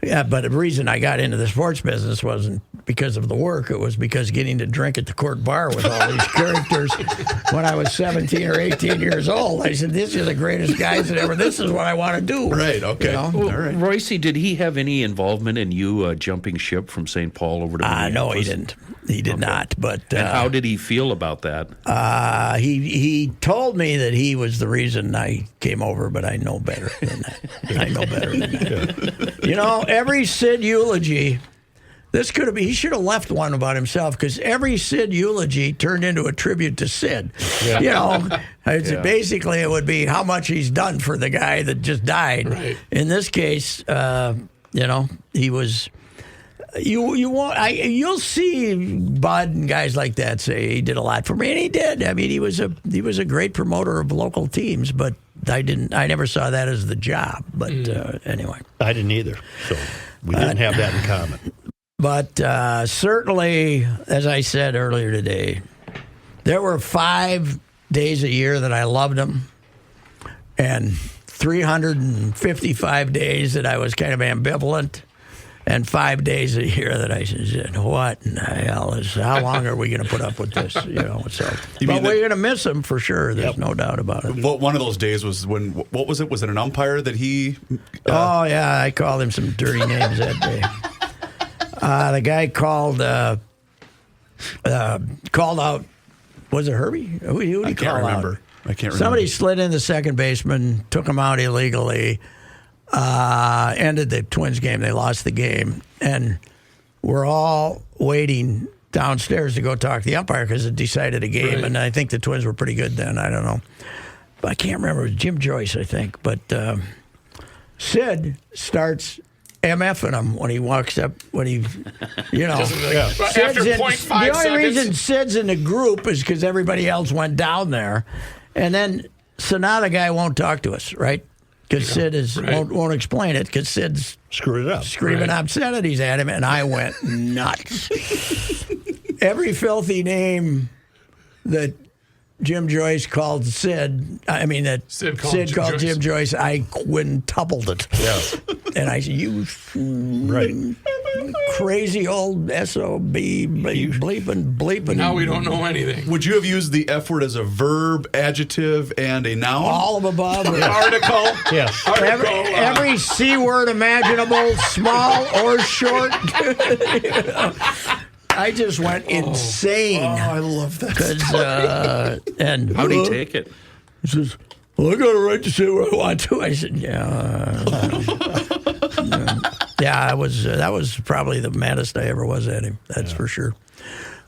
Speaker 4: the reason I got into the sports business wasn't because of the work. It was because getting to drink at the court bar with all these characters when I was 17 or 18 years old. I said, "These are the greatest guys that ever. This is what I want to do."
Speaker 1: Right. Okay.
Speaker 4: You know?
Speaker 6: Well, all right. Royce, did he have any involvement in you jumping ship from St. Paul over to Minneapolis?
Speaker 4: No, he didn't. He did not. But
Speaker 6: and how did he feel about that?
Speaker 4: He told me that he was the reason I came over, but I know better than that. You know, every Sid eulogy. This could have been, he should have left one about himself, because every Sid eulogy turned into a tribute to Sid. Yeah. You know, basically it would be how much he's done for the guy that just died. Right. In this case, you know, he was. You'll see Bud and guys like that say he did a lot for me, and he did. I mean, he was a great promoter of local teams, but I never saw that as the job. But anyway,
Speaker 3: I didn't either. So we didn't have that in common.
Speaker 4: But certainly, as I said earlier today, there were 5 days a year that I loved him, and 355 days that I was kind of ambivalent, and 5 days a year that I said, "What in the hell how long are we going to put up with this?" You know, so. But we're going to miss him for sure. There's no doubt about it.
Speaker 1: One of those days was when, what was it? Was it an umpire that he...
Speaker 4: Oh, yeah, I called him some dirty names that day. The guy called out. Was it Herbie? Who did he call out?
Speaker 1: I can't remember.
Speaker 4: Somebody slid in the second baseman, took him out illegally, ended the Twins game. They lost the game, and we're all waiting downstairs to go talk to the umpire because it decided a game. Right. And I think the Twins were pretty good then. I don't know, but I can't remember. It was Jim Joyce, I think. But Sid starts MFing him when he walks up, when he, you know.
Speaker 5: After 0.5 seconds.
Speaker 4: The only reason Sid's in the group is because everybody else went down there. And then, so now the guy won't talk to us, right? Because Sid won't explain it, because Sid's
Speaker 3: screwed it up,
Speaker 4: screaming obscenities at him, and I went nuts. Every filthy name that Jim Joyce called Sid, I mean, that Sid called Jim Joyce, I quintupled it. Yeah. And I said, "You crazy old SOB bleeping.
Speaker 5: Now we don't know anything."
Speaker 1: Would you have used the F word as a verb, adjective, and a noun?
Speaker 4: All of above.
Speaker 5: Article.
Speaker 3: Yes.
Speaker 4: Every C word imaginable, small or short. I just went insane.
Speaker 1: Oh, I love that.
Speaker 4: And
Speaker 6: how'd he take it?
Speaker 4: He says, well, I got a right to say what I want to. I said, yeah. Yeah, that was probably the maddest I ever was at him. That's for sure.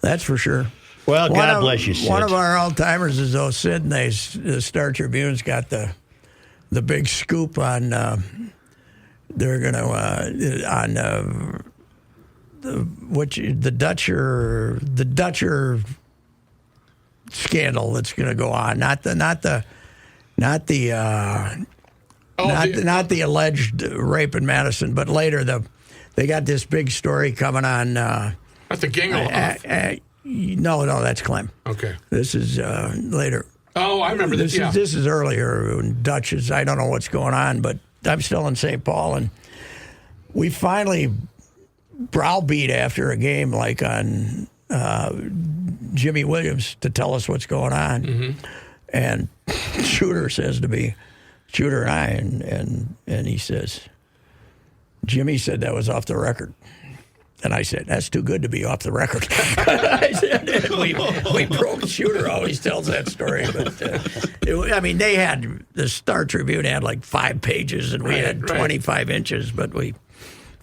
Speaker 4: That's for sure.
Speaker 3: Well, God bless you, Sid.
Speaker 4: One of our all-timers is Sid, and the Star Tribune's got the big scoop on they're going to on the Dutcher scandal that's going to go on, not the alleged rape in Madison, but later they got this big story coming on.
Speaker 5: That's the Gingle.
Speaker 4: No, that's Clem.
Speaker 5: Okay.
Speaker 4: This is later.
Speaker 5: Oh, I remember this.
Speaker 4: This is earlier when Dutch is. I don't know what's going on, but I'm still in St. Paul, and we finally browbeat after a game like on Jimmy Williams to tell us what's going on. Mm-hmm. And Shooter says to me, Shooter and I, and he says, Jimmy said that was off the record. And I said, that's too good to be off the record. I said, we broke. Shooter always tells that story. But they had, the Star Tribune had like 5 pages, and we had 25 inches, but we...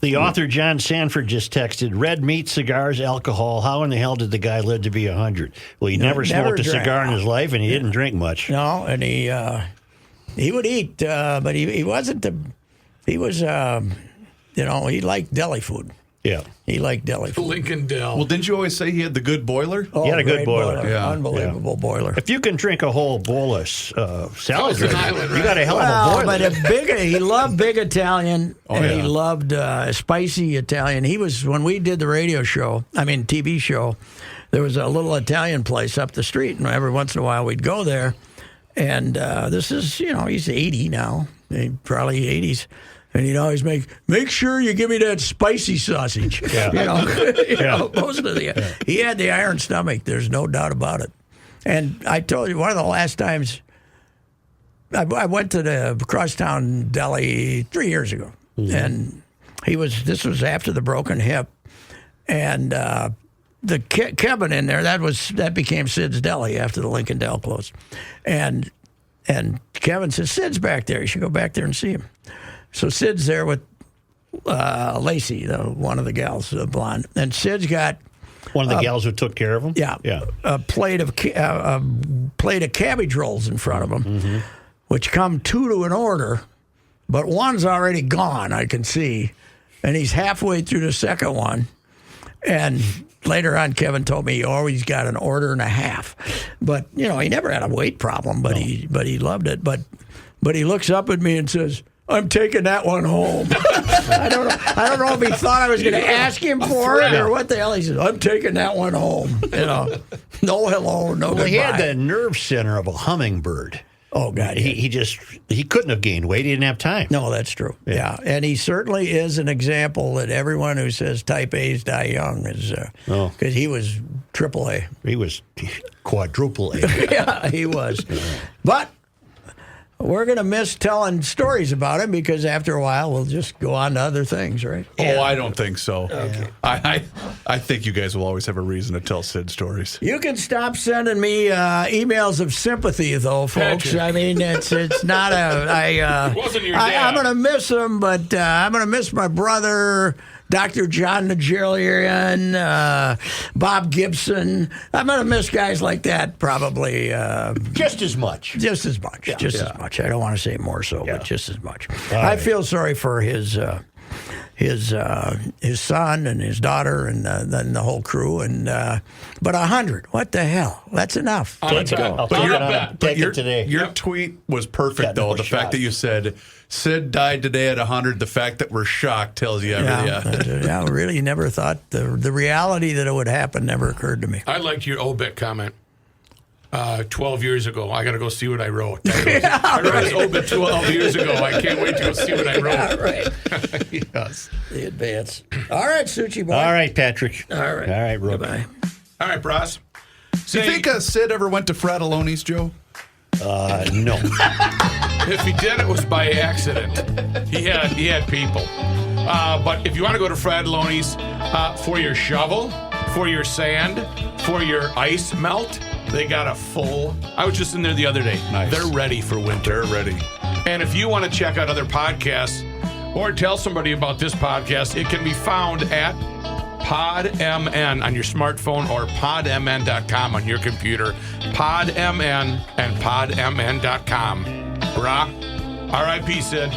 Speaker 3: The author, John Sanford, just texted, red meat, cigars, alcohol. How in the hell did the guy live to be 100? Well, he never smoked a cigar in his life, and he didn't drink much.
Speaker 4: No, and he would eat, but he wasn't he was, he liked deli food.
Speaker 3: Yeah.
Speaker 4: He liked deli food.
Speaker 5: Lincoln Dell.
Speaker 1: Well, didn't you always say he had the good boiler?
Speaker 4: Oh,
Speaker 3: he had a good boiler.
Speaker 1: Yeah.
Speaker 4: Unbelievable boiler.
Speaker 3: If you can drink a whole bowl of salad, you
Speaker 5: Island,
Speaker 3: got a hell of a boiler.
Speaker 4: But he loved big Italian, he loved spicy Italian. He was, when we did the TV show, there was a little Italian place up the street, and every once in a while we'd go there. And this is, he's 80 now, probably 80s. And he'd always make sure you give me that spicy sausage.
Speaker 3: Yeah.
Speaker 4: Most of he had the iron stomach. There's no doubt about it. And I told you, one of the last times I went to the Crosstown Deli 3 years ago, and this was after the broken hip, and the Kevin in there that became Sid's Deli after the Lincoln Dell closed, and Kevin says, Sid's back there. You should go back there and see him. So Sid's there with Lacey, one of the gals, blonde, and Sid's got
Speaker 3: one of the gals who took care of him.
Speaker 4: Yeah. A plate of cabbage rolls in front of him, which come 2 to an order, but one's already gone. I can see, and he's halfway through the second one, and. Later on, Kevin told me he always got an order and a half, but he never had a weight problem. But he loved it. But he looks up at me and says, "I'm taking that one home." I don't know if he thought I was going to ask him for it or what the hell. He says, "I'm taking that one home." No hello, no goodbye.
Speaker 3: He had the nerve center of a hummingbird.
Speaker 4: Oh God,
Speaker 3: he couldn't have gained weight. He didn't have time.
Speaker 4: No, that's true. Yeah, and he certainly is an example that everyone who says type A's die young is because he was triple A.
Speaker 3: He was quadruple A.
Speaker 4: Yeah, he was. But we're going to miss telling stories about him because after a while we'll just go on to other things, right?
Speaker 1: Oh, I don't think so. Okay. I think you guys will always have a reason to tell Sid stories.
Speaker 4: You can stop sending me emails of sympathy, though, folks.
Speaker 5: Patrick.
Speaker 4: I mean, it's not
Speaker 5: It wasn't your dad.
Speaker 4: I'm going to miss him, but I'm going to miss my brother, Dr. John Najarian, Bob Gibson. I'm going to miss guys like that probably.
Speaker 3: Just as much.
Speaker 4: Just as much. Yeah. Just as much. I don't want to say more so, but just as much.
Speaker 3: Right.
Speaker 4: I feel sorry for his son and his daughter and then the whole crew. And but 100, what the hell? That's enough.
Speaker 3: Let's go. Take it today.
Speaker 1: Your tweet was perfect, though. The fact that you said Sid died today at 100, the fact that we're shocked tells you everything.
Speaker 4: Yeah, really never thought the reality that it would happen never occurred to me.
Speaker 5: I liked your obit comment. 12 years ago. I got to go see what I wrote. I wrote his obit 12 years ago. I can't wait to go see what I wrote.
Speaker 4: Yeah, right.
Speaker 1: Yes.
Speaker 4: The advance. All right, Suchi boy.
Speaker 3: All right, Patrick.
Speaker 4: All right,
Speaker 3: Rook.
Speaker 4: Goodbye.
Speaker 5: All right, Bros.
Speaker 1: Do you think Sid ever went to Fratelloni's, Joe?
Speaker 3: No.
Speaker 5: If he did, it was by accident. He had people. But if you want to go to Fratelloni's for your shovel, for your sand, for your ice melt, They got a full. I was just in there the other day.
Speaker 1: Nice.
Speaker 5: They're ready for winter.
Speaker 1: They're ready.
Speaker 5: And if you want to check out other podcasts or tell somebody about this podcast, it can be found at PodMN on your smartphone or podmn.com on your computer. PodMN and podmn.com. Brah. R.I.P. Sid.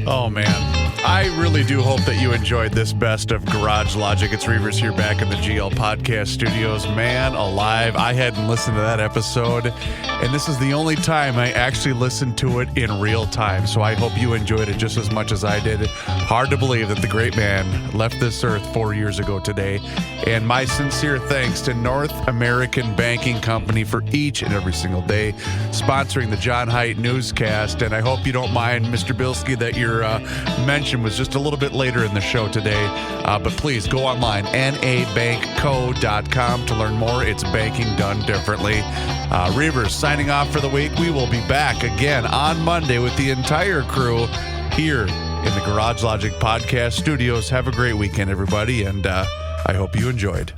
Speaker 1: Oh, man. I really do hope that you enjoyed this best of Garage Logic. It's Reavers here back in the GL Podcast Studios. Man alive, I hadn't listened to that episode, and this is the only time I actually listened to it in real time, so I hope you enjoyed it just as much as I did. Hard to believe that the great man left this earth 4 years ago today, and my sincere thanks to North American Banking Company for each and every single day sponsoring the John Haidt newscast, and I hope you don't mind, Mr. Bilski, that your mention was just a little bit later in the show today, but please go online, nabankco.com, to learn more. It's banking done differently. Reavers signing off for the week. We will be back again on Monday with the entire crew here in the Garage Logic Podcast Studios. Have a great weekend, everybody, and I hope you enjoyed.